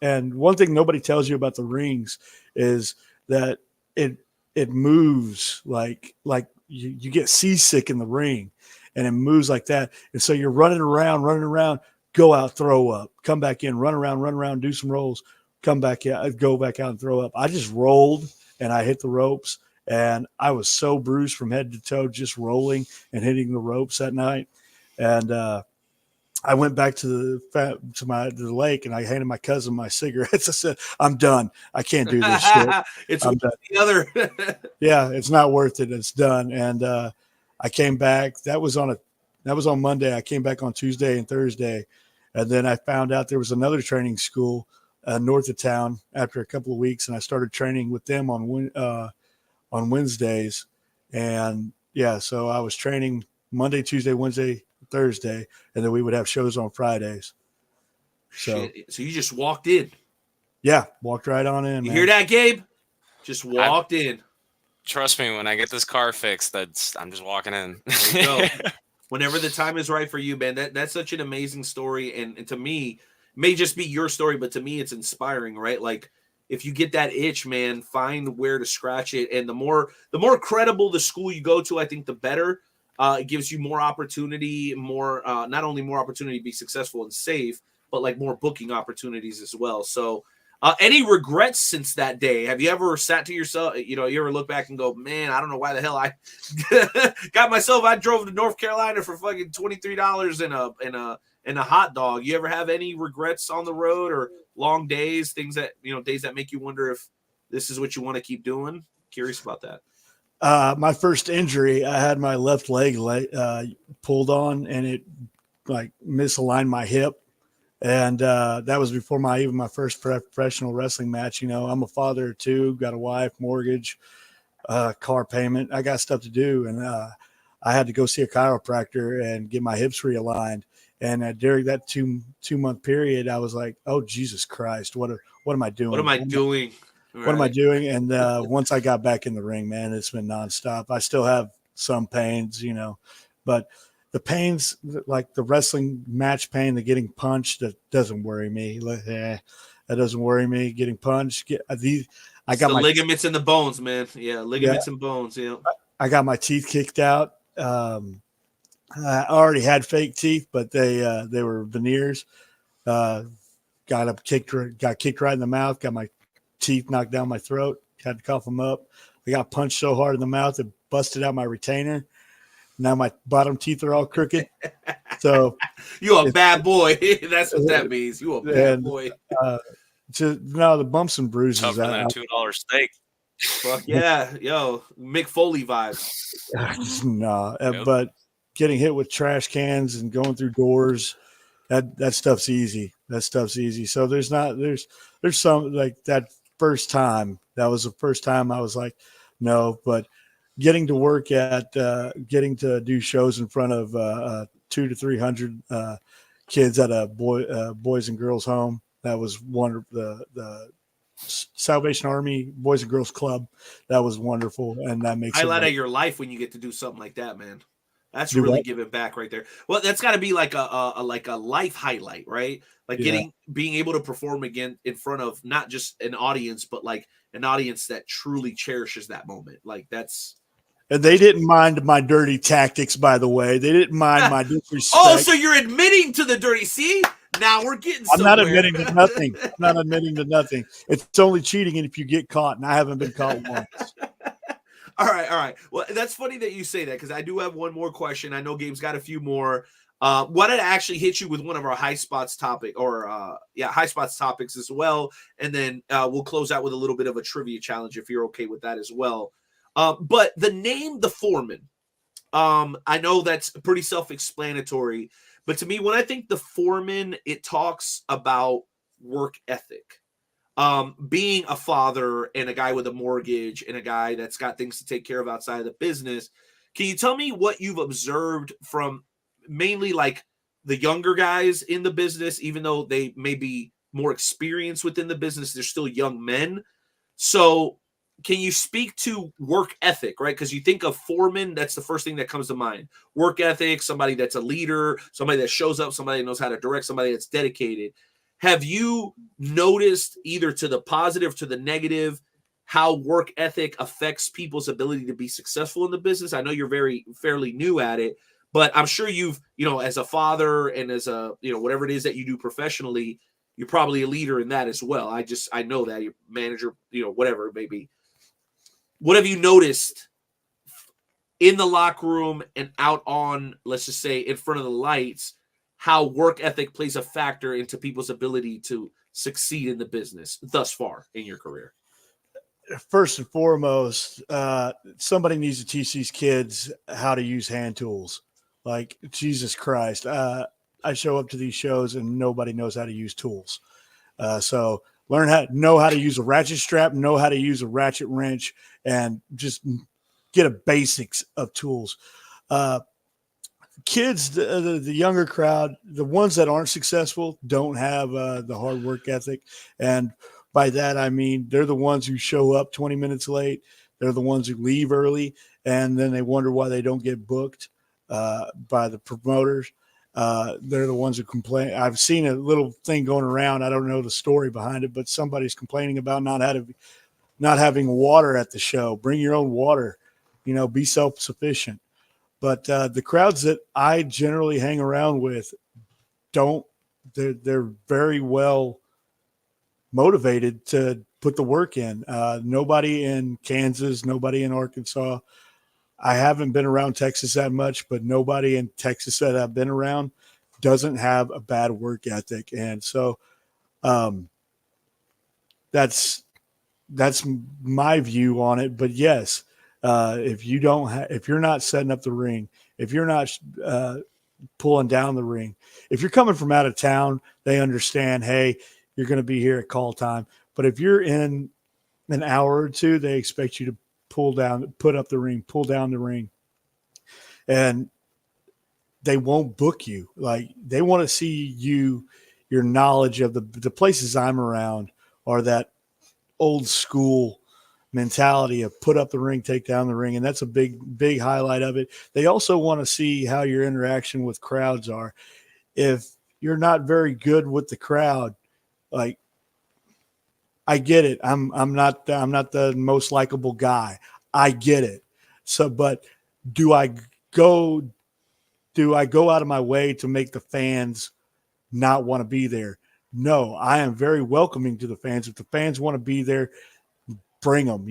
And one thing nobody tells you about the rings is that it moves like you get seasick in the ring, and it moves like that. And so you're running around, go out, throw up, come back in, run around, do some rolls, come back out, go back out and throw up. I just rolled and I hit the ropes, and I was so bruised from head to toe just rolling and hitting the ropes that night. And I went back to the lake, and I handed my cousin my cigarettes. I said, "I'm done. I can't do this shit. It's I'm done." The other. Yeah, it's not worth it. It's done. And I came back. That was on Monday. I came back on Tuesday and Thursday, and then I found out there was another training school north of town after a couple of weeks, and I started training with them on Wednesdays. And yeah, so I was training Monday, Tuesday, Wednesday, Thursday, and then we would have shows on Fridays. So you just walked in. Yeah, walked right on in. You hear that, Gabe? Just walked in. Trust me, when I get this car fixed, I'm just walking in. There you go. Whenever the time is right for you, man. That's such an amazing story, and to me, may just be your story, but to me, it's inspiring, right? Like, if you get that itch, man, find where to scratch it, and the more credible the school you go to, I think the better. It gives you more opportunity, not only more opportunity to be successful and safe, but like more booking opportunities as well. So Any regrets since that day? Have you ever sat to yourself, you ever look back and go, man, I don't know why the hell I got myself. I drove to North Carolina for fucking $23 in a hot dog. You ever have any regrets on the road or long days, things that, days that make you wonder if this is what you want to keep doing? Curious about that. My first injury, I had my left leg pulled on, and it like misaligned my hip. And that was before my first professional wrestling match. I'm a father of two, got a wife, mortgage, car payment. I got stuff to do. And I had to go see a chiropractor and get my hips realigned. And during that two-month period, I was like, oh, Jesus Christ, what am I doing? What am I doing? What am I doing? And once I got back in the ring, man, it's been nonstop. I still have some pains, but the pains, like the wrestling match pain, the getting punched, that doesn't worry me. That doesn't worry me. Getting punched. I got the my ligaments in the bones, man. Yeah, ligaments and bones. Yeah. I got my teeth kicked out. I already had fake teeth, but they were veneers. Got kicked right in the mouth. Got my teeth knocked down my throat. Had to cough them up. I got punched so hard in the mouth it busted out my retainer. Now my bottom teeth are all crooked. So you a bad boy. That's what that means. You a bad boy. The bumps and bruises. Tougher than a $2 steak. Fuck yeah, yo, Mick Foley vibes. No, but getting hit with trash cans and going through doors, that stuff's easy. That stuff's easy. So there's some like that first time. That was the first time I was like, no, but getting to work getting to do shows in front of 200 to 300 kids at a boys and girls home. That was wonderful. The Salvation Army Boys and Girls Club. That was wonderful, and that makes highlight of your life when you get to do something like that, man. That's really giving back right there. Well, that's got to be like a life highlight, right? Like being able to perform again in front of not just an audience, but like an audience that truly cherishes that moment. Like that's. And they didn't mind my dirty tactics, by the way. They didn't mind my disrespect. Oh, so you're admitting to the dirty. See, now we're getting somewhere. I'm not admitting to nothing. I'm not admitting to nothing. It's only cheating if you get caught, and I haven't been caught once. All right. Well, that's funny that you say that because I do have one more question. I know Gabe's got a few more. Wanted to actually hit you with one of our high spots topics as well, and then we'll close out with a little bit of a trivia challenge if you're okay with that as well. But the name, the Foreman, I know that's pretty self-explanatory, but to me, when I think the Foreman, it talks about work ethic. Being a father and a guy with a mortgage and a guy that's got things to take care of outside of the business. Can you tell me what you've observed from mainly like the younger guys in the business, even though they may be more experienced within the business, they're still young men. So can you speak to work ethic, right? Because you think of Foreman, that's the first thing that comes to mind. Work ethic, somebody that's a leader, somebody that shows up, somebody that knows how to direct, somebody that's dedicated. Have you noticed either to the positive, to the negative, how work ethic affects people's ability to be successful in the business? I know you're fairly new at it, but I'm sure you've, as a father and as a, whatever it is that you do professionally, you're probably a leader in that as well. I know that you're manager, whatever it may be. What have you noticed in the locker room and out on, let's just say, in front of the lights, how work ethic plays a factor into people's ability to succeed in the business thus far in your career? First and foremost, somebody needs to teach these kids how to use hand tools. Like, Jesus Christ. I show up to these shows and nobody knows how to use tools. So learn how to use a ratchet strap, know how to use a ratchet wrench, and just get a basics of tools. Kids, the younger crowd, the ones that aren't successful don't have the hard work ethic. And by that, I mean, they're the ones who show up 20 minutes late. They're the ones who leave early, and then they wonder why they don't get booked by the promoters. They're the ones who complain. I've seen a little thing going around. I don't know the story behind it, but somebody's complaining about not having water at the show. Bring your own water, be self-sufficient. But the crowds that I generally hang around with they're very well motivated to put the work in. Nobody in Kansas, nobody in Arkansas. I haven't been around Texas that much, but nobody in Texas that I've been around doesn't have a bad work ethic. And so that's my view on it. But yes, if you're not setting up the ring, if you're not pulling down the ring, if you're coming from out of town, they understand, hey, you're going to be here at call time. But if you're in an hour or two, they expect you to pull down the ring, and they won't book you. Like, they want to see your knowledge of the places I'm around are that old school mentality of put up the ring, take down the ring. And that's a big highlight of it. They also want to see how your interaction with crowds are. If you're not very good with the crowd, like, I get it. I'm not the most likable guy. I get it. So, but do I go out of my way to make the fans not want to be there? No, I am very welcoming to the fans. If the fans want to be there, bring them.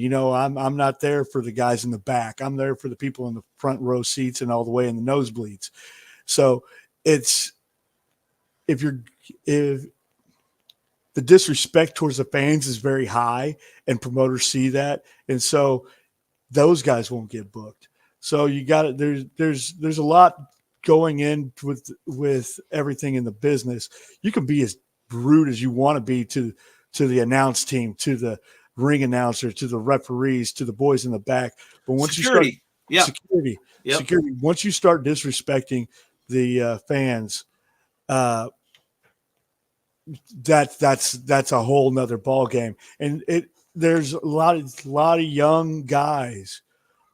I'm not there for the guys in the back. I'm there for the people in the front row seats and all the way in the nosebleeds. So if the disrespect towards the fans is very high and promoters see that. And so those guys won't get booked. So you got it. There's a lot going in with everything in the business. You can be as rude as you want to be to the announce team, to the ring announcer, to the referees, to the boys in the back. But once security. Security, once you start disrespecting the fans, that's a whole nother ball game. And there's a lot of young guys.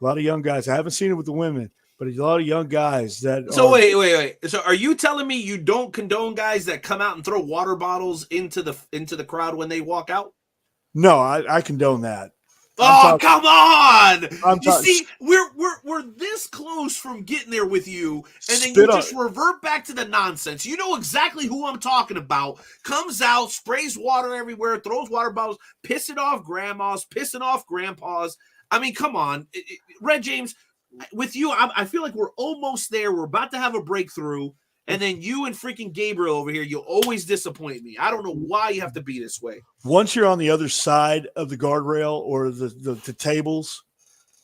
I haven't seen it with the women, but a lot of young guys that. So wait. So are you telling me you don't condone guys that come out and throw water bottles into the crowd when they walk out? No, I condone that. Come on! You see, we're this close from getting there with you, and then you just revert back to the nonsense. You know exactly who I'm talking about. Comes out, sprays water everywhere, throws water bottles, pissing off grandmas, pissing off grandpas. I mean, come on, Red James. With you, I feel like we're almost there. We're about to have a breakthrough, and then you and freaking Gabriel over here, you always disappoint me. I don't know why you have to be this way. Once you're on the other side of the guardrail or the tables,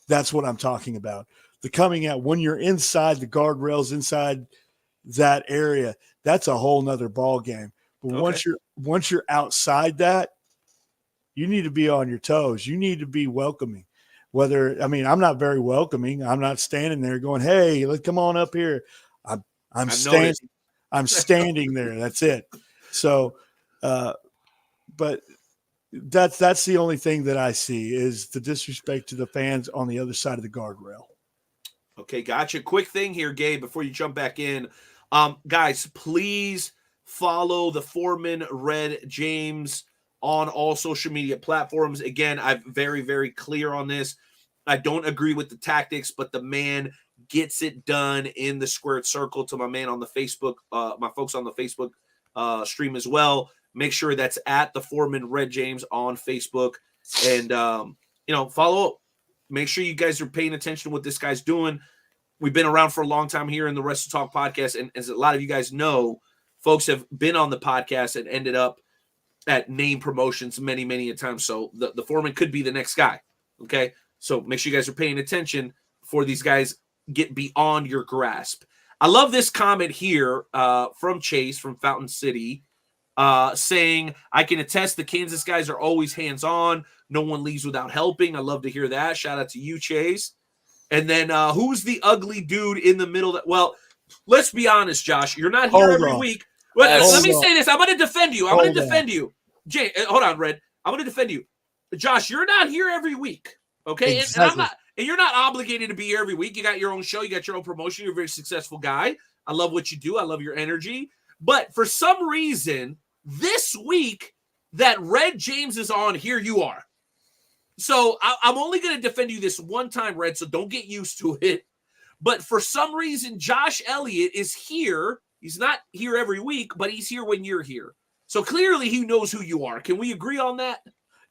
that's what I'm talking about. The coming out, when you're inside the guardrails, inside that area, that's a whole nother ball game. But once you're outside that, you need to be on your toes. You need to be welcoming. I'm not very welcoming. I'm not standing there going, "Hey, let's come on up here." I'm standing. I'm standing there. That's it. So, but that's the only thing that I see is the disrespect to the fans on the other side of the guardrail. Okay, gotcha. Quick thing here, Gabe, before you jump back in. Guys, please follow the Foreman Red James on all social media platforms. Again, I'm very, very clear on this. I don't agree with the tactics, but the man gets it done in the squared circle. To my man on the Facebook, my folks on the Facebook stream as well. Make sure that's at the Foreman Red James on Facebook, and follow up. Make sure you guys are paying attention to what this guy's doing. We've been around for a long time here in the Wrestle Talk podcast, and as a lot of you guys know, folks have been on the podcast and ended up at name promotions many, many a time. So the Foreman could be the next guy. Okay, so make sure you guys are paying attention before these guys get beyond your grasp. I love this comment here from Chase from Fountain City saying, I can attest the Kansas guys are always hands-on. No one leaves without helping. I love to hear that. Shout out to you, Chase. And then who's the ugly dude in the middle? Well, let's be honest, Josh. You're not here every week. Well, let me say this. I'm going to defend you. I'm going to defend you. Jay, hold on, Red. I'm going to defend you. Josh, you're not here every week. Okay? Exactly. And you're not obligated to be here every week. You got your own show. You got your own promotion. You're a very successful guy. I love what you do. I love your energy. But for some reason, this week that Red James is on, here you are. So I'm only going to defend you this one time, Red, so don't get used to it. But for some reason, Josh Elliott is here. He's not here every week, but he's here when you're here. So clearly he knows who you are. Can we agree on that?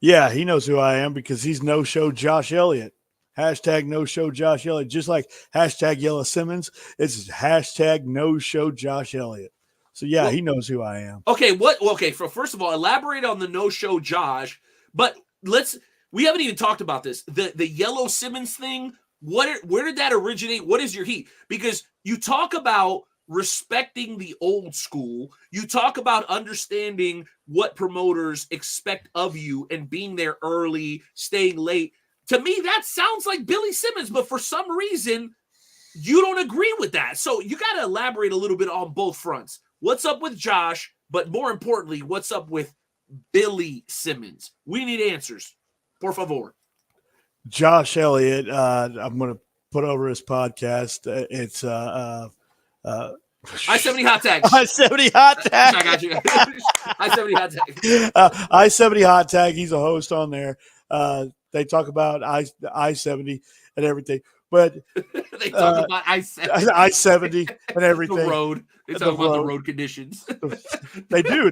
Yeah, he knows who I am because he's no-show Josh Elliott. Hashtag no-show Josh Elliott. Just like hashtag Yellow Simmons, it's hashtag no-show Josh Elliott. So, yeah, he knows who I am. Okay, first of all, elaborate on the no-show Josh. But we haven't even talked about this. The Yellow Simmons thing, where did that originate? What is your heat? Because you talk about respecting the old school. You talk about understanding what promoters expect of you and being there early, staying late. To me, that sounds like Billy Simmons, but for some reason, you don't agree with that. So you got to elaborate a little bit on both fronts. What's up with Josh, but more importantly, what's up with Billy Simmons? We need answers. Por favor. Josh Elliott, I'm going to put over his podcast. It's I-70 Hot Tag. I-70 Hot Tag. I got you. I-70 Hot Tag. I-70 Hot Tag. He's a host on there. They talk about I-70 and everything. But they talk about I-70. I-70 and everything. The road. They talk about the road conditions. They do.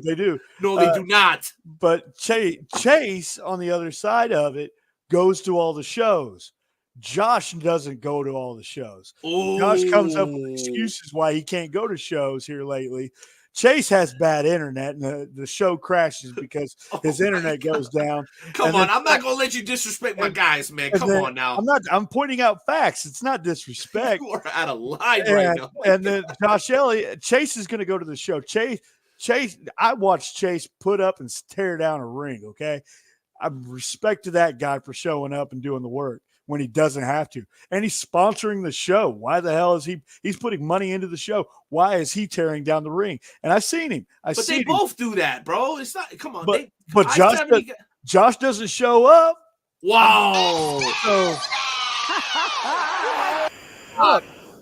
No, they do not. But Chase, on the other side of it, goes to all the shows. Josh doesn't go to all the shows. Ooh. Josh comes up with excuses why he can't go to shows here lately. Chase has bad internet, and the show crashes because his internet goes down. Come on, I'm not going to let you disrespect my guys, man. Come on now. I'm pointing out facts. It's not disrespect. You are out of line right now. And then Josh Elliott, Chase is going to go to the show. Chase, I watched Chase put up and tear down a ring, okay? I respect to that guy for showing up and doing the work when he doesn't have to. And he's sponsoring the show. Why the hell is he's putting money into the show? Why is he tearing down the ring? And I've seen him. But they both do that, bro. It's not, come on. But Josh doesn't show up. Wow.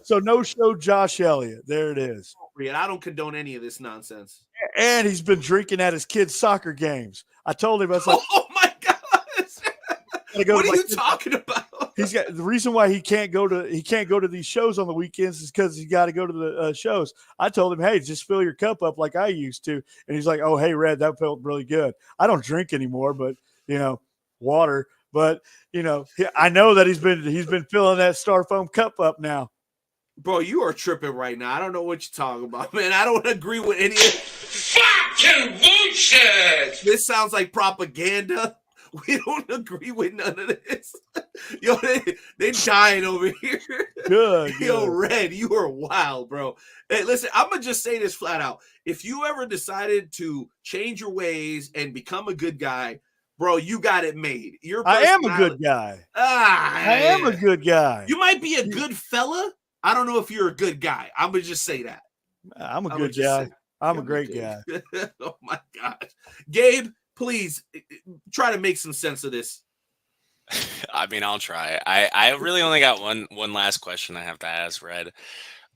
So no show Josh Elliott. There it is. I don't condone any of this nonsense. And he's been drinking at his kids' soccer games. I told him, I was like, oh my gosh. What are you talking about? He's got the reason why he can't go to these shows on the weekends is because he's got to go to the shows. I told him, hey, just fill your cup up like I used to, and he's like, oh, hey, Red, that felt really good. I don't drink anymore, but water. But I know that he's been filling that Styrofoam cup up now. Bro, you are tripping right now. I don't know what you're talking about, man. I don't agree with any of it. Fuck you, bullshit! This sounds like propaganda. We don't agree with none of this. Yo, they dying over here. Good. Yo, Red, you are wild, bro. Hey, listen, I'm going to just say this flat out. If you ever decided to change your ways and become a good guy, bro, you got it made. I am a good guy. I am a good guy. You might be a good fella. I don't know if you're a good guy. I'm going to just say that. I'm a good guy. I'm a great guy. Oh, my gosh. Gabe, please try to make some sense of this. I mean, I'll try. I really only got one last question I have to ask, Red.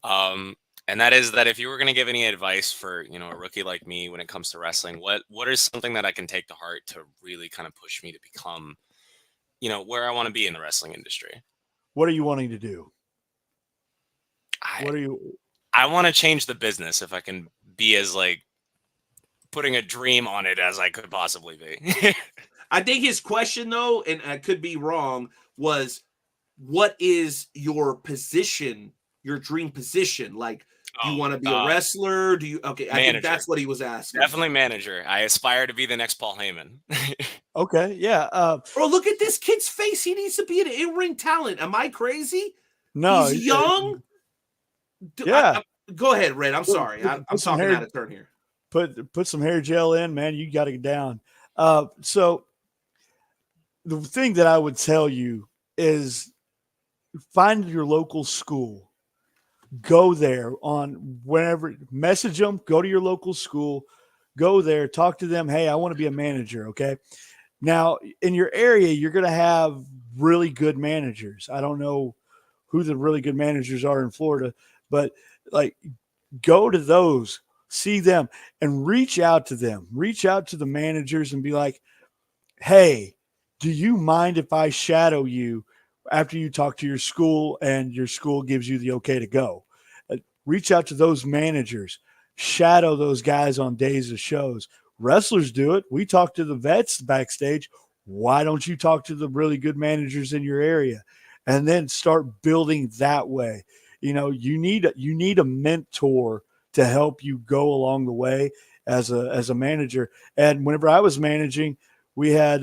And that is that if you were going to give any advice for, a rookie like me when it comes to wrestling, what is something that I can take to heart to really kind of push me to become, where I want to be in the wrestling industry? What are you wanting to do? I want to change the business if I can be as putting a dream on it as I could possibly be. I think his question, though, and I could be wrong, was what is your position, your dream position? Do you want to be a wrestler? Do you? Okay, I think that's what he was asking. Definitely manager. I aspire to be the next Paul Heyman. Okay, yeah. Bro, look at this kid's face. He needs to be an in-ring talent. Am I crazy? No, he's young. Yeah. Go ahead, Red. I'm sorry. I'm talking out of turn here. Put some hair gel in, man. You got to get down. So the thing that I would tell you is find your local school. Go there on whenever, message them, go to your local school, go there, talk to them. Hey, I want to be a manager. Okay. Now in your area, you're going to have really good managers. I don't know who the really good managers are in Florida, but go to those, see them and reach out to them, reach out to the managers and be like, hey, do you mind if I shadow you after you talk to your school and your school gives you the okay to go? Reach out to those managers, shadow those guys on days of shows, Wrestlers do it. We talk to the vets backstage. Why don't you talk to the really good managers in your area, and then start building that way? You need a mentor to help you go along the way as a manager. And whenever I was managing, we had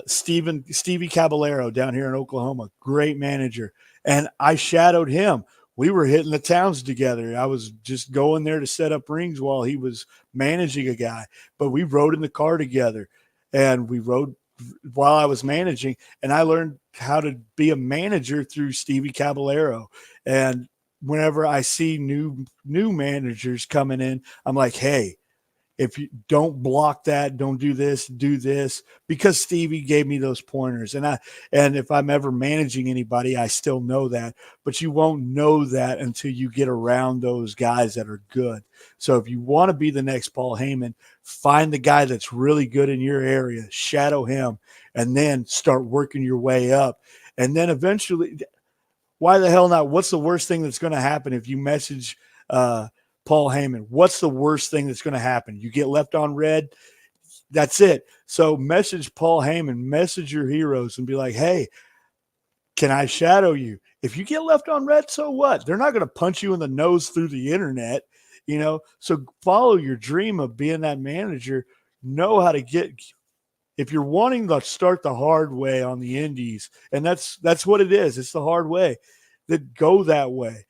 Stevie Caballero down here in Oklahoma, great manager, and I shadowed him. We were hitting the towns together. I was just going there to set up rings while he was managing a guy, but we rode in the car together, and we rode while I was managing, and I learned how to be a manager through Stevie Caballero. And whenever I see new managers coming in, I'm like, hey, if you don't block that, don't do this, because Stevie gave me those pointers. And if I'm ever managing anybody, I still know that, but you won't know that until you get around those guys that are good. So if you want to be the next Paul Heyman, find the guy that's really good in your area, shadow him, and then start working your way up. And then eventually, why the hell not? What's the worst thing that's going to happen if you message Paul Heyman? What's the worst thing that's going to happen? You get left on red. That's it. So message Paul Heyman, message your heroes and be like, hey, can I shadow you? If you get left on red, so what? They're not going to punch you in the nose through the internet, So follow your dream of being that manager. Know how to get. If you're wanting to start the hard way on the indies, and that's what it is. It's the hard way. That go that way.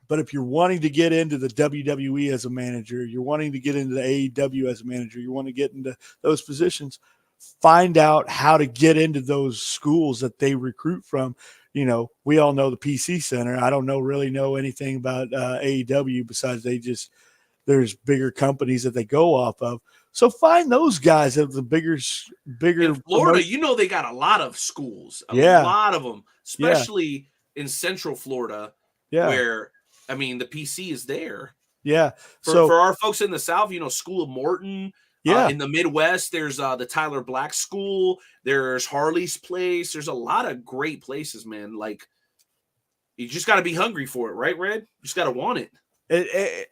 But if you're wanting to get into the WWE as a manager, you're wanting to get into the AEW as a manager, you want to get into those positions, find out how to get into those schools that they recruit from. We all know the PC Center. I don't really know anything about AEW besides there's bigger companies that they go off of. So find those guys of the bigger. In Florida, they got a lot of schools, a lot of them, especially in Central Florida, where the PC is there. Yeah. For our folks in the South, School of Morton. Yeah. In the Midwest, there's the Tyler Black School. There's Harley's Place. There's a lot of great places, man. Like, you just got to be hungry for it, right, Red? You just got to want it.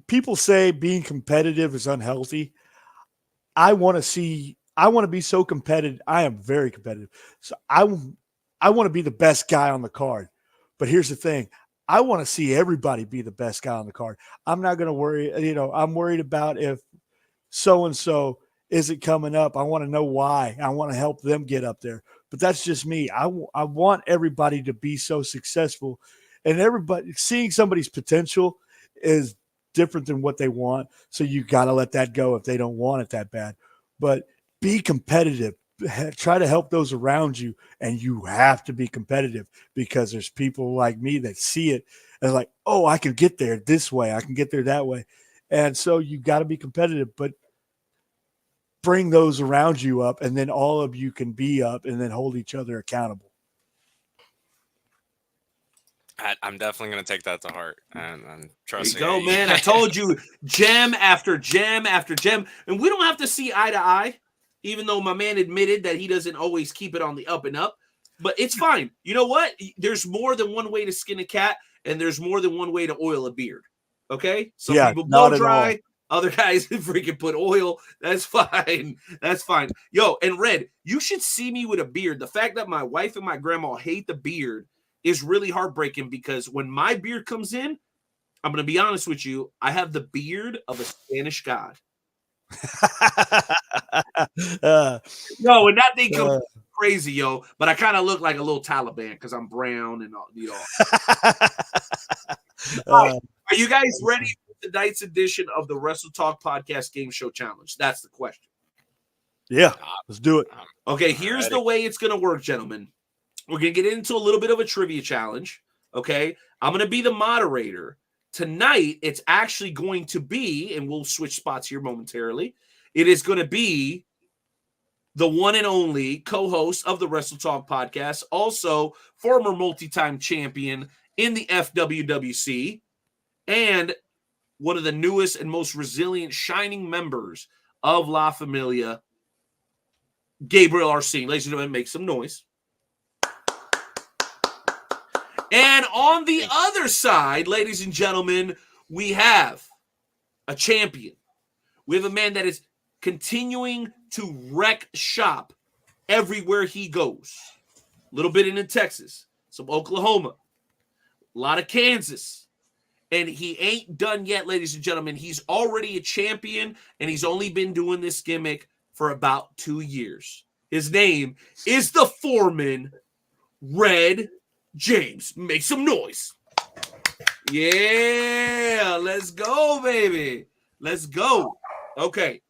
People say being competitive is unhealthy. I want to be so competitive. I am very competitive. So I want to be the best guy on the card. But here's the thing. I want to see everybody be the best guy on the card. I'm not going to worry. I'm worried about if so-and-so isn't coming up. I want to know why. I want to help them get up there. But that's just me. I want everybody to be so successful. And everybody seeing somebody's potential is different than what they want. So you got to let that go if they don't want it that bad. But be competitive. Try to help those around you, and you have to be competitive because there's people like me that see it and like, oh, I can get there this way. I can get there that way. And so you got to be competitive, but bring those around you up, and then all of you can be up and then hold each other accountable. I'm definitely going to take that to heart, and trust me. Go, man. I told you, gem after gem after gem, and we don't have to see eye to eye, even though my man admitted that he doesn't always keep it on the up and up, but it's fine. You know what? There's more than one way to skin a cat, and there's more than one way to oil a beard. Okay? Some people blow dry, other guys freaking put oil. That's fine. That's fine. Yo, and Red, you should see me with a beard. The fact that my wife and my grandma hate the beard is really heartbreaking because when my beard comes in, I'm going to be honest with you, I have the beard of a Spanish god. No, and that thing comes crazy, yo. But I kind of look like a little Taliban because I'm brown and all. Right, are you guys ready for tonight's edition of the Wrestle Talk Podcast Game Show Challenge? That's the question. Yeah, let's do it. Okay, here's the way it's going to work, gentlemen. We're going to get into a little bit of a trivia challenge. Okay, I'm going to be the moderator. Tonight, it's actually going to be, and we'll switch spots here momentarily, it is going to be the one and only co-host of the Wrestle Talk podcast, also former multi-time champion in the FWWC, and one of the newest and most resilient shining members of La Familia, Gabriel Arsene. Ladies and gentlemen, make some noise. And on the other side, ladies and gentlemen, we have a champion. We have a man that is continuing to wreck shop everywhere he goes. A little bit into Texas, some Oklahoma, a lot of Kansas. And he ain't done yet, ladies and gentlemen. He's already a champion, and he's only been doing this gimmick for about 2 years. His name is the Foreman, Red James. Make some noise. Yeah, let's go, baby. Let's go. Okay,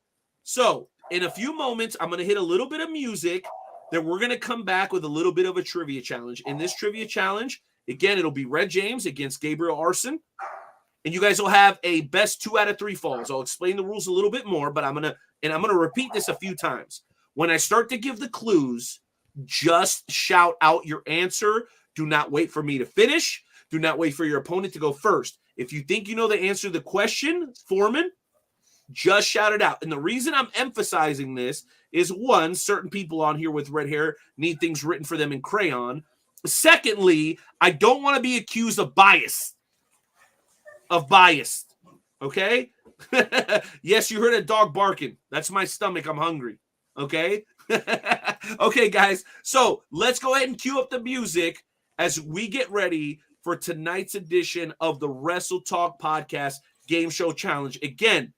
so in a few moments, I'm going to hit a little bit of music. Then we're going to come back with a little bit of a trivia challenge. In this trivia challenge, again, it'll be Red James against Gabriel Arson. And you guys will have a best 2 out of 3 falls. I'll explain the rules a little bit more, but I'm going to repeat this a few times. When I start to give the clues, just shout out your answer. Do not wait for me to finish. Do not wait for your opponent to go first. If you think you know the answer to the question, Foreman, just shout it out. And the reason I'm emphasizing this is, one, certain people on here with red hair need things written for them in crayon. Secondly, I don't want to be accused of bias. Okay? Yes, you heard a dog barking. That's my stomach. I'm hungry. Okay? Okay, guys. So let's go ahead and cue up the music as we get ready for tonight's edition of the Wrestle Talk Podcast Game Show Challenge. Again,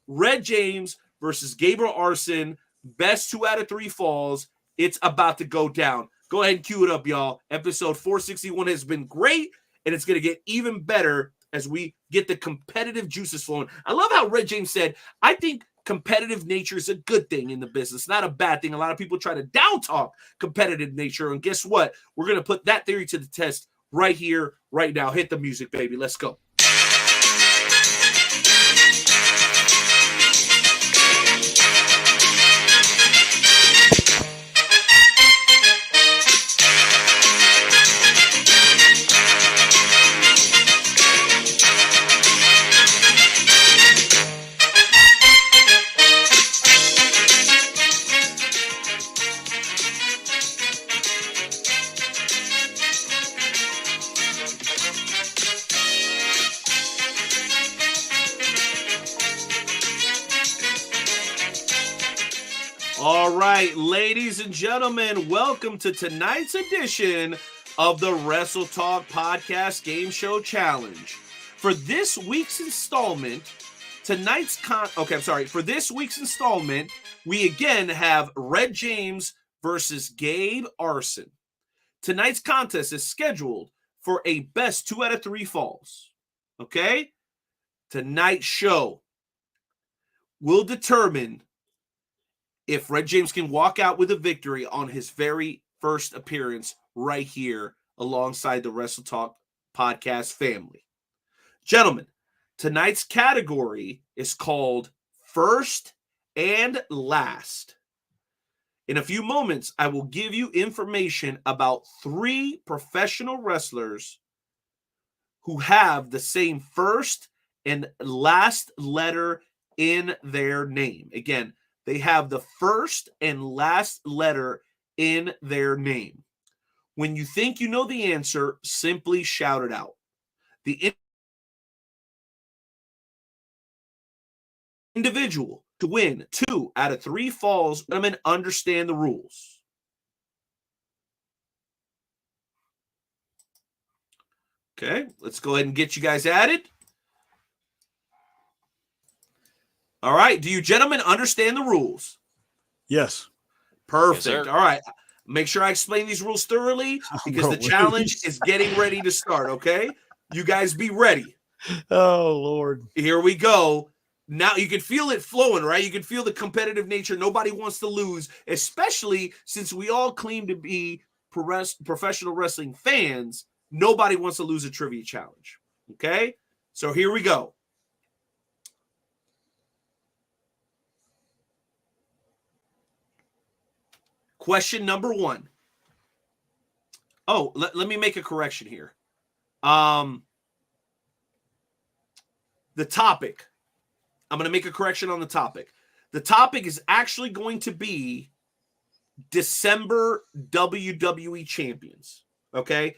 Red James versus Gabriel Arson. Best 2 out of 3 falls. It's about to go down. Go ahead and cue it up, y'all. Episode 461 has been great, and it's going to get even better as we get the competitive juices flowing. I love how Red James said, I think competitive nature is a good thing in the business, not a bad thing. A lot of people try to down talk competitive nature, and guess what? We're going to put that theory to the test right here, right now. Hit the music, baby. Let's go. All right, ladies and gentlemen, welcome to tonight's edition of the Wrestle Talk Podcast Game Show Challenge. For this week's installment, for this week's installment, we again have Red James versus Gabe Arson. Tonight's contest is scheduled for a best 2 out of 3 falls. Okay? Tonight's show will determine if Red James can walk out with a victory on his very first appearance right here alongside the Wrestle Talk Podcast family. Gentlemen, tonight's category is called First and Last. In a few moments, I will give you information about 3 professional wrestlers who have the same first and last letter in their name. Again, they have the first and last letter in their name. When you think you know the answer, simply shout it out. The individual to win 2 out of 3 falls, gentlemen, understand the rules. Okay, let's go ahead and get you guys added. All right. Do you gentlemen understand the rules? Yes. Perfect. Yes, all right. Make sure I explain these rules thoroughly because the challenge is getting ready to start, okay? You guys be ready. Oh, Lord. Here we go. Now you can feel it flowing, right? You can feel the competitive nature. Nobody wants to lose, especially since we all claim to be professional wrestling fans. Nobody wants to lose a trivia challenge, okay? So here we go. Question number 1. Oh, let me make a correction here. The topic. I'm going to make a correction on the topic. The topic is actually going to be December WWE champions. Okay?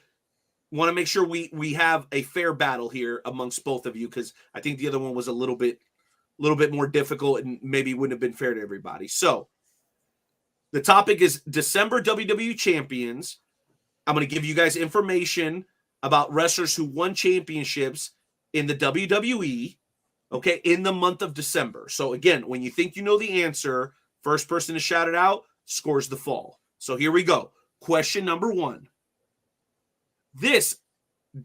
Want to make sure we have a fair battle here amongst both of you because I think the other one was a little bit little bit more difficult and maybe wouldn't have been fair to everybody. So the topic is December WWE champions. I'm going to give you guys information about wrestlers who won championships in the WWE, okay, in the month of December. So again, when you think you know the answer, first person to shout it out scores the fall. So here we go. Question number 1. This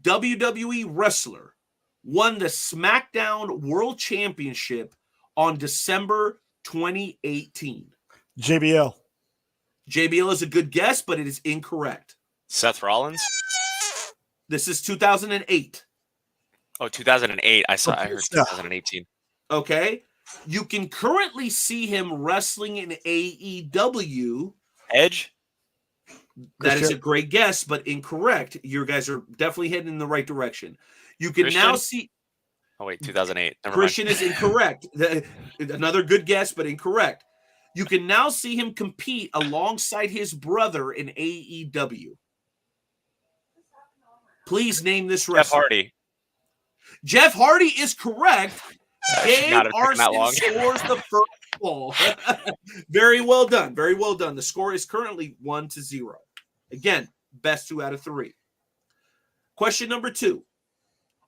WWE wrestler won the SmackDown World Championship on December 2018. JBL. JBL is a good guess, but it is incorrect. Seth Rollins? This is 2008. Oh, 2008. I heard 2018. Okay. You can currently see him wrestling in AEW. Edge? That is a great guess, but incorrect. You guys are definitely heading in the right direction. You can now see. Oh, wait, 2008. Never Christian mind. is incorrect. Another good guess, but incorrect. You can now see him compete alongside his brother in AEW. Please name this wrestler. Jeff Hardy. Jeff Hardy is correct. Gabe not have taken that Arson long. scores the first ball. Very well done. Very well done. The score is currently 1-0. Again, best 2 out of 3. Question number 2.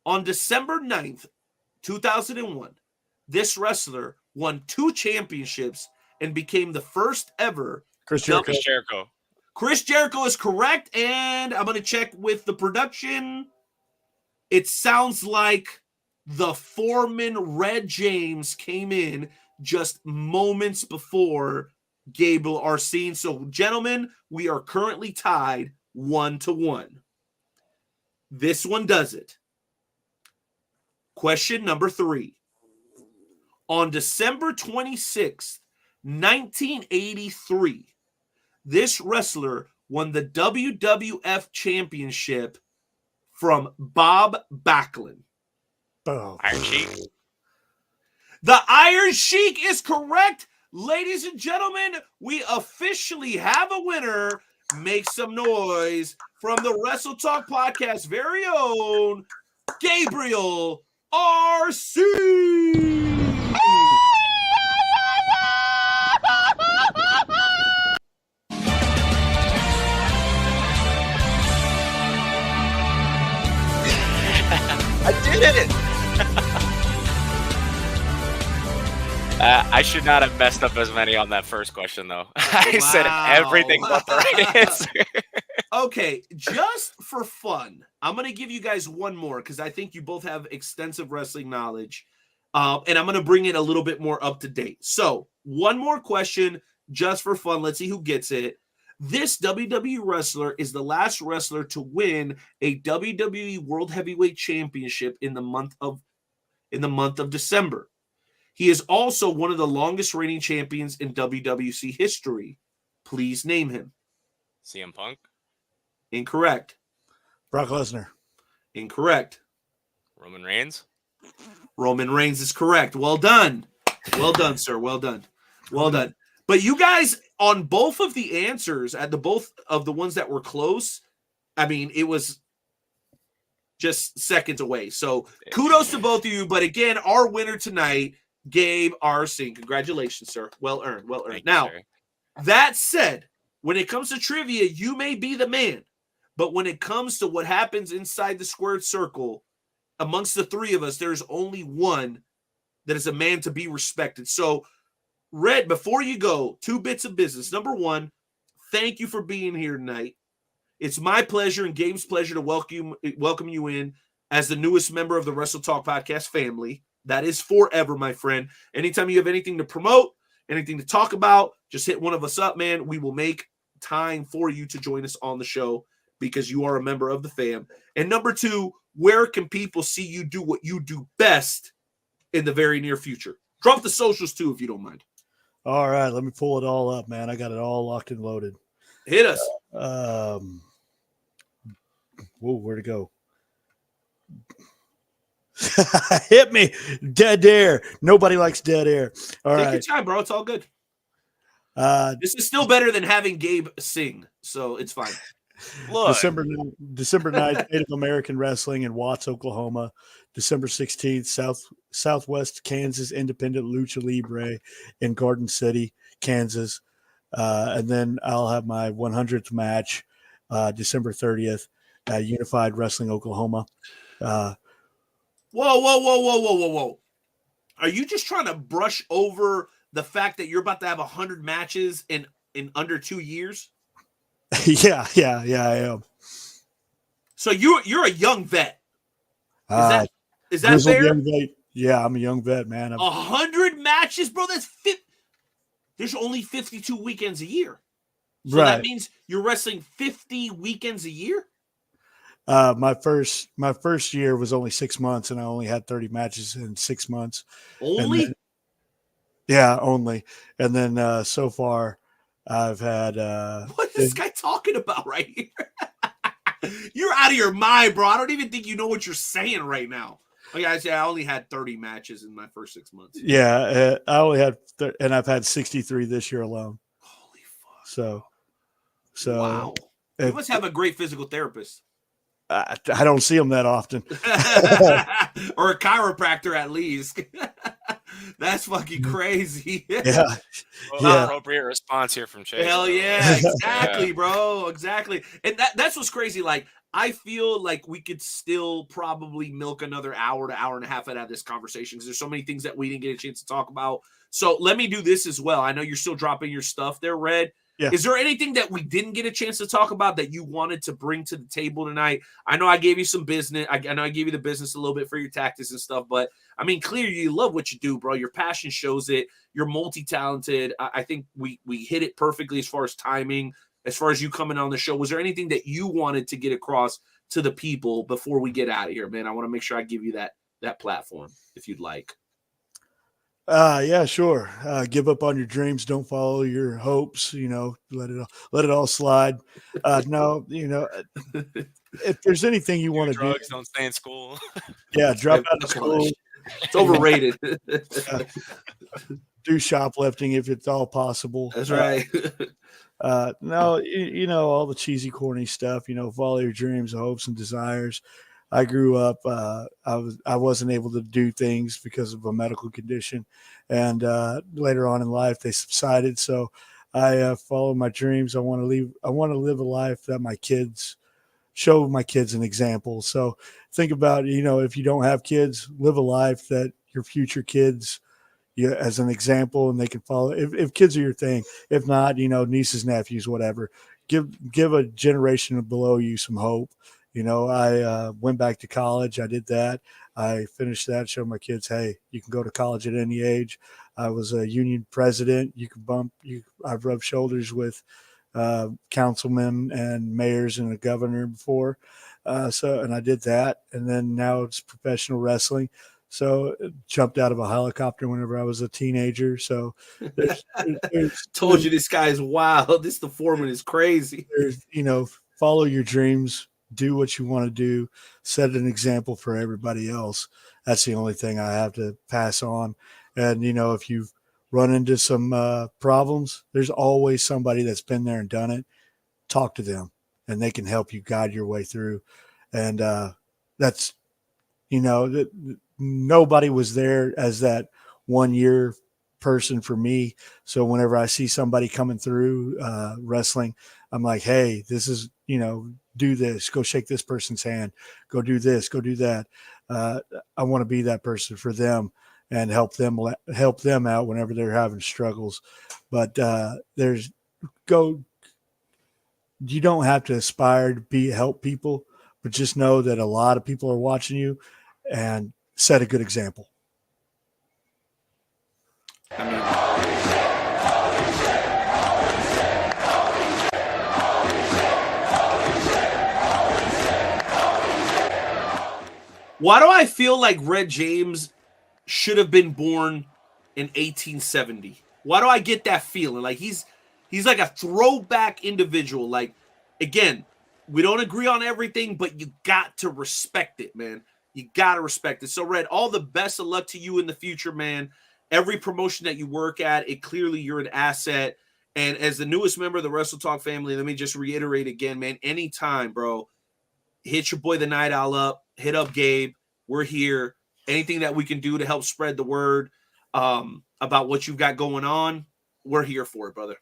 On December 9th, 2001, this wrestler won 2 championships and became the first ever Chris Jericho. Chris Jericho. Chris Jericho is correct, and I'm going to check with the production. It sounds like the Foreman Red James came in just moments before Gabriel Arsene. So, gentlemen, we are currently tied 1-1. This one does it. Question number 3. On December 26th, 1983, this wrestler won the WWF Championship from Bob Backlund. Oh. Iron Sheik. The Iron Sheik is correct. Ladies and gentlemen, we officially have a winner. Make some noise from the Wrestle Talk Podcast very own Gabriel R.C. I did it! I should not have messed up as many on that first question, though. I said everything but the right answer. Okay, just for fun, I'm going to give you guys one more because I think you both have extensive wrestling knowledge, and I'm going to bring it a little bit more up to date. So, one more question just for fun. Let's see who gets it. This WWE wrestler is the last wrestler to win a WWE World Heavyweight Championship in the month of December. He is also one of the longest reigning champions in WWC history. Please name him. CM Punk. Incorrect. Brock Lesnar. Incorrect. Roman Reigns. Roman Reigns is correct. Well done. Well done, sir. Well done. Well done. But you guys, on both of the answers, at the both of the ones that were close, I mean, it was just seconds away. So kudos to both of you. But again, our winner tonight, Gabe Arsene. Congratulations, sir. Well earned. Well earned. Now, that said, when it comes to trivia, you may be the man. But when it comes to what happens inside the squared circle, amongst the three of us, there's only one that is a man to be respected. So, Red, before you go, 2 bits of business. Number 1, thank you for being here tonight. It's my pleasure and Gabe's pleasure to welcome you in as the newest member of the Wrestle Talk Podcast family. That is forever, my friend. Anytime you have anything to promote, anything to talk about, just hit one of us up, man. We will make time for you to join us on the show because you are a member of the fam. And number 2, where can people see you do what you do best in the very near future? Drop the socials too, if you don't mind. All right, let me pull it all up, man. I got it all locked and loaded. Hit us. Whoa, where'd it go? Hit me. Dead air. Nobody likes dead air. All Take right. your time, bro. It's all good. This is still better than having Gabe sing, so it's fine. Look, December 9th, Native American Wrestling in Watts, Oklahoma. December 16th, Southwest Kansas Independent Lucha Libre in Garden City, Kansas. And then I'll have my 100th match December 30th at Unified Wrestling Oklahoma. Whoa, whoa. Are you just trying to brush over the fact that you're about to have 100 matches in under 2 years? Yeah, I am. So you're a young vet. Is that fair? Young vet. Yeah, I'm a young vet, man. 100 matches, bro. There's only 52 weekends a year. So right. That means you're wrestling 50 weekends a year? My first year was only 6 months, and I only had 30 matches in 6 months. Only? Only. And then so far, I've had. What is this guy talking about right here? You're out of your mind, bro. I don't even think you know what you're saying right now. Okay, I only had 30 matches in my first 6 months. Yeah, I only had, and I've had 63 this year alone. Holy fuck! So wow, you must have a great physical therapist. I don't see them that often, or a chiropractor at least. That's fucking crazy. Yeah. Appropriate response here from Chase. Hell yeah, exactly, bro, exactly. And that's what's crazy. Like, I feel like we could still probably milk another hour to hour and a half out of this conversation because there's so many things that we didn't get a chance to talk about. So let me do this as well. I know you're still dropping your stuff there, Red. Yeah. Is there anything that we didn't get a chance to talk about that you wanted to bring to the table tonight? I know I gave you some business. I know I gave you the business a little bit for your tactics and stuff, but I mean, clearly you love what you do, bro. Your passion shows it. You're multi-talented. I think we hit it perfectly as far as timing, as far as you coming on the show. Was there anything that you wanted to get across to the people before we get out of here, man? I want to make sure I give you that platform if you'd like. Yeah, sure. Give up on your dreams. Don't follow your hopes. Let it all slide. No, if there's anything you want to do, drugs, don't stay in school. Yeah, drop out of school. It's overrated. Do shoplifting if it's all possible. That's right. No, all the cheesy, corny stuff. Follow your dreams, hopes, and desires. I grew up. I wasn't able to do things because of a medical condition, and later on in life they subsided. So I follow my dreams. I want to live a life that show my kids an example. So think about if you don't have kids, live a life that your future kids, as an example, and they can follow. If kids are your thing, if not, nieces, nephews, whatever. Give a generation below you some hope. I went back to college. I did that. I finished that, showed my kids, hey, you can go to college at any age. I was a union president. I've rubbed shoulders with councilmen and mayors and a governor before. And I did that. And then now it's professional wrestling. So jumped out of a helicopter whenever I was a teenager. So Told you this guy's wild. The Foreman is crazy. Follow your dreams. Do what you want to do, set an example for everybody else. That's the only thing I have to pass on. And, if you've run into some problems, there's always somebody that's been there and done it. Talk to them and they can help you guide your way through. And that's, nobody was there as that 1 year person for me. So whenever I see somebody coming through wrestling, I'm like, hey, this is, do this, go shake this person's hand, go do this, go do that. I want to be that person for them and help them out whenever they're having struggles. But you don't have to aspire to help people, but just know that a lot of people are watching you and set a good example. Why do I feel like Red James should have been born in 1870? Why do I get that feeling? Like he's like a throwback individual. Like, again, we don't agree on everything, but you got to respect it, man. You got to respect it. So, Red, all the best of luck to you in the future, man. Every promotion that you work at, clearly you're an asset. And as the newest member of the Wrestle Talk family, let me just reiterate again, man, anytime, bro, hit your boy the Night Owl up, hit up Gabe. We're here. Anything that we can do to help spread the word about what you've got going on, we're here for it, brother.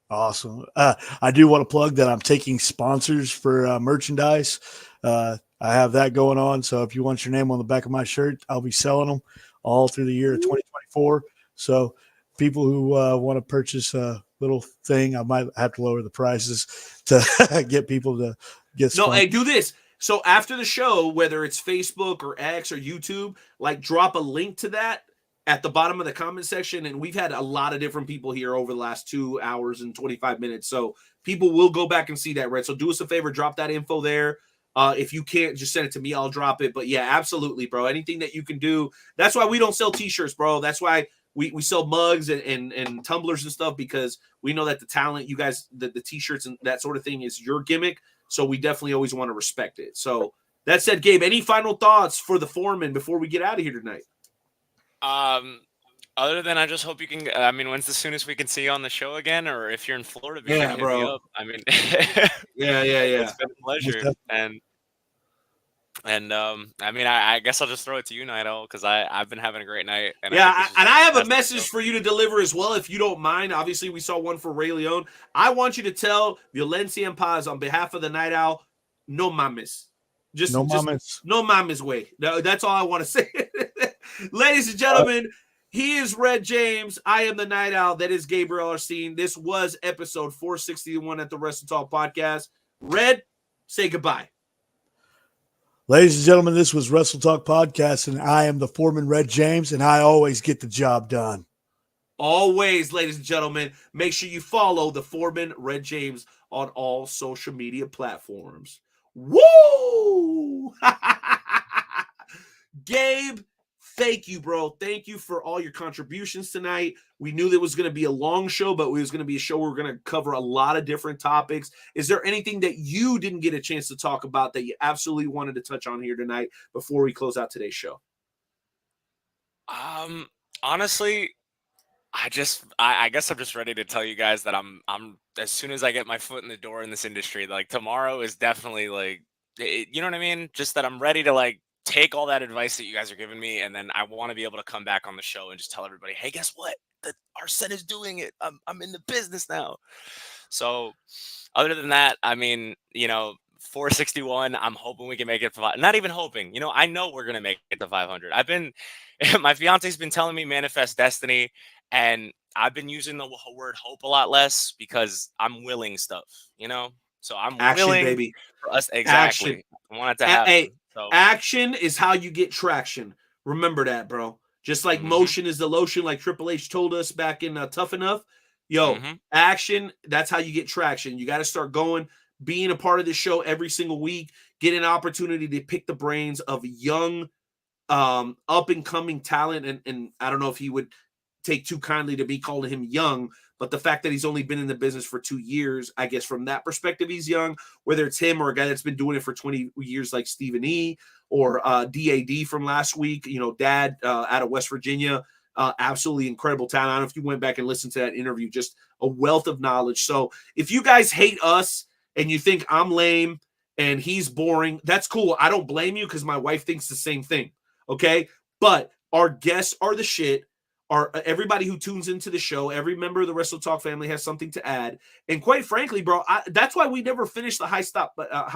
Awesome. I do want to plug that I'm taking sponsors for merchandise. I have that going on. So if you want your name on the back of my shirt, I'll be selling them all through the year of 2024. So people who want to purchase a little thing, I might have to lower the prices to get people to get sponsors. No, hey, do this. So after the show, whether it's Facebook or X or YouTube, like drop a link to that at the bottom of the comment section. And we've had a lot of different people here over the last 2 hours and 25 minutes. So people will go back and see that, Red. So do us a favor, drop that info there. If you can't, just send it to me. I'll drop it. But yeah, absolutely, bro. Anything that you can do. That's why we don't sell t-shirts, bro. That's why we sell mugs and tumblers and stuff, because we know that the talent, you guys, the t-shirts and that sort of thing is your gimmick. So we definitely always want to respect it. So that said, Gabe, any final thoughts for the Foreman before we get out of here tonight? Other than I just hope you can. I mean, when's the soonest we can see you on the show again? Or if you're in Florida, be sure to hit me bro. up. I mean, yeah. It's been a pleasure. And I mean, I guess I'll just throw it to you, Night Owl, because I've been having a great night. And I have a message for you to deliver as well, if you don't mind. Obviously, we saw one for Ray Leon. I want you to tell Violencia and Paz on behalf of the Night Owl, no mames. No mames way. That's all I want to say. Ladies and gentlemen, he is Red James. I am the Night Owl. That is Gabriel Arsene. This was episode 461 at the Wrestle Talk Podcast. Red, say goodbye. Ladies and gentlemen, this was Wrestle Talk Podcast, and I am the Foreman Red James, and I always get the job done. Always, ladies and gentlemen, make sure you follow the Foreman Red James on all social media platforms. Woo! Gabe, thank you, bro. Thank you for all your contributions tonight. We knew there was going to be a long show, but it was going to be a show where we're going to cover a lot of different topics. Is there anything that you didn't get a chance to talk about that you absolutely wanted to touch on here tonight before we close out today's show? Honestly, I guess I'm just ready to tell you guys that I'm as soon as I get my foot in the door in this industry, like tomorrow is definitely like, you know what I mean? Just that I'm ready to like take all that advice that you guys are giving me, and then I want to be able to come back on the show and just tell everybody, hey, guess what? Our set is doing it. I'm in the business now. So other than that, I mean, 461, I'm hoping we can make it. Not even hoping, I know we're going to make it to 500. My fiance's been telling me manifest destiny, and I've been using the word hope a lot less because I'm willing stuff, So I'm action, willing, baby. For us. Exactly. Action. I want it to happen. Hey, action is how you get traction. Remember that, bro. Just like motion is the lotion, like Triple H told us back in Tough Enough. Action, that's how you get traction. You got to start going, being a part of this show every single week, get an opportunity to pick the brains of young, up-and-coming talent. And I don't know if he would take too kindly to be calling him young, but the fact that he's only been in the business for 2 years, I guess from that perspective, he's young, whether it's him or a guy that's been doing it for 20 years like Stephen E. or DAD from last week, Dad out of West Virginia, absolutely incredible talent. I don't know if you went back and listened to that interview, just a wealth of knowledge. So if you guys hate us and you think I'm lame and he's boring, that's cool. I don't blame you because my wife thinks the same thing, okay? But our guests are the shit. Everybody who tunes into the show, every member of the Wrestle Talk family has something to add. And quite frankly, bro, that's why we never finish the high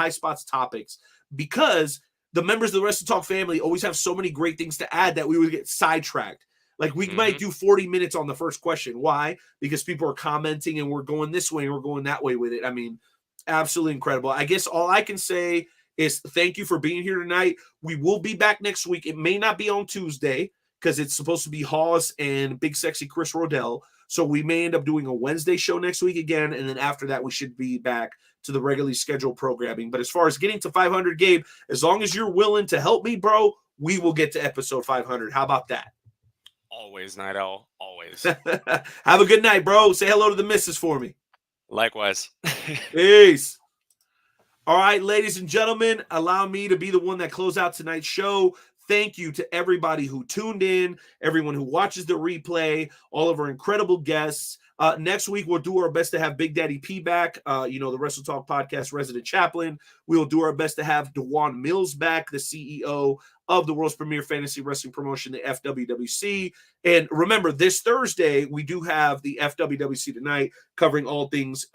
spots topics, because the members of the Wrestle Talk family always have so many great things to add that we would get sidetracked. Like we might do 40 minutes on the first question. Why? Because people are commenting and we're going this way and we're going that way with it. I mean, absolutely incredible. I guess all I can say is thank you for being here tonight. We will be back next week. It may not be on Tuesday, because it's supposed to be Hoss and Big Sexy Chris Rodell. So we may end up doing a Wednesday show next week again. And then after that, we should be back to the regularly scheduled programming. But as far as getting to 500, Gabe, as long as you're willing to help me, bro, we will get to episode 500. How about that? Always, Night Owl. Always. Have a good night, bro. Say hello to the missus for me. Likewise. Peace. All right, ladies and gentlemen, allow me to be the one that close out tonight's show. thank you to everybody who tuned in, everyone who watches the replay, all of our incredible guests. Next week, we'll do our best to have Big Daddy P back, the Wrestle Talk Podcast resident chaplain. We'll do our best to have DeJuan Mills back, the CEO of the world's premier fantasy wrestling promotion, the FWWC. And remember, this Thursday, we do have the FWWC Tonight covering all things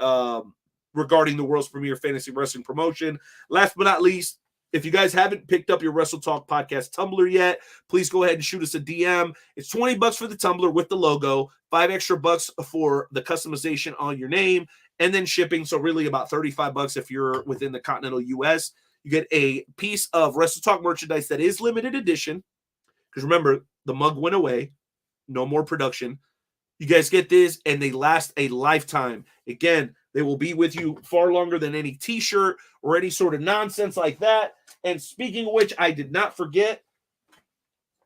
regarding the world's premier fantasy wrestling promotion. Last but not least, if you guys haven't picked up your Wrestle Talk Podcast Tumblr yet, please go ahead and shoot us a DM. It's $20 for the Tumblr with the logo, $5 extra for the customization on your name, and then shipping. So really about $35 if you're within the continental US. You get a piece of Wrestle Talk merchandise that is limited edition. Because remember, the mug went away. No more production. You guys get this, and they last a lifetime. Again, they will be with you far longer than any t-shirt or any sort of nonsense like that. And speaking of which, I did not forget,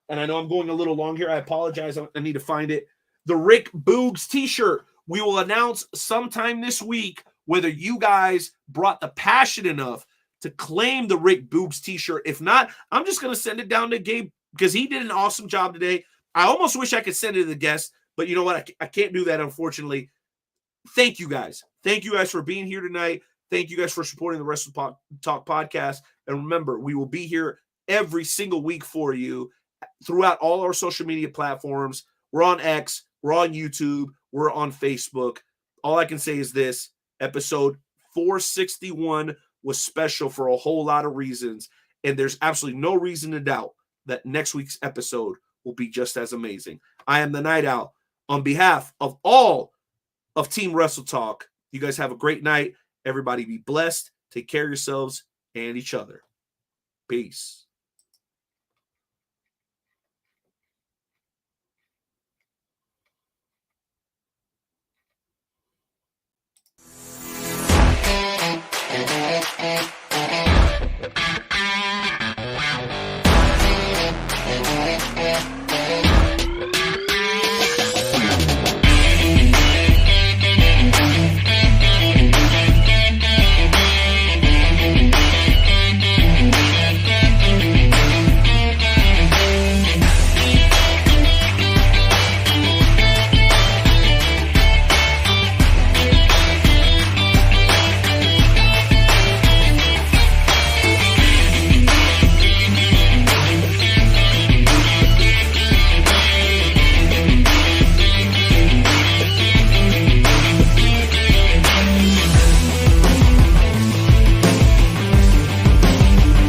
and I know I'm going a little long here. I apologize. I need to find it. The Rick Boogs t-shirt. We will announce sometime this week whether you guys brought the passion enough to claim the Rick Boogs t-shirt. If not, I'm just going to send it down to Gabe because he did an awesome job today. I almost wish I could send it to the guests, but you know what? I can't do that, unfortunately. Thank you guys. Thank you guys for being here tonight. Thank you guys for supporting the Wrestle Talk Podcast. And remember, we will be here every single week for you throughout all our social media platforms. We're on X. We're on YouTube. We're on Facebook. All I can say is this. Episode 461 was special for a whole lot of reasons. And there's absolutely no reason to doubt that next week's episode will be just as amazing. I am the Night Owl. On behalf of all of Team Wrestle Talk, you guys have a great night. Everybody be blessed. Take care of yourselves and each other. Peace.